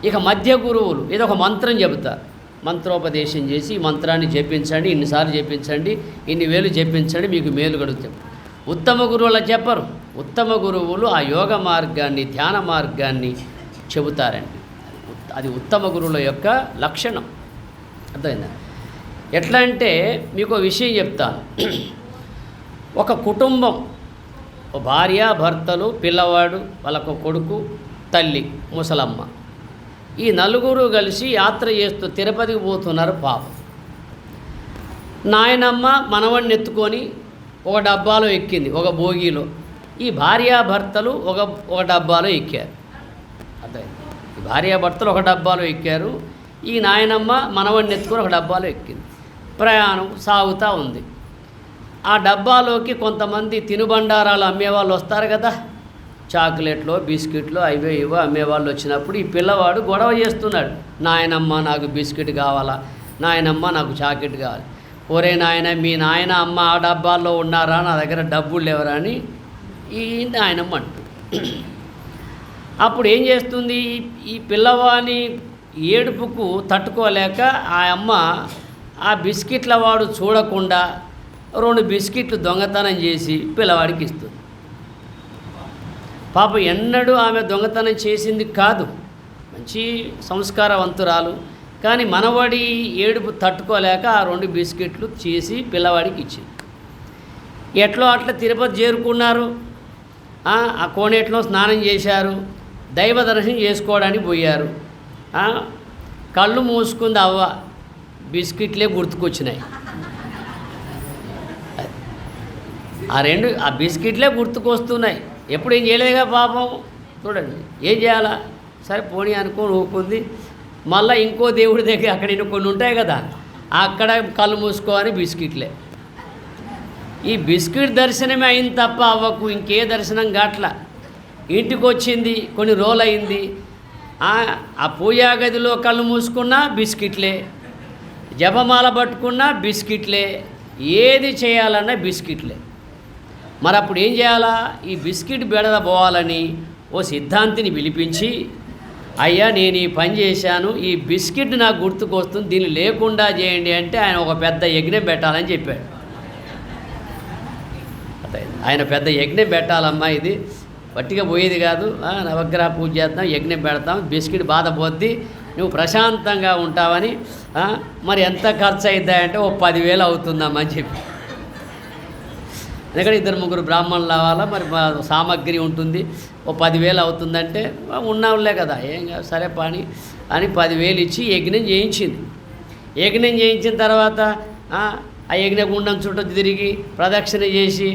ఇక మధ్య గురువులు ఏదో ఒక మంత్రం చెబుతారు, మంత్రోపదేశం చేసి ఈ మంత్రాన్ని జపించండి, ఇన్నిసార్లు జపించండి, ఇన్ని వేలు జపించండి, మీకు మేలు కలుగుతుంది. ఉత్తమ గురువులు చెప్పరు. ఉత్తమ గురువులు ఆ యోగ మార్గాన్ని, ధ్యాన మార్గాన్ని చెబుతారండి. అది ఉత్తమ గురువుల యొక్క లక్షణం. అర్థమైందా? ఎట్లా అంటే మీకు విషయం చెప్తాను. ఒక కుటుంబం, భార్య, భర్తలు, పిల్లవాడు, వాళ్ళకు కొడుకు, తల్లి, ముసలమ్మ, ఈ నలుగురు కలిసి యాత్ర చేస్తూ తిరుపతికి పోతున్నారు. పాపం నాయనమ్మ మనవడిని ఎత్తుకొని ఒక డబ్బాలో ఎక్కింది, ఒక బోగీలో. ఈ భార్యాభర్తలు ఒక డబ్బాలో ఎక్కారు. అర్థమైంది? ఈ భార్యాభర్తలు ఒక డబ్బాలో ఎక్కారు, ఈ నాయనమ్మ మనవడిని ఎత్తుకొని ఒక డబ్బాలో ఎక్కింది. ప్రయాణం సాగుతూ ఉంది. ఆ డబ్బాలోకి కొంతమంది తినుబండారాలు అమ్మేవాళ్ళు వస్తారు కదా, చాక్లెట్లు, బిస్కెట్లు, అవే ఇవో అమ్మేవాళ్ళు వచ్చినప్పుడు ఈ పిల్లవాడు గొడవ చేస్తున్నాడు. నాయనమ్మ నాకు బిస్కెట్ కావాలా, నాయనమ్మ నాకు చాక్లెట్ కావాలి. ఒరే నాయన, మీ నాయన అమ్మ ఆ డబ్బాల్లో ఉన్నారా, నా దగ్గర డబ్బులు లేవరా అని ఈ నాయనమ్మ అంటు. అప్పుడు ఏం చేస్తుంది, ఈ పిల్లవాని ఏడుపుకు తట్టుకోలేక ఆ అమ్మ ఆ బిస్కెట్ల వాడు చూడకుండా 2 బిస్కెట్లు దొంగతనం చేసి పిల్లవాడికి ఇస్తుంది. పాప ఎన్నడూ ఆమె దొంగతనం చేసింది కాదు, మంచి సంస్కారవంతురాలు. కానీ మనవాడి ఏడుపు తట్టుకోలేక ఆ 2 బిస్కెట్లు చేసి పిల్లవాడికి ఇచ్చింది. ఎట్లో అట్లా తిరుపతి చేరుకున్నారు. ఆ కోనేట్లో స్నానం చేశారు, దైవ దర్శనం చేసుకోవడానికి పోయారు. కళ్ళు మూసుకుంది అవ్వ, బిస్కెట్లే గుర్తుకొచ్చినాయి. ఆ బిస్కెట్లే గుర్తుకొస్తున్నాయి. ఎప్పుడు ఏం చేయలేదుగా పాపం. చూడండి, ఏం చేయాలా, సరే పోనీ అనుకోని ఊకుంది. మళ్ళీ ఇంకో దేవుడి దగ్గర అక్కడ కొన్ని ఉంటాయి కదా, అక్కడ కళ్ళు మూసుకోని బిస్కెట్లే. ఈ బిస్కెట్ దర్శనమే అయింది తప్ప అవ్వకు ఇంకే దర్శనం గాట్ల. ఇంటికి వచ్చింది, కొన్ని రోజులు అయింది. ఆ పూజా గదిలో కళ్ళు మూసుకున్నా బిస్కెట్లే, జపమాల పట్టుకున్నా బిస్కెట్లే, ఏది చేయాలన్నా బిస్కెట్లే. మరి అప్పుడు ఏం చేయాలా, ఈ బిస్కెట్ బెడద పోవాలని ఓ సిద్ధాంతిని పిలిపించి, అయ్యా నేను ఈ పని చేశాను, ఈ బిస్కెట్ నాకు గుర్తుకొస్తుంది, దీన్ని లేకుండా చేయండి అంటే ఆయన ఒక పెద్ద యజ్ఞం పెట్టాలని చెప్పాడు. ఆయన పెద్ద యజ్ఞం పెట్టాలమ్మా, ఇది వట్టిగా పోయేది కాదు, నవగ్రహ పూజ చేద్దాం, యజ్ఞం పెడతాం, బిస్కెట్ బాధ పోద్ది, నువ్వు ప్రశాంతంగా ఉంటావని. మరి ఎంత ఖర్చు అవుతాయంటే ఓ 10,000 అవుతుందమ్మా అని చెప్పి. ఎందుకంటే 2-3 బ్రాహ్మణులు రావాలా, మరి సామాగ్రి ఉంటుంది, ఓ 10,000 అవుతుందంటే ఉన్నవులే కదా, ఏం కాదు సరే పని అని 10,000 ఇచ్చి యజ్ఞం చేయించింది. యజ్ఞం చేయించిన తర్వాత ఆ యజ్ఞగుండం చుట్టూ తిరిగి ప్రదక్షిణ చేసి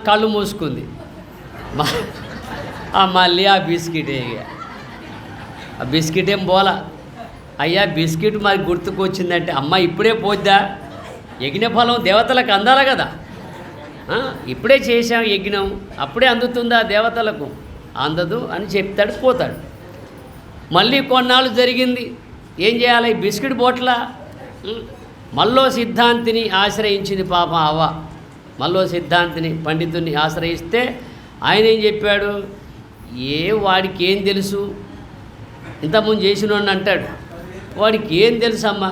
కళ్ళు మూసుకుంది. మళ్ళీ ఆ బిస్కెట్ ఆ బిస్కెట్ ఏం పోలా. అయ్యా బిస్కెట్ మరి గుర్తుకొచ్చిందంటే, అమ్మ ఇప్పుడే పోద్దా, యజ్ఞఫలం దేవతలకు అందాలి కదా, ఇప్పుడే చేశాం యజ్ఞం, అప్పుడే అందుతుందా దేవతలకు, అందదు అని చెప్తాడు, పోతాడు. మళ్ళీ కొన్నాళ్ళు జరిగింది, ఏం చేయాలి, బిస్కెట్ బోట్ల. మల్లో సిద్ధాంతిని ఆశ్రయించింది పాప అవ్వ. మల్లో సిద్ధాంతిని పండితుడిని ఆశ్రయిస్తే ఆయన ఏం చెప్పాడు, వాడికి ఏం తెలుసు, ఇంతకుముందు చేసినోడిని అంటాడు, వాడికి ఏం తెలుసమ్మా,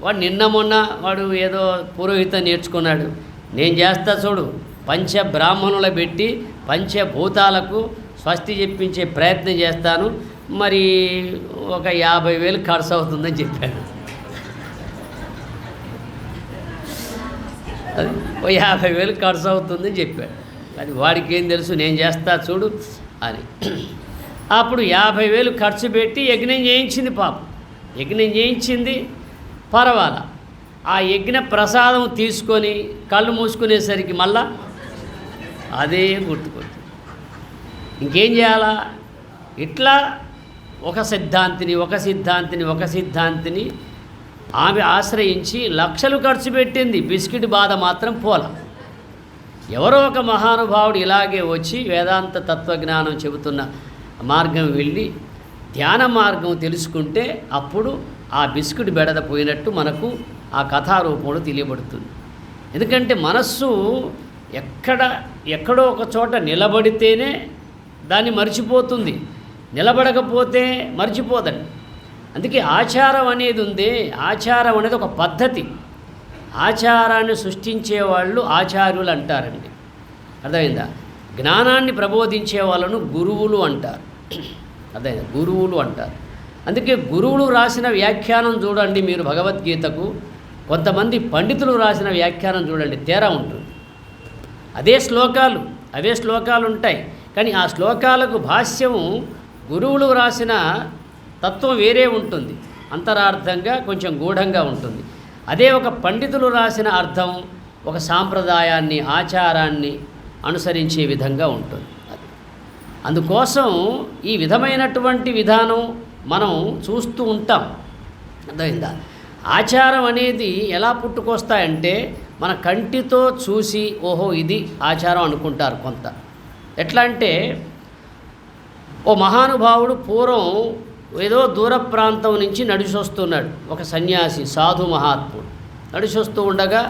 వాడు నిన్న మొన్న వాడు ఏదో పురోహితం నేర్చుకున్నాడు, నేను చేస్తా చూడు, పంచబ్రాహ్మణుల పెట్టి పంచభూతాలకు స్వస్తి చెప్పించే ప్రయత్నం చేస్తాను, మరి ఒక 50,000 ఖర్చు అవుతుందని చెప్పాడు. అది ఓ 50,000 ఖర్చు అవుతుందని చెప్పాడు. అది వాడికి ఏం తెలుసు, నేను చేస్తా చూడు అని. అప్పుడు 50,000 ఖర్చు పెట్టి యజ్ఞం చేయించింది పాపం. యజ్ఞం చేయించింది, పర్వాలా. ఆ యజ్ఞ ప్రసాదం తీసుకొని కళ్ళు మూసుకునేసరికి మళ్ళా అదే గుర్తుకొచ్చింది. ఇంకేం చేయాలా? ఇట్లా ఒక సిద్ధాంతిని ఆమె ఆశ్రయించి లక్షలు ఖర్చు పెట్టింది. బిస్కెట్ బాధ మాత్రం పోల. ఎవరో ఒక మహానుభావుడు ఇలాగే వచ్చి వేదాంత తత్వజ్ఞానం చెబుతున్న మార్గం వెళ్ళి ధ్యాన మార్గం తెలుసుకుంటే అప్పుడు ఆ బిస్కెట్ బెడద పోయినట్టు మనకు ఆ కథారూపంలో తెలియబడుతుంది. ఎందుకంటే మనస్సు ఎక్కడో ఒక చోట నిలబడితేనే దాన్ని మర్చిపోతుంది, నిలబడకపోతే మర్చిపోదండి. అందుకే ఆచారం అనేది ఉంది. ఆచారం అనేది ఒక పద్ధతి. ఆచారాన్ని సృష్టించే వాళ్ళు ఆచార్యులు అంటారండి. అర్థమైందా? జ్ఞానాన్ని ప్రబోధించే వాళ్ళను గురువులు అంటారు. అర్థమైందా? గురువులు అంటారు. అందుకే గురువులు రాసిన వ్యాఖ్యానం చూడండి మీరు భగవద్గీతకు, కొంతమంది పండితులు రాసిన వ్యాఖ్యానం చూడండి, తేడా ఉంటుంది. అవే శ్లోకాలు ఉంటాయి, కానీ ఆ శ్లోకాలకు భాష్యం గురువులు రాసిన తత్వం వేరే ఉంటుంది, అంతరార్థంగా కొంచెం గూఢంగా ఉంటుంది. అదే ఒక పండితులు రాసిన అర్థం ఒక సాంప్రదాయాన్ని, ఆచారాన్ని అనుసరించే విధంగా ఉంటుంది. అందుకోసం ఈ విధమైనటువంటి విధానం మనం చూస్తూ ఉంటాం. అర్థమైందా? ఆచారం అనేది ఎలా పుట్టుకొస్తాయంటే మన కంటితో చూసి ఓహో ఇది ఆచారం అనుకుంటారు కొంత. ఎట్లా అంటే ఓ మహానుభావుడు పూర్వం ఏదో దూర ప్రాంతం నుంచి నడిచొస్తున్నాడు. ఒక సన్యాసి, సాధు మహాత్ముడు నడిచొస్తూ ఉండగా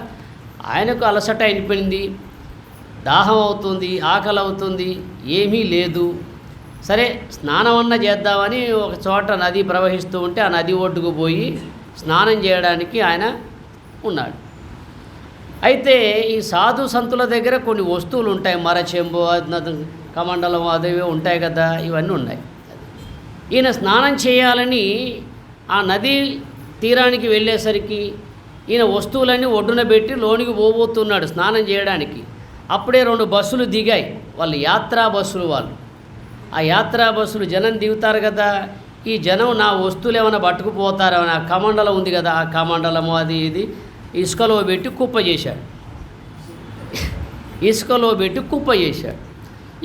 ఆయనకు అలసట అయిపోయింది, దాహం అవుతుంది, ఆకలి అవుతుంది, ఏమీ లేదు. సరే స్నానమన్నా చేద్దామని ఒక చోట నది ప్రవహిస్తూ ఉంటే ఆ నది ఒడ్డుకు పోయి స్నానం చేయడానికి ఆయన ఉన్నాడు. అయితే ఈ సాధు సంతుల దగ్గర కొన్ని వస్తువులు ఉంటాయి, మరచెంబు, కమండలం అదేవే ఉంటాయి కదా, ఇవన్నీ ఉన్నాయి. ఈయన స్నానం చేయాలని ఆ నది తీరానికి వెళ్ళేసరికి ఈయన వస్తువులన్నీ ఒడ్డున పెట్టి లోనికి పోబోతున్నాడు స్నానం చేయడానికి. అప్పుడే 2 బస్సులు దిగాయి. వాళ్ళు యాత్రా బస్సులు. ఆ యాత్రా బస్సులు జనం దిగుతారు కదా, ఈ జనం నా వస్తువులు ఏమైనా పట్టుకుపోతారని ఆ కమండలం ఉంది కదా, ఆ కమండలము అది ఇది ఇసుకలో పెట్టి కుప్ప చేశాడు.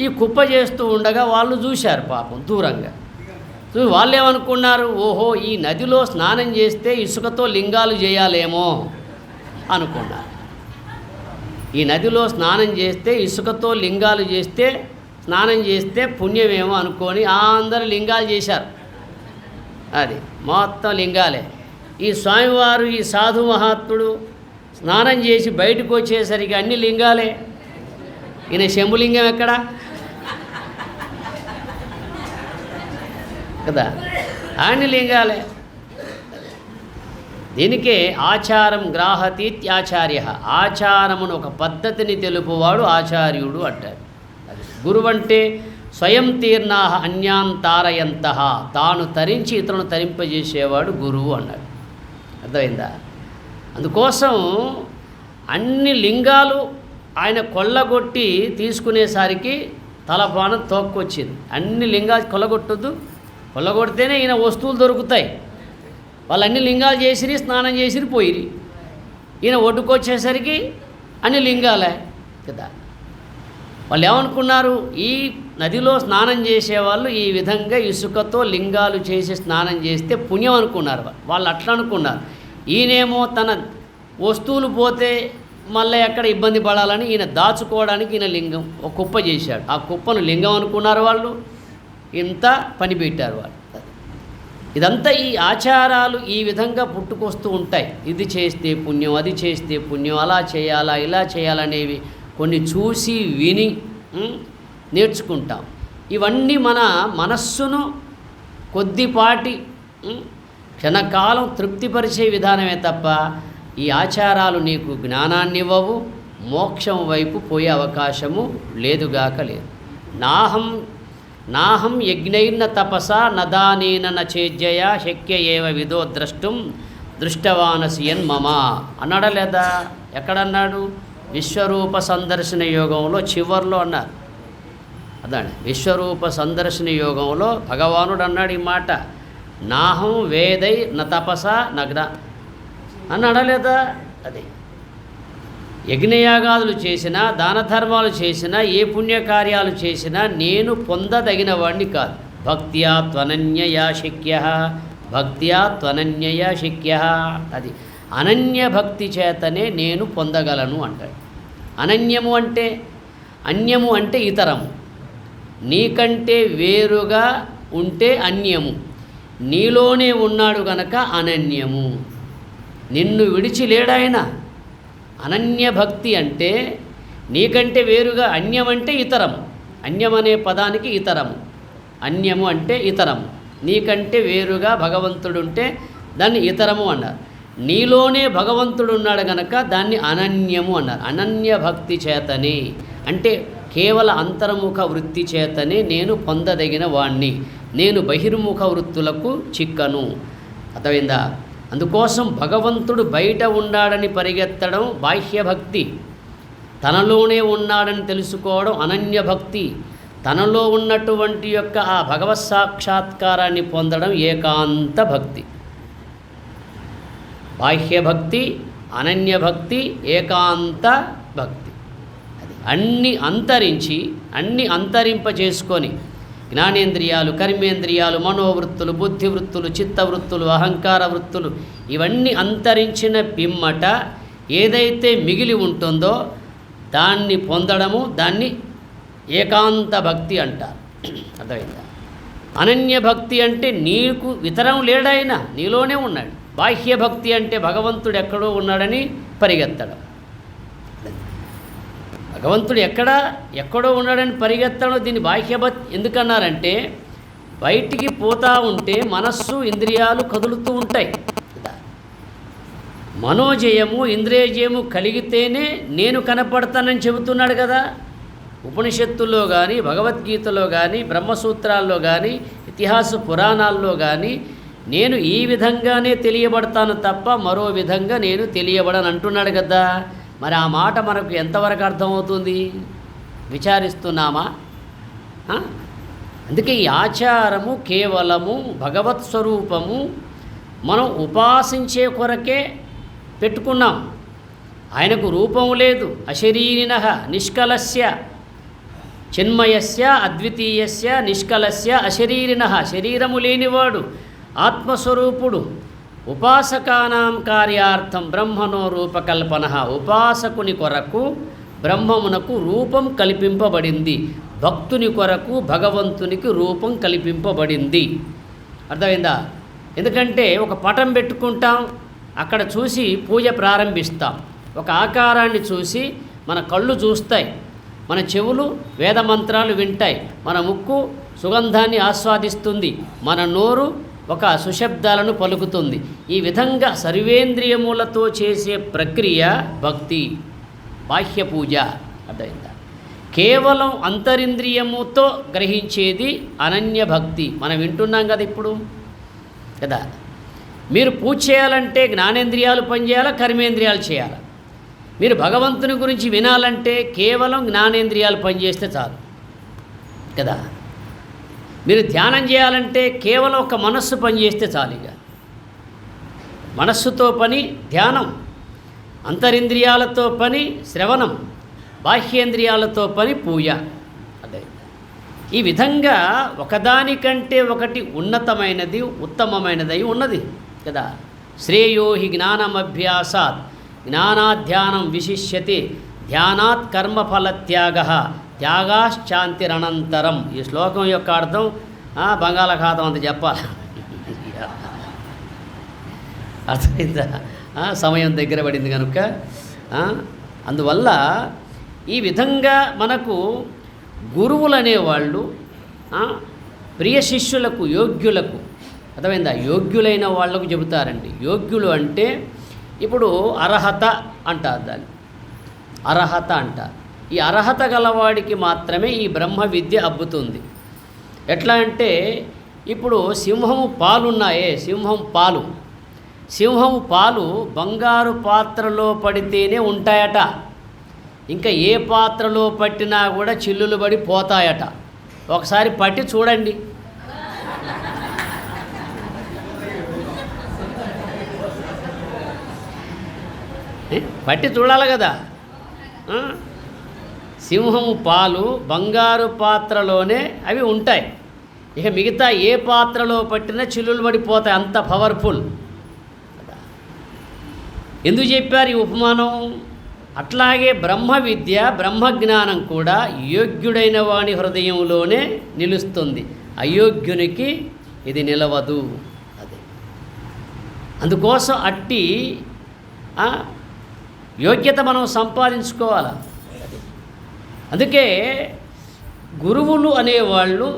ఈ కుప్ప చేస్తూ ఉండగా వాళ్ళు చూశారు పాపం దూరంగా. వాళ్ళు ఏమనుకున్నారు, ఓహో ఈ నదిలో స్నానం చేస్తే ఇసుకతో లింగాలు చేయాలేమో అనుకున్నారు. ఈ నదిలో స్నానం చేస్తే ఇసుకతో లింగాలు చేస్తే స్నానం చేస్తే పుణ్యమేమో అనుకొని అందరూ లింగాలు చేశారు. అది మొత్తం లింగాలే. ఈ స్వామివారు, ఈ సాధు మహాత్ముడు స్నానం చేసి బయటకు వచ్చేసరికి అన్ని లింగాలే. ఈయన శంభులింగం ఎక్కడా కదా, అన్ని లింగాలే. దీనికే ఆచారం గ్రాహతీత్యాచార్య, ఆచారమును ఒక పద్ధతిని తెలుపువాడు ఆచార్యుడు అంటారు. గురువు అంటే స్వయం తీర్ణాహ అన్యాన్ తారయంతః, తాను తరించి ఇతరులను తరింపజేసేవాడు గురువు అన్నాడు. అర్థమైందా? అందుకోసం అన్ని లింగాలు ఆయన కొల్లగొట్టి తీసుకునేసరికి తలపానం తోక్కొచ్చింది. అన్ని లింగాలు కొల్లగొడితేనే ఈయన వస్తువులు దొరుకుతాయి. వాళ్ళు అన్ని లింగాలు చేసిరి, స్నానం చేసిరి, పోయిరి. ఈయన ఒడ్డుకొచ్చేసరికి అన్ని లింగాలే కదా. వాళ్ళు ఏమనుకున్నారు, ఈ నదిలో స్నానం చేసేవాళ్ళు ఈ విధంగా ఇసుకతో లింగాలు చేసి స్నానం చేస్తే పుణ్యం అనుకున్నారు. వాళ్ళు అట్లా అనుకున్నారు. ఈయనేమో తన వస్తువులు పోతే మళ్ళీ ఎక్కడ ఇబ్బంది పడాలని ఈయన దాచుకోవడానికి ఈయన లింగం ఒక కుప్ప చేశాడు. ఆ కుప్పను లింగం అనుకున్నారు వాళ్ళు, ఇంత పని పెట్టారు వాళ్ళు. ఇదంతా ఈ ఆచారాలు ఈ విధంగా పుట్టుకొస్తూ ఉంటాయి. ఇది చేస్తే పుణ్యం, అది చేస్తే పుణ్యం, అలా చేయాలా, ఇలా చేయాలనేవి కొన్ని చూసి విని నేర్చుకుంటాం. ఇవన్నీ మన మనస్సును కొద్దిపాటి క్షణకాలం తృప్తిపరిచే విధానమే తప్ప ఈ ఆచారాలు నీకు జ్ఞానాన్ని ఇవ్వవు, మోక్షం వైపు పోయే అవకాశము లేదుగాక లేదు. నాహం యజ్ఞైర్న తపసా నదానేన నచేజ్యయ శక్య ఏవ విదో ద్రష్టుం దృష్టవానసియన్ మమ అన్నాడా లేదా? ఎక్కడన్నాడు? విశ్వరూప సందర్శన యోగంలో చివర్లో అన్నారు. అదండి, విశ్వరూప సందర్శన యోగంలో భగవానుడు అన్నాడు ఈ మాట. నాహం వేదై న తపస నగ్న అన్నాడా లేదా? అది యజ్ఞయాగాదులు చేసినా, దాన ధర్మాలు చేసినా, ఏ పుణ్యకార్యాలు చేసినా నేను పొందదగిన వాడిని కాదు. భక్త్యా త్వనన్యయా శక్య, భక్త్యా త్వనన్యయా శక్య. అది అనన్య భక్తి చేతనే నేను పొందగలను అంటాడు. అనన్యము అంటే, అన్యము అంటే ఇతరము, నీకంటే వేరుగా ఉంటే అన్యము, నీలోనే ఉన్నాడు గనక అనన్యము. నిన్ను విడిచి లేడాయన. అనన్య భక్తి అంటే నీకంటే వేరుగా, అన్యమంటే ఇతరము, అన్యమనే పదానికి ఇతరము, అన్యము అంటే ఇతరము. నీకంటే వేరుగా భగవంతుడుంటే దాన్ని ఇతరము అన్నారు. నీలోనే భగవంతుడు ఉన్నాడు గనక దాన్ని అనన్యము అన్నారు. అనన్య భక్తి చేతనే అంటే కేవల అంతర్ముఖ వృత్తి చేతనే నేను పొందదగిన వాణ్ణి, నేను బహిర్ముఖ వృత్తులకు చిక్కను. అర్థమైందా? అందుకోసం భగవంతుడు బయట ఉన్నాడని పరిగెత్తడం బాహ్యభక్తి, తనలోనే ఉన్నాడని తెలుసుకోవడం అనన్య భక్తి, తనలో ఉన్నటువంటి యొక్క ఆ భగవత్ సాక్షాత్కారాన్ని పొందడం ఏకాంత భక్తి. బాహ్యభక్తి, అనన్యభక్తి, ఏకాంత భక్తి. అది అన్ని అంతరించి, అన్ని అంతరింపజేసుకొని జ్ఞానేంద్రియాలు, కర్మేంద్రియాలు, మనోవృత్తులు, బుద్ధివృత్తులు, చిత్తవృత్తులు, అహంకార వృత్తులు ఇవన్నీ అంతరించిన పిమ్మట ఏదైతే మిగిలి ఉంటుందో దాన్ని పొందడము, దాన్ని ఏకాంత భక్తి అంటారు. అర్థమైందా? అనన్య భక్తి అంటే నీకు ఇతరం లేడాయన, నీలోనే ఉన్నాడు. బాహ్య భక్తి అంటే భగవంతుడు ఎక్కడో ఉన్నాడని పరిగెత్తడం. భగవంతుడు ఎక్కడో ఉన్నాడని పరిగెత్తడం దీన్ని బాహ్యభక్తి ఎందుకన్నారంటే, బయటికి పోతూ ఉంటే మనస్సు, ఇంద్రియాలు కదులుతూ ఉంటాయి. మనోజయము, ఇంద్రియజయము కలిగితేనే నేను కనపడతానని చెబుతున్నాడు కదా. ఉపనిషత్తుల్లో కానీ, భగవద్గీతలో కానీ, బ్రహ్మసూత్రాల్లో కానీ, ఇతిహాస పురాణాల్లో కానీ నేను ఈ విధంగానే తెలియబడతాను తప్ప మరో విధంగా నేను తెలియబడను అంటున్నాడు కదా. మరి ఆ మాట మనకు ఎంతవరకు అర్థమవుతుంది? విచారిస్తున్నామా? అందుకే ఈ ఆచారము కేవలము భగవత్ స్వరూపము మనం ఉపాసించే కొరకే పెట్టుకున్నాం. ఆయనకు రూపం లేదు. అశరీరినః నిష్కలస్య చిన్మయస్య అద్వితీయస్య నిష్కలస్య అశరీరినః, శరీరము లేనివాడు ఆత్మస్వరూపుడు. ఉపాసకానాం కార్యార్థం బ్రహ్మణో రూపకల్పన, ఉపాసకుని కొరకు బ్రహ్మమునకు రూపం కల్పింపబడింది, భక్తుని కొరకు భగవంతునికి రూపం కల్పింపబడింది. అర్థమైందా? ఎందుకంటే ఒక పటం పెట్టుకుంటాం, అక్కడ చూసి పూజ ప్రారంభిస్తాం. ఒక ఆకారాన్ని చూసి మన కళ్ళు చూస్తాయి, మన చెవులు వేదమంత్రాలు వింటాయి, మన ముక్కు సుగంధాన్ని ఆస్వాదిస్తుంది, మన నోరు ఒక సుశబ్దాలను పలుకుతుంది. ఈ విధంగా సర్వేంద్రియములతో చేసే ప్రక్రియ భక్తి, బాహ్య పూజ. అర్థమైందా? కేవలం అంతరింద్రియముతో గ్రహించేది అనన్య భక్తి. మనం వింటున్నాం కదా ఇప్పుడు కదా. మీరు పూజ చేయాలంటే జ్ఞానేంద్రియాలు పనిచేయాలా, కర్మేంద్రియాలు చేయాలా? మీరు భగవంతుని గురించి వినాలంటే కేవలం జ్ఞానేంద్రియాలు పనిచేస్తే చాలు కదా. మీరు ధ్యానం చేయాలంటే కేవలం ఒక మనస్సు పనిచేస్తే చాలు. ఇక మనస్సుతో పని ధ్యానం, అంతరింద్రియాలతో పని శ్రవణం, బాహ్యేంద్రియాలతో పని పూజ. అదే ఈ విధంగా ఒకదానికంటే ఒకటి ఉన్నతమైనది, ఉత్తమమైనది ఉన్నది కదా. శ్రేయో హి జ్ఞానమభ్యాసాత్ జ్ఞానాధ్యానం విశిష్యతే ధ్యానాత్ కర్మఫలత్యాగ త్యాగాశ్చాంతిరనంతరం. ఈ శ్లోకం యొక్క అర్థం బంగాళాఖాతం అంత చెప్పాలి. అర్థమైందా? సమయం దగ్గర పడింది కనుక అందువల్ల ఈ విధంగా మనకు గురువులు అనేవాళ్ళు ప్రియ శిష్యులకు, యోగ్యులకు, అర్థమైందా, యోగ్యులైన వాళ్లకు చెబుతారండి. యోగ్యులు అంటే ఇప్పుడు అర్హత అంటారు, దాన్ని అర్హత అంటారు. ఈ అర్హత గలవాడికి మాత్రమే ఈ బ్రహ్మ విద్య అబ్బుతుంది. ఎట్లా అంటే ఇప్పుడు సింహము పాలున్నాయే, సింహము పాలు బంగారు పాత్రలో పడితేనే ఉంటాయట, ఇంకా ఏ పాత్రలో పట్టినా కూడా చిల్లులు పడి పోతాయట. ఒకసారి పట్టి చూడండి. పట్టి చూడాలి కదా. సింహము పాలు బంగారు పాత్రలోనే అవి ఉంటాయి. ఇక మిగతా ఏ పాత్రలో పట్టినా చిల్లులు పడిపోతాయి, అంత పవర్ఫుల్. ఎందుకు చెప్పారు ఈ ఉపమానం? అట్లాగే బ్రహ్మ విద్య బ్రహ్మజ్ఞానం కూడా యోగ్యుడైన వాని హృదయంలోనే నిలుస్తుంది, అయోగ్యునికి ఇది నిలవదు. అదే అందుకోసం అట్టి యోగ్యత మనం సంపాదించుకోవాలి. అందుకే గురువులు అనేవాళ్ళు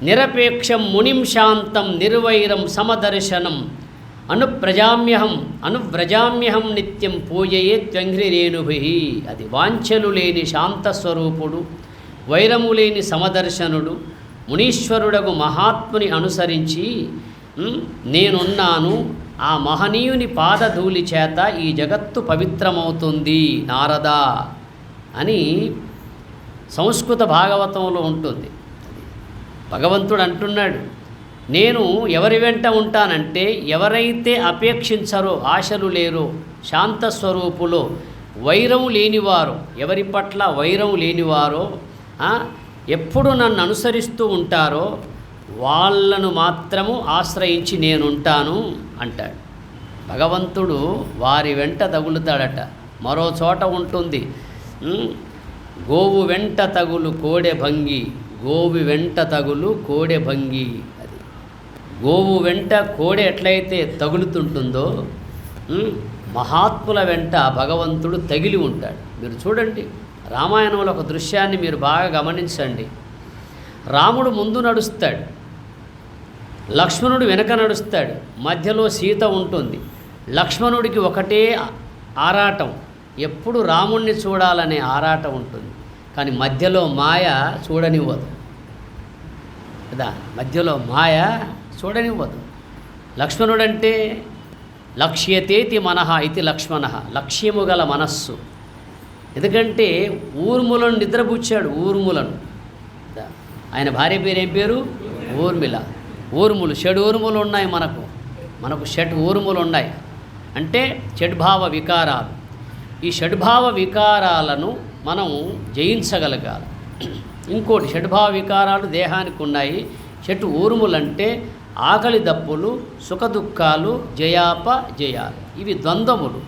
నిరపేక్షం మునిం శాంతం నిర్వైరం సమదర్శనం అనువ్రజామ్యహం నిత్యం పూజయే త్వంఘ్రిరేణుభి. అది వాంఛలు లేని శాంతస్వరూపుడు, వైరము లేని సమదర్శనుడు, మునీశ్వరుడగు మహాత్ముని అనుసరించి నేనున్నాను, ఆ మహనీయుని పాదధూళి చేత ఈ జగత్తు పవిత్రమవుతుంది నారదా అని సంస్కృత భాగవతంలో ఉంటుంది. భగవంతుడు అంటున్నాడు, నేను ఎవరి వెంట ఉంటానంటే ఎవరైతే అపేక్షించరో, ఆశలు లేరో, శాంతస్వరూపులో, వైరం లేనివారో, ఎవరి పట్ల వైరం లేనివారో, ఎప్పుడు నన్ను అనుసరిస్తూ ఉంటారో వాళ్ళను మాత్రము ఆశ్రయించి నేనుంటాను అంటాడు. భగవంతుడు వారి వెంట తగులుతాడట. మరో చోట ఉంటుంది, గోవు వెంట తగులు కోడె భంగి, గోవు వెంట తగులు కోడె భంగి. అది గోవు వెంట కోడె ఎట్లయితే తగులుతుంటుందో మహాత్ముల వెంట భగవంతుడు తగిలి ఉంటాడు. మీరు చూడండి, రామాయణంలో ఒక దృశ్యాన్ని మీరు బాగా గమనించండి. రాముడు ముందు నడుస్తాడు, లక్ష్మణుడు వెనక నడుస్తాడు, మధ్యలో సీత ఉంటుంది. లక్ష్మణుడికి ఒకటే ఆరాటం, ఎప్పుడు రాముణ్ణి చూడాలనే ఆరాటం ఉంటుంది. కానీ మధ్యలో మాయ చూడనివ్వదు కదా, మధ్యలో మాయ చూడనివ్వదు. లక్ష్మణుడంటే లక్ష్యతేతి మనః ఇది లక్ష్మణ, లక్ష్యము గల మనస్సు. ఎందుకంటే ఊర్ములను నిద్రపుచ్చాడు, ఊర్ములను. ఆయన భార్య పేరు ఏం పేరు? ఊర్మిళ. ఊర్ములు, షడ్ఊర్ములు ఉన్నాయి మనకు షడ్ఊర్ములు ఉన్నాయి. అంటే షడ్భావ వికారాలు. ఈ షడ్భావ వికారాలను మనం జయించగలగాలి. ఇంకోటి, షడ్భావ వికారాలు దేహానికి ఉన్నాయి. షట్ ఊర్ములంటే ఆకలి దప్పులు, సుఖదుఖాలు, జయాపజయాలు, ఇవి ద్వంద్వములు.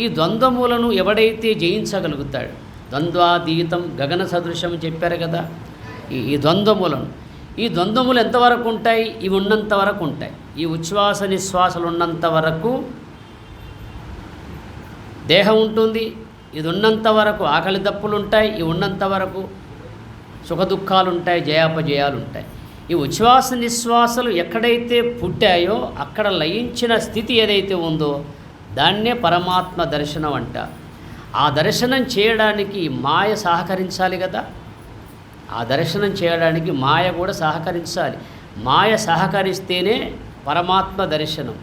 ఈ ద్వంద్వములను ఎవడైతే జయించగలుగుతాడు, ద్వంద్వాతీతం గగన సదృశం చెప్పారు కదా, ఈ ద్వంద్వములను. ఈ ద్వంద్వములు ఎంతవరకు ఉంటాయి? ఇవి ఉన్నంత వరకు ఉంటాయి. ఈ ఉచ్ఛ్వాస నిశ్వాసలు ఉన్నంత వరకు దేహం ఉంటుంది, ఇది ఉన్నంత వరకు ఆకలి దప్పులు ఉంటాయి, ఇవి ఉన్నంత వరకు సుఖదుఖాలు ఉంటాయి, జయాపజయాలు ఉంటాయి. ఈ ఉచ్ఛ్వాస నిశ్వాసలు ఎక్కడైతే పుట్టాయో అక్కడ లయించిన స్థితి ఏదైతే ఉందో దాన్నే పరమాత్మ దర్శనం అంట. ఆ దర్శనం చేయడానికి మాయ సహకరించాలి కదా, ఆ దర్శనం చేయడానికి మాయ కూడా సహకరించాలి. మాయ సహకరిస్తేనే పరమాత్మ దర్శనం.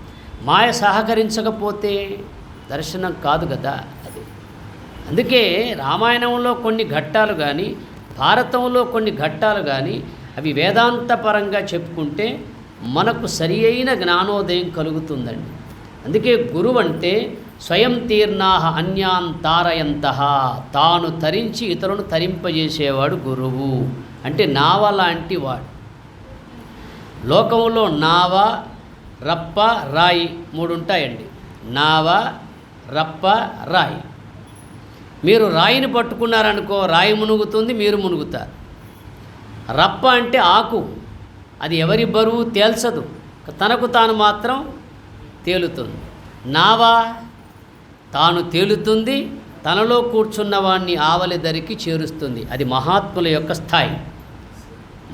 మాయ సహకరించకపోతే దర్శనం కాదు కదా అది. అందుకే రామాయణంలో కొన్ని ఘట్టాలు కానీ, భారతంలో కొన్ని ఘట్టాలు కానీ, అవి వేదాంతపరంగా చెప్పుకుంటే మనకు సరి అయిన జ్ఞానోదయం కలుగుతుందండి. అందుకే గురువు అంటే స్వయం తీర్ణాహ అన్యాన్ తారయంతః, తాను తరించి ఇతరులను తరింపజేసేవాడు గురువు. అంటే నావ లాంటి వాడు. లోకంలో నావ, రప్ప, రాయి మూడు ఉంటాయండి. నావ, రప్ప, రాయి. మీరు రాయిని పట్టుకున్నారనుకో, రాయి మునుగుతుంది, మీరు మునుగుతారు. రప్ప అంటే ఆకు, అది ఎవరి బరువు తేల్చదు, తనకు తాను మాత్రం తేలుతుంది. నావ తాను తేలుతుంది, తనలో కూర్చున్న వాణ్ణి ఆవలి దరికి చేరుస్తుంది. అది మహాత్ముల యొక్క స్థాయి.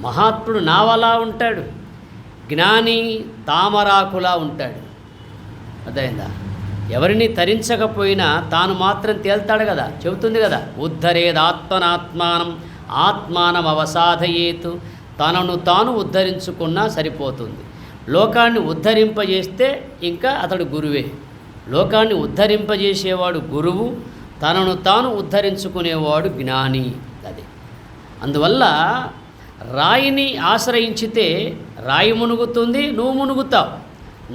మహాత్ముడు నావలా ఉంటాడు, జ్ఞాని తామరాకులా ఉంటాడు. అదైందా? ఎవరిని తరించకపోయినా తాను మాత్రం తేల్తాడు కదా, చెబుతుంది కదా, ఉద్ధరేదాత్మనాత్మానం ఆత్మానం అవసాధయేతు. తనను తాను ఉద్ధరించుకున్నా సరిపోతుంది. లోకాన్ని ఉద్ధరింపజేస్తే ఇంకా అతడు గురువే. లోకాన్ని ఉద్ధరింపజేసేవాడు గురువు, తనను తాను ఉద్ధరించుకునేవాడు జ్ఞాని. అది అందువల్ల రాయిని ఆశ్రయించితే రాయి మునుగుతుంది, నువ్వు మునుగుతావు.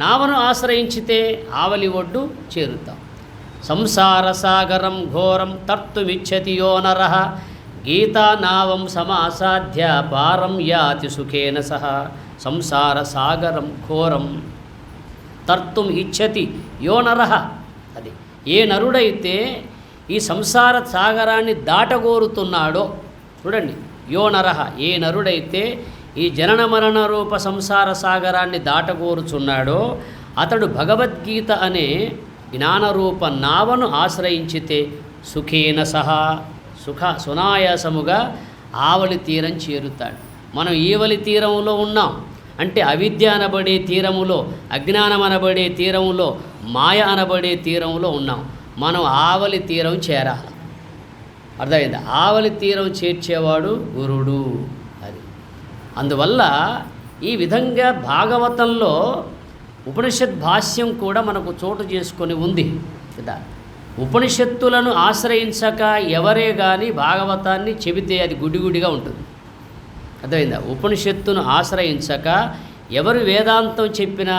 నావను ఆశ్రయించితే ఆవలి ఒడ్డు చేరుతావు. సంసారసాగరం ఘోరం తర్తుమిచ్చతి యో నరః గీతానావం సమాసాధ్య పారం యాతి సుఖేన సహ. సంసారసాగరం ఘోరం తర్తుం ఇచ్చతి యో నరః. అది ఏ నరుడైతే ఈ సంసార సాగరాన్ని దాటగోరుతున్నాడో, చూడండి, యో నరః, ఏ నరుడైతే ఈ జనన మరణ రూప సంసార సాగరాన్ని దాటగోరుచున్నాడో అతడు భగవద్గీత అనే జ్ఞానరూప నావను ఆశ్రయించితే సుఖేన సహా సునాయాసముగా ఆవలి తీరం చేరుతాడు. మనం ఈవలి తీరంలో ఉన్నాం అంటే అవిద్య అనబడే తీరములో, అజ్ఞానం అనబడే తీరములో, మాయ అనబడే తీరంలో ఉన్నాం. మనం ఆవలి తీరం చేరాలి. అర్థమైంది? ఆవలి తీరం చేర్చేవాడు గురుడు. అది అందువల్ల ఈ విధంగా భాగవతంలో ఉపనిషత్ భాష్యం కూడా మనకు చోటు చేసుకొని ఉంది కదా. ఉపనిషత్తులను ఆశ్రయించక ఎవరే కానీ భాగవతాన్ని చెబితే అది గుడిగుడిగా ఉంటుంది. అర్థమైందా? ఉపనిషత్తును ఆశ్రయించక ఎవరు వేదాంతం చెప్పినా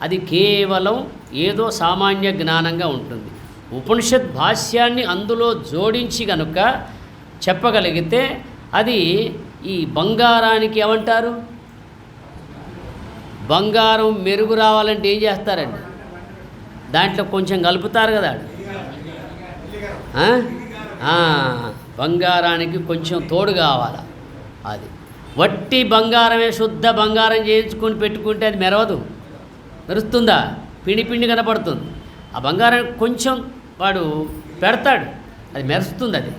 అది కేవలం ఏదో సామాన్య జ్ఞానంగా ఉంటుంది. ఉపనిషత్ భాష్యాన్ని అందులో జోడించి కనుక చెప్పగలిగితే అది ఈ బంగారానికి ఏమంటారు? బంగారం మెరుగు రావాలంటే ఏం చేస్తారండి? దాంట్లో కొంచెం కలుపుతారు కదా. బంగారానికి కొంచెం తోడు కావాలి. అది వట్టి బంగారమే శుద్ధ బంగారం చేయించుకొని పెట్టుకుంటే అది మెరవదు. మెరుస్తుందా? పిండి పిండి కనపడుతుంది. ఆ బంగారానికి కొంచెం వాడు పెడతాడు, అది మెరుస్తుంది. అది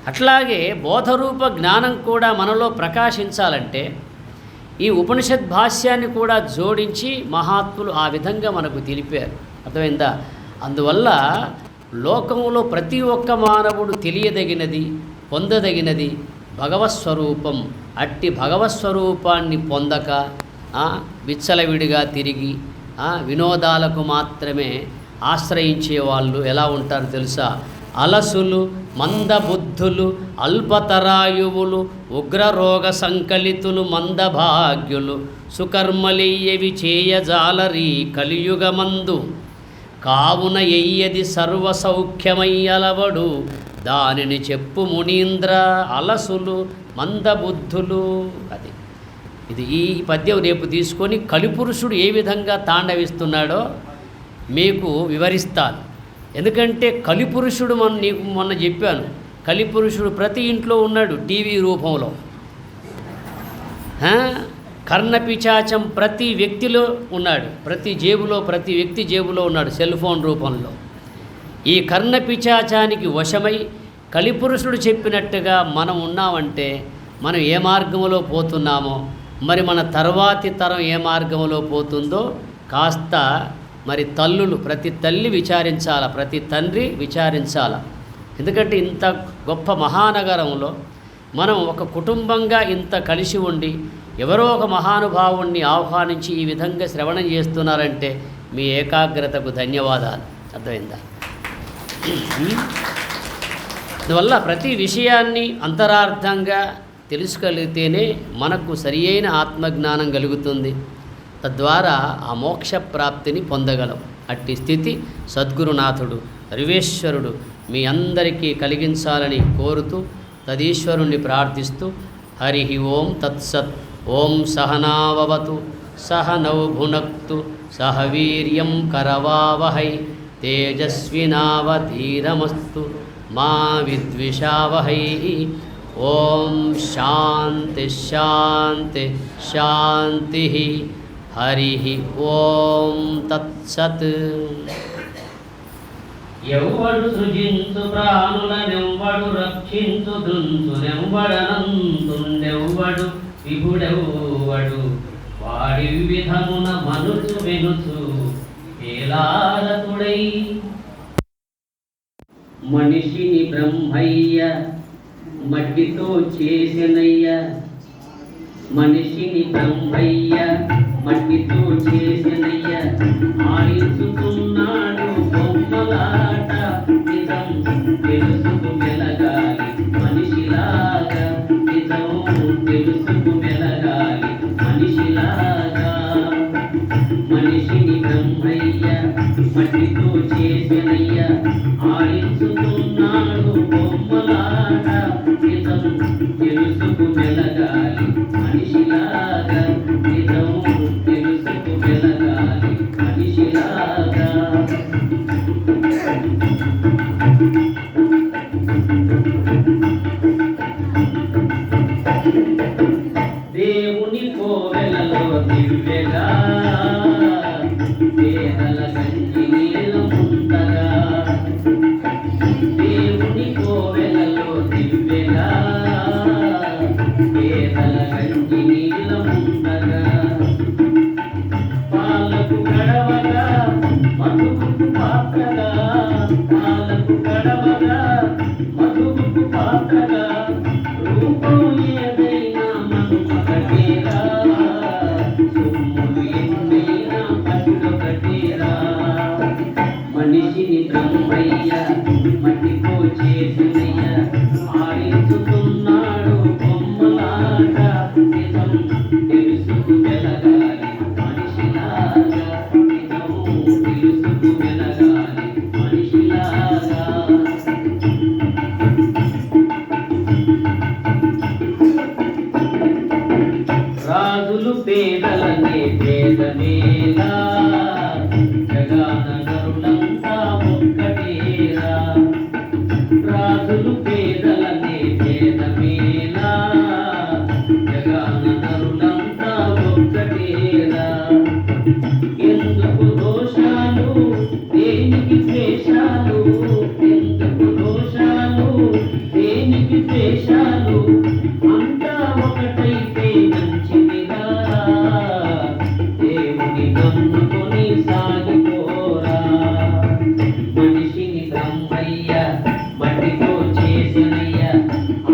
అట్లాగే బోధరూప జ్ఞానం కూడా మనలో ప్రకాశించాలంటే ఈ ఉపనిషత్ భాష్యాన్ని కూడా జోడించి మహాత్ములు ఆ విధంగా మనకు తెలిపారు. అర్థమైందా? అందువల్ల లోకంలో ప్రతి ఒక్క మానవుడు తెలియదగినది, పొందదగినది భగవత్స్వరూపం. అట్టి భగవత్స్వరూపాన్ని పొందక విచ్చలవిడిగా తిరిగి వినోదాలకు మాత్రమే ఆశ్రయించే వాళ్ళు ఎలా ఉంటారు తెలుసా? అలసులు, మందబుద్ధులు, అల్పతరాయువులు, ఉగ్రరోగ సంకలితులు, మందభాగ్యులు, సుకర్మలెయ్యవి చేయజాలరీ కలియుగమందు, కావున ఎయ్యది సర్వసౌఖ్యమయ్యలవడు దానిని చెప్పు మునీంద్ర. అలసులు, మందబుద్ధులు. అది ఇది ఈ పద్యం రేపు తీసుకొని కలిపురుషుడు ఏ విధంగా తాండవిస్తున్నాడో మీకు వివరిస్తాను. ఎందుకంటే కలిపురుషుడు నీకు మొన్న చెప్పాను, కలిపురుషుడు ప్రతి ఇంట్లో ఉన్నాడు టీవీ రూపంలో. కర్ణపిశాచం ప్రతి వ్యక్తిలో ఉన్నాడు, ప్రతి వ్యక్తి జేబులో ఉన్నాడు సెల్ ఫోన్ రూపంలో. ఈ కర్ణపిశాచానికి వశమై కలిపురుషుడు చెప్పినట్టుగా మనం ఉన్నామంటే మనం ఏ మార్గంలో పోతున్నామో, మరి మన తర్వాతి తరం ఏ మార్గంలో పోతుందో కాస్త మరి తల్లులు, ప్రతి తల్లి విచారించాల, ప్రతి తండ్రి విచారించాల. ఎందుకంటే ఇంత గొప్ప మహానగరంలో మనం ఒక కుటుంబంగా ఇంత కలిసి ఉండి ఎవరో ఒక మహానుభావుణ్ణి ఆహ్వానించి ఈ విధంగా శ్రవణం చేస్తున్నారంటే మీ ఏకాగ్రతకు ధన్యవాదాలు. అర్థమైందా? అందువల్ల ప్రతి విషయాన్ని అంతరార్థంగా తెలుసుకోగలిగితేనే మనకు సరి అయిన ఆత్మజ్ఞానం కలుగుతుంది. తద్వారా ఆ మోక్ష ప్రాప్తిని పొందగలం. అట్టి స్థితి సద్గురునాథుడు సర్వేశ్వరుడు మీ అందరికీ కలిగించాలని కోరుతూ తదీశ్వరుణ్ణి ప్రార్థిస్తూ హరి ఓం తత్సత్. ఓం సహనావవతు సహనౌ భునక్తు సహ వీర్యం కరవావహై తేజస్వినావధీరమస్తు మా విద్విషావహై. ఓం శాంతి శాంతి శాంతి. హరి ఓం తత్సత్. ఎవ్వడు సృజించు ప్రాణులనెవ్వడు రక్షించు దృంచునెవ్వడనంతుండెవ్వడు విభుడెవ్వడు వాడి విధమున మనుచు వెనుచు ఏలారతుడై. మనిషిని బ్రహ్మయ్య మట్టితో చేసినయ్య, మనిషిని బ్రహ్మయ్య మట్టితో చేసినయ్య, ఆడించుతున్నాడు బొమ్మలాట నిజం తెలుసుకు మెలగాలి మనిషిలాగా, నిజం తెలుసుకు మెలగాలి మనిషిలాగా. మనిషిని బ్రహ్మయ్య మట్టితో చేసినయ్య, పేదల గంజి నీళ్ళు ముందగా దేవుని కోవెలలో దివ్యగా పేదల గంజి నీళ్ళ ముందగా పాలకు గడవగా మధుకు పాత్రగా పాలకు గడవగా మధుకు పాత్రగా రూపం ఏదైనా మనుమకటేరా సొమ్ములు ఎన్నైనా పట్టుకటేరా మనిషిని బ్రహ్మయ్య మట్టితో చేసినయ్య ఆడించుతున్నాడు బొమ్మలాట నిజం తెలుసుకు వెలగాలి మనిషిలాగా నిజం తెలుసుకు వెలగాలి మనిషిలాగా రాజులు పేదలనే పేదమేలా జగాన నరులంతా ఒక్కటేరా రాజులు పేదలనే పేదమేలా జగాన నరులంతా ఒక్కటేరా ఎందుకు దోషాలు దేనికి ద్వేషాలు ఎందుకు దోషాలు దేనికి ద్వేషాలు అంతా ఒకటైతే మంచిదిగా దేవుని నమ్ముకొని సాగిపోరా మనిషిని బ్రహ్మయ్య మట్టితో చేసినయ్య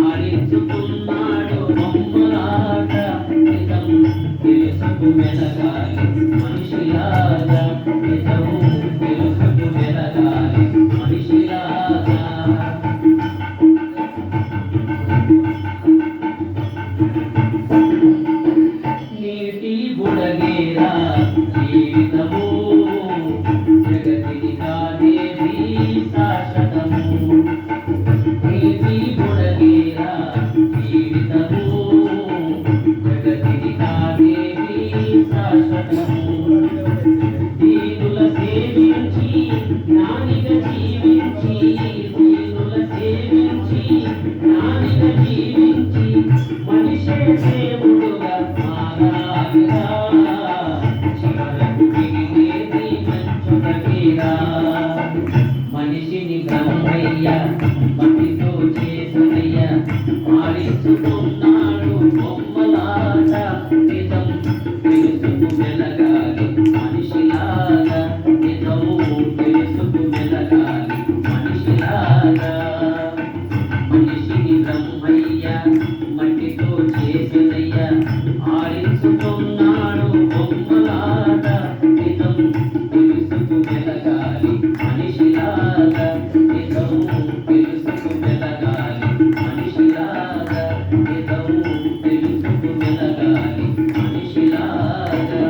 ఆడించుకున్నాడు బొమ్మలాట నిజం తెలుసుకు వెలగాలి మనిషిలాగా నిజం తెలుసుకు వెలగాలి మనిషిలాగా నీటి బుడగేరా జీవితము జగతిని కాదేవి శాశ్వతము నీటి బుడగేరా జీవితము జగతిని కాదేవి శాశ్వతము దీనుల సేవించి జ్ఞానిగా జీవించి దీనుల సేవించి జ్ఞానిగా జీవించి మనిషే దేవుడుగా మారాలిరా చివరకు మిగిలేది మంచుకటిరా మనిషిని బ్రహ్మయ్య మట్టితో చేసినయ్య ఆడించుకున్నాడు బొమ్మలాట నిజం తెలుసుకు వెలగాలి మనిషిలాగా నిజం తెలుసుకు వెలగాలి మనిషిలాగా మనిషిని బ్రహ్మయ్య మట్టితో చేసినయ్య ఆడించుకున్నాడు బొమ్మలాట నిజం తెలుసుకు వెలగాలి మనిషిలాగా నిజం తెలుసుకు వెలగాలి మనిషిలాగా నిజం తెలుసుకు వెలగాలి మనిషిలాగా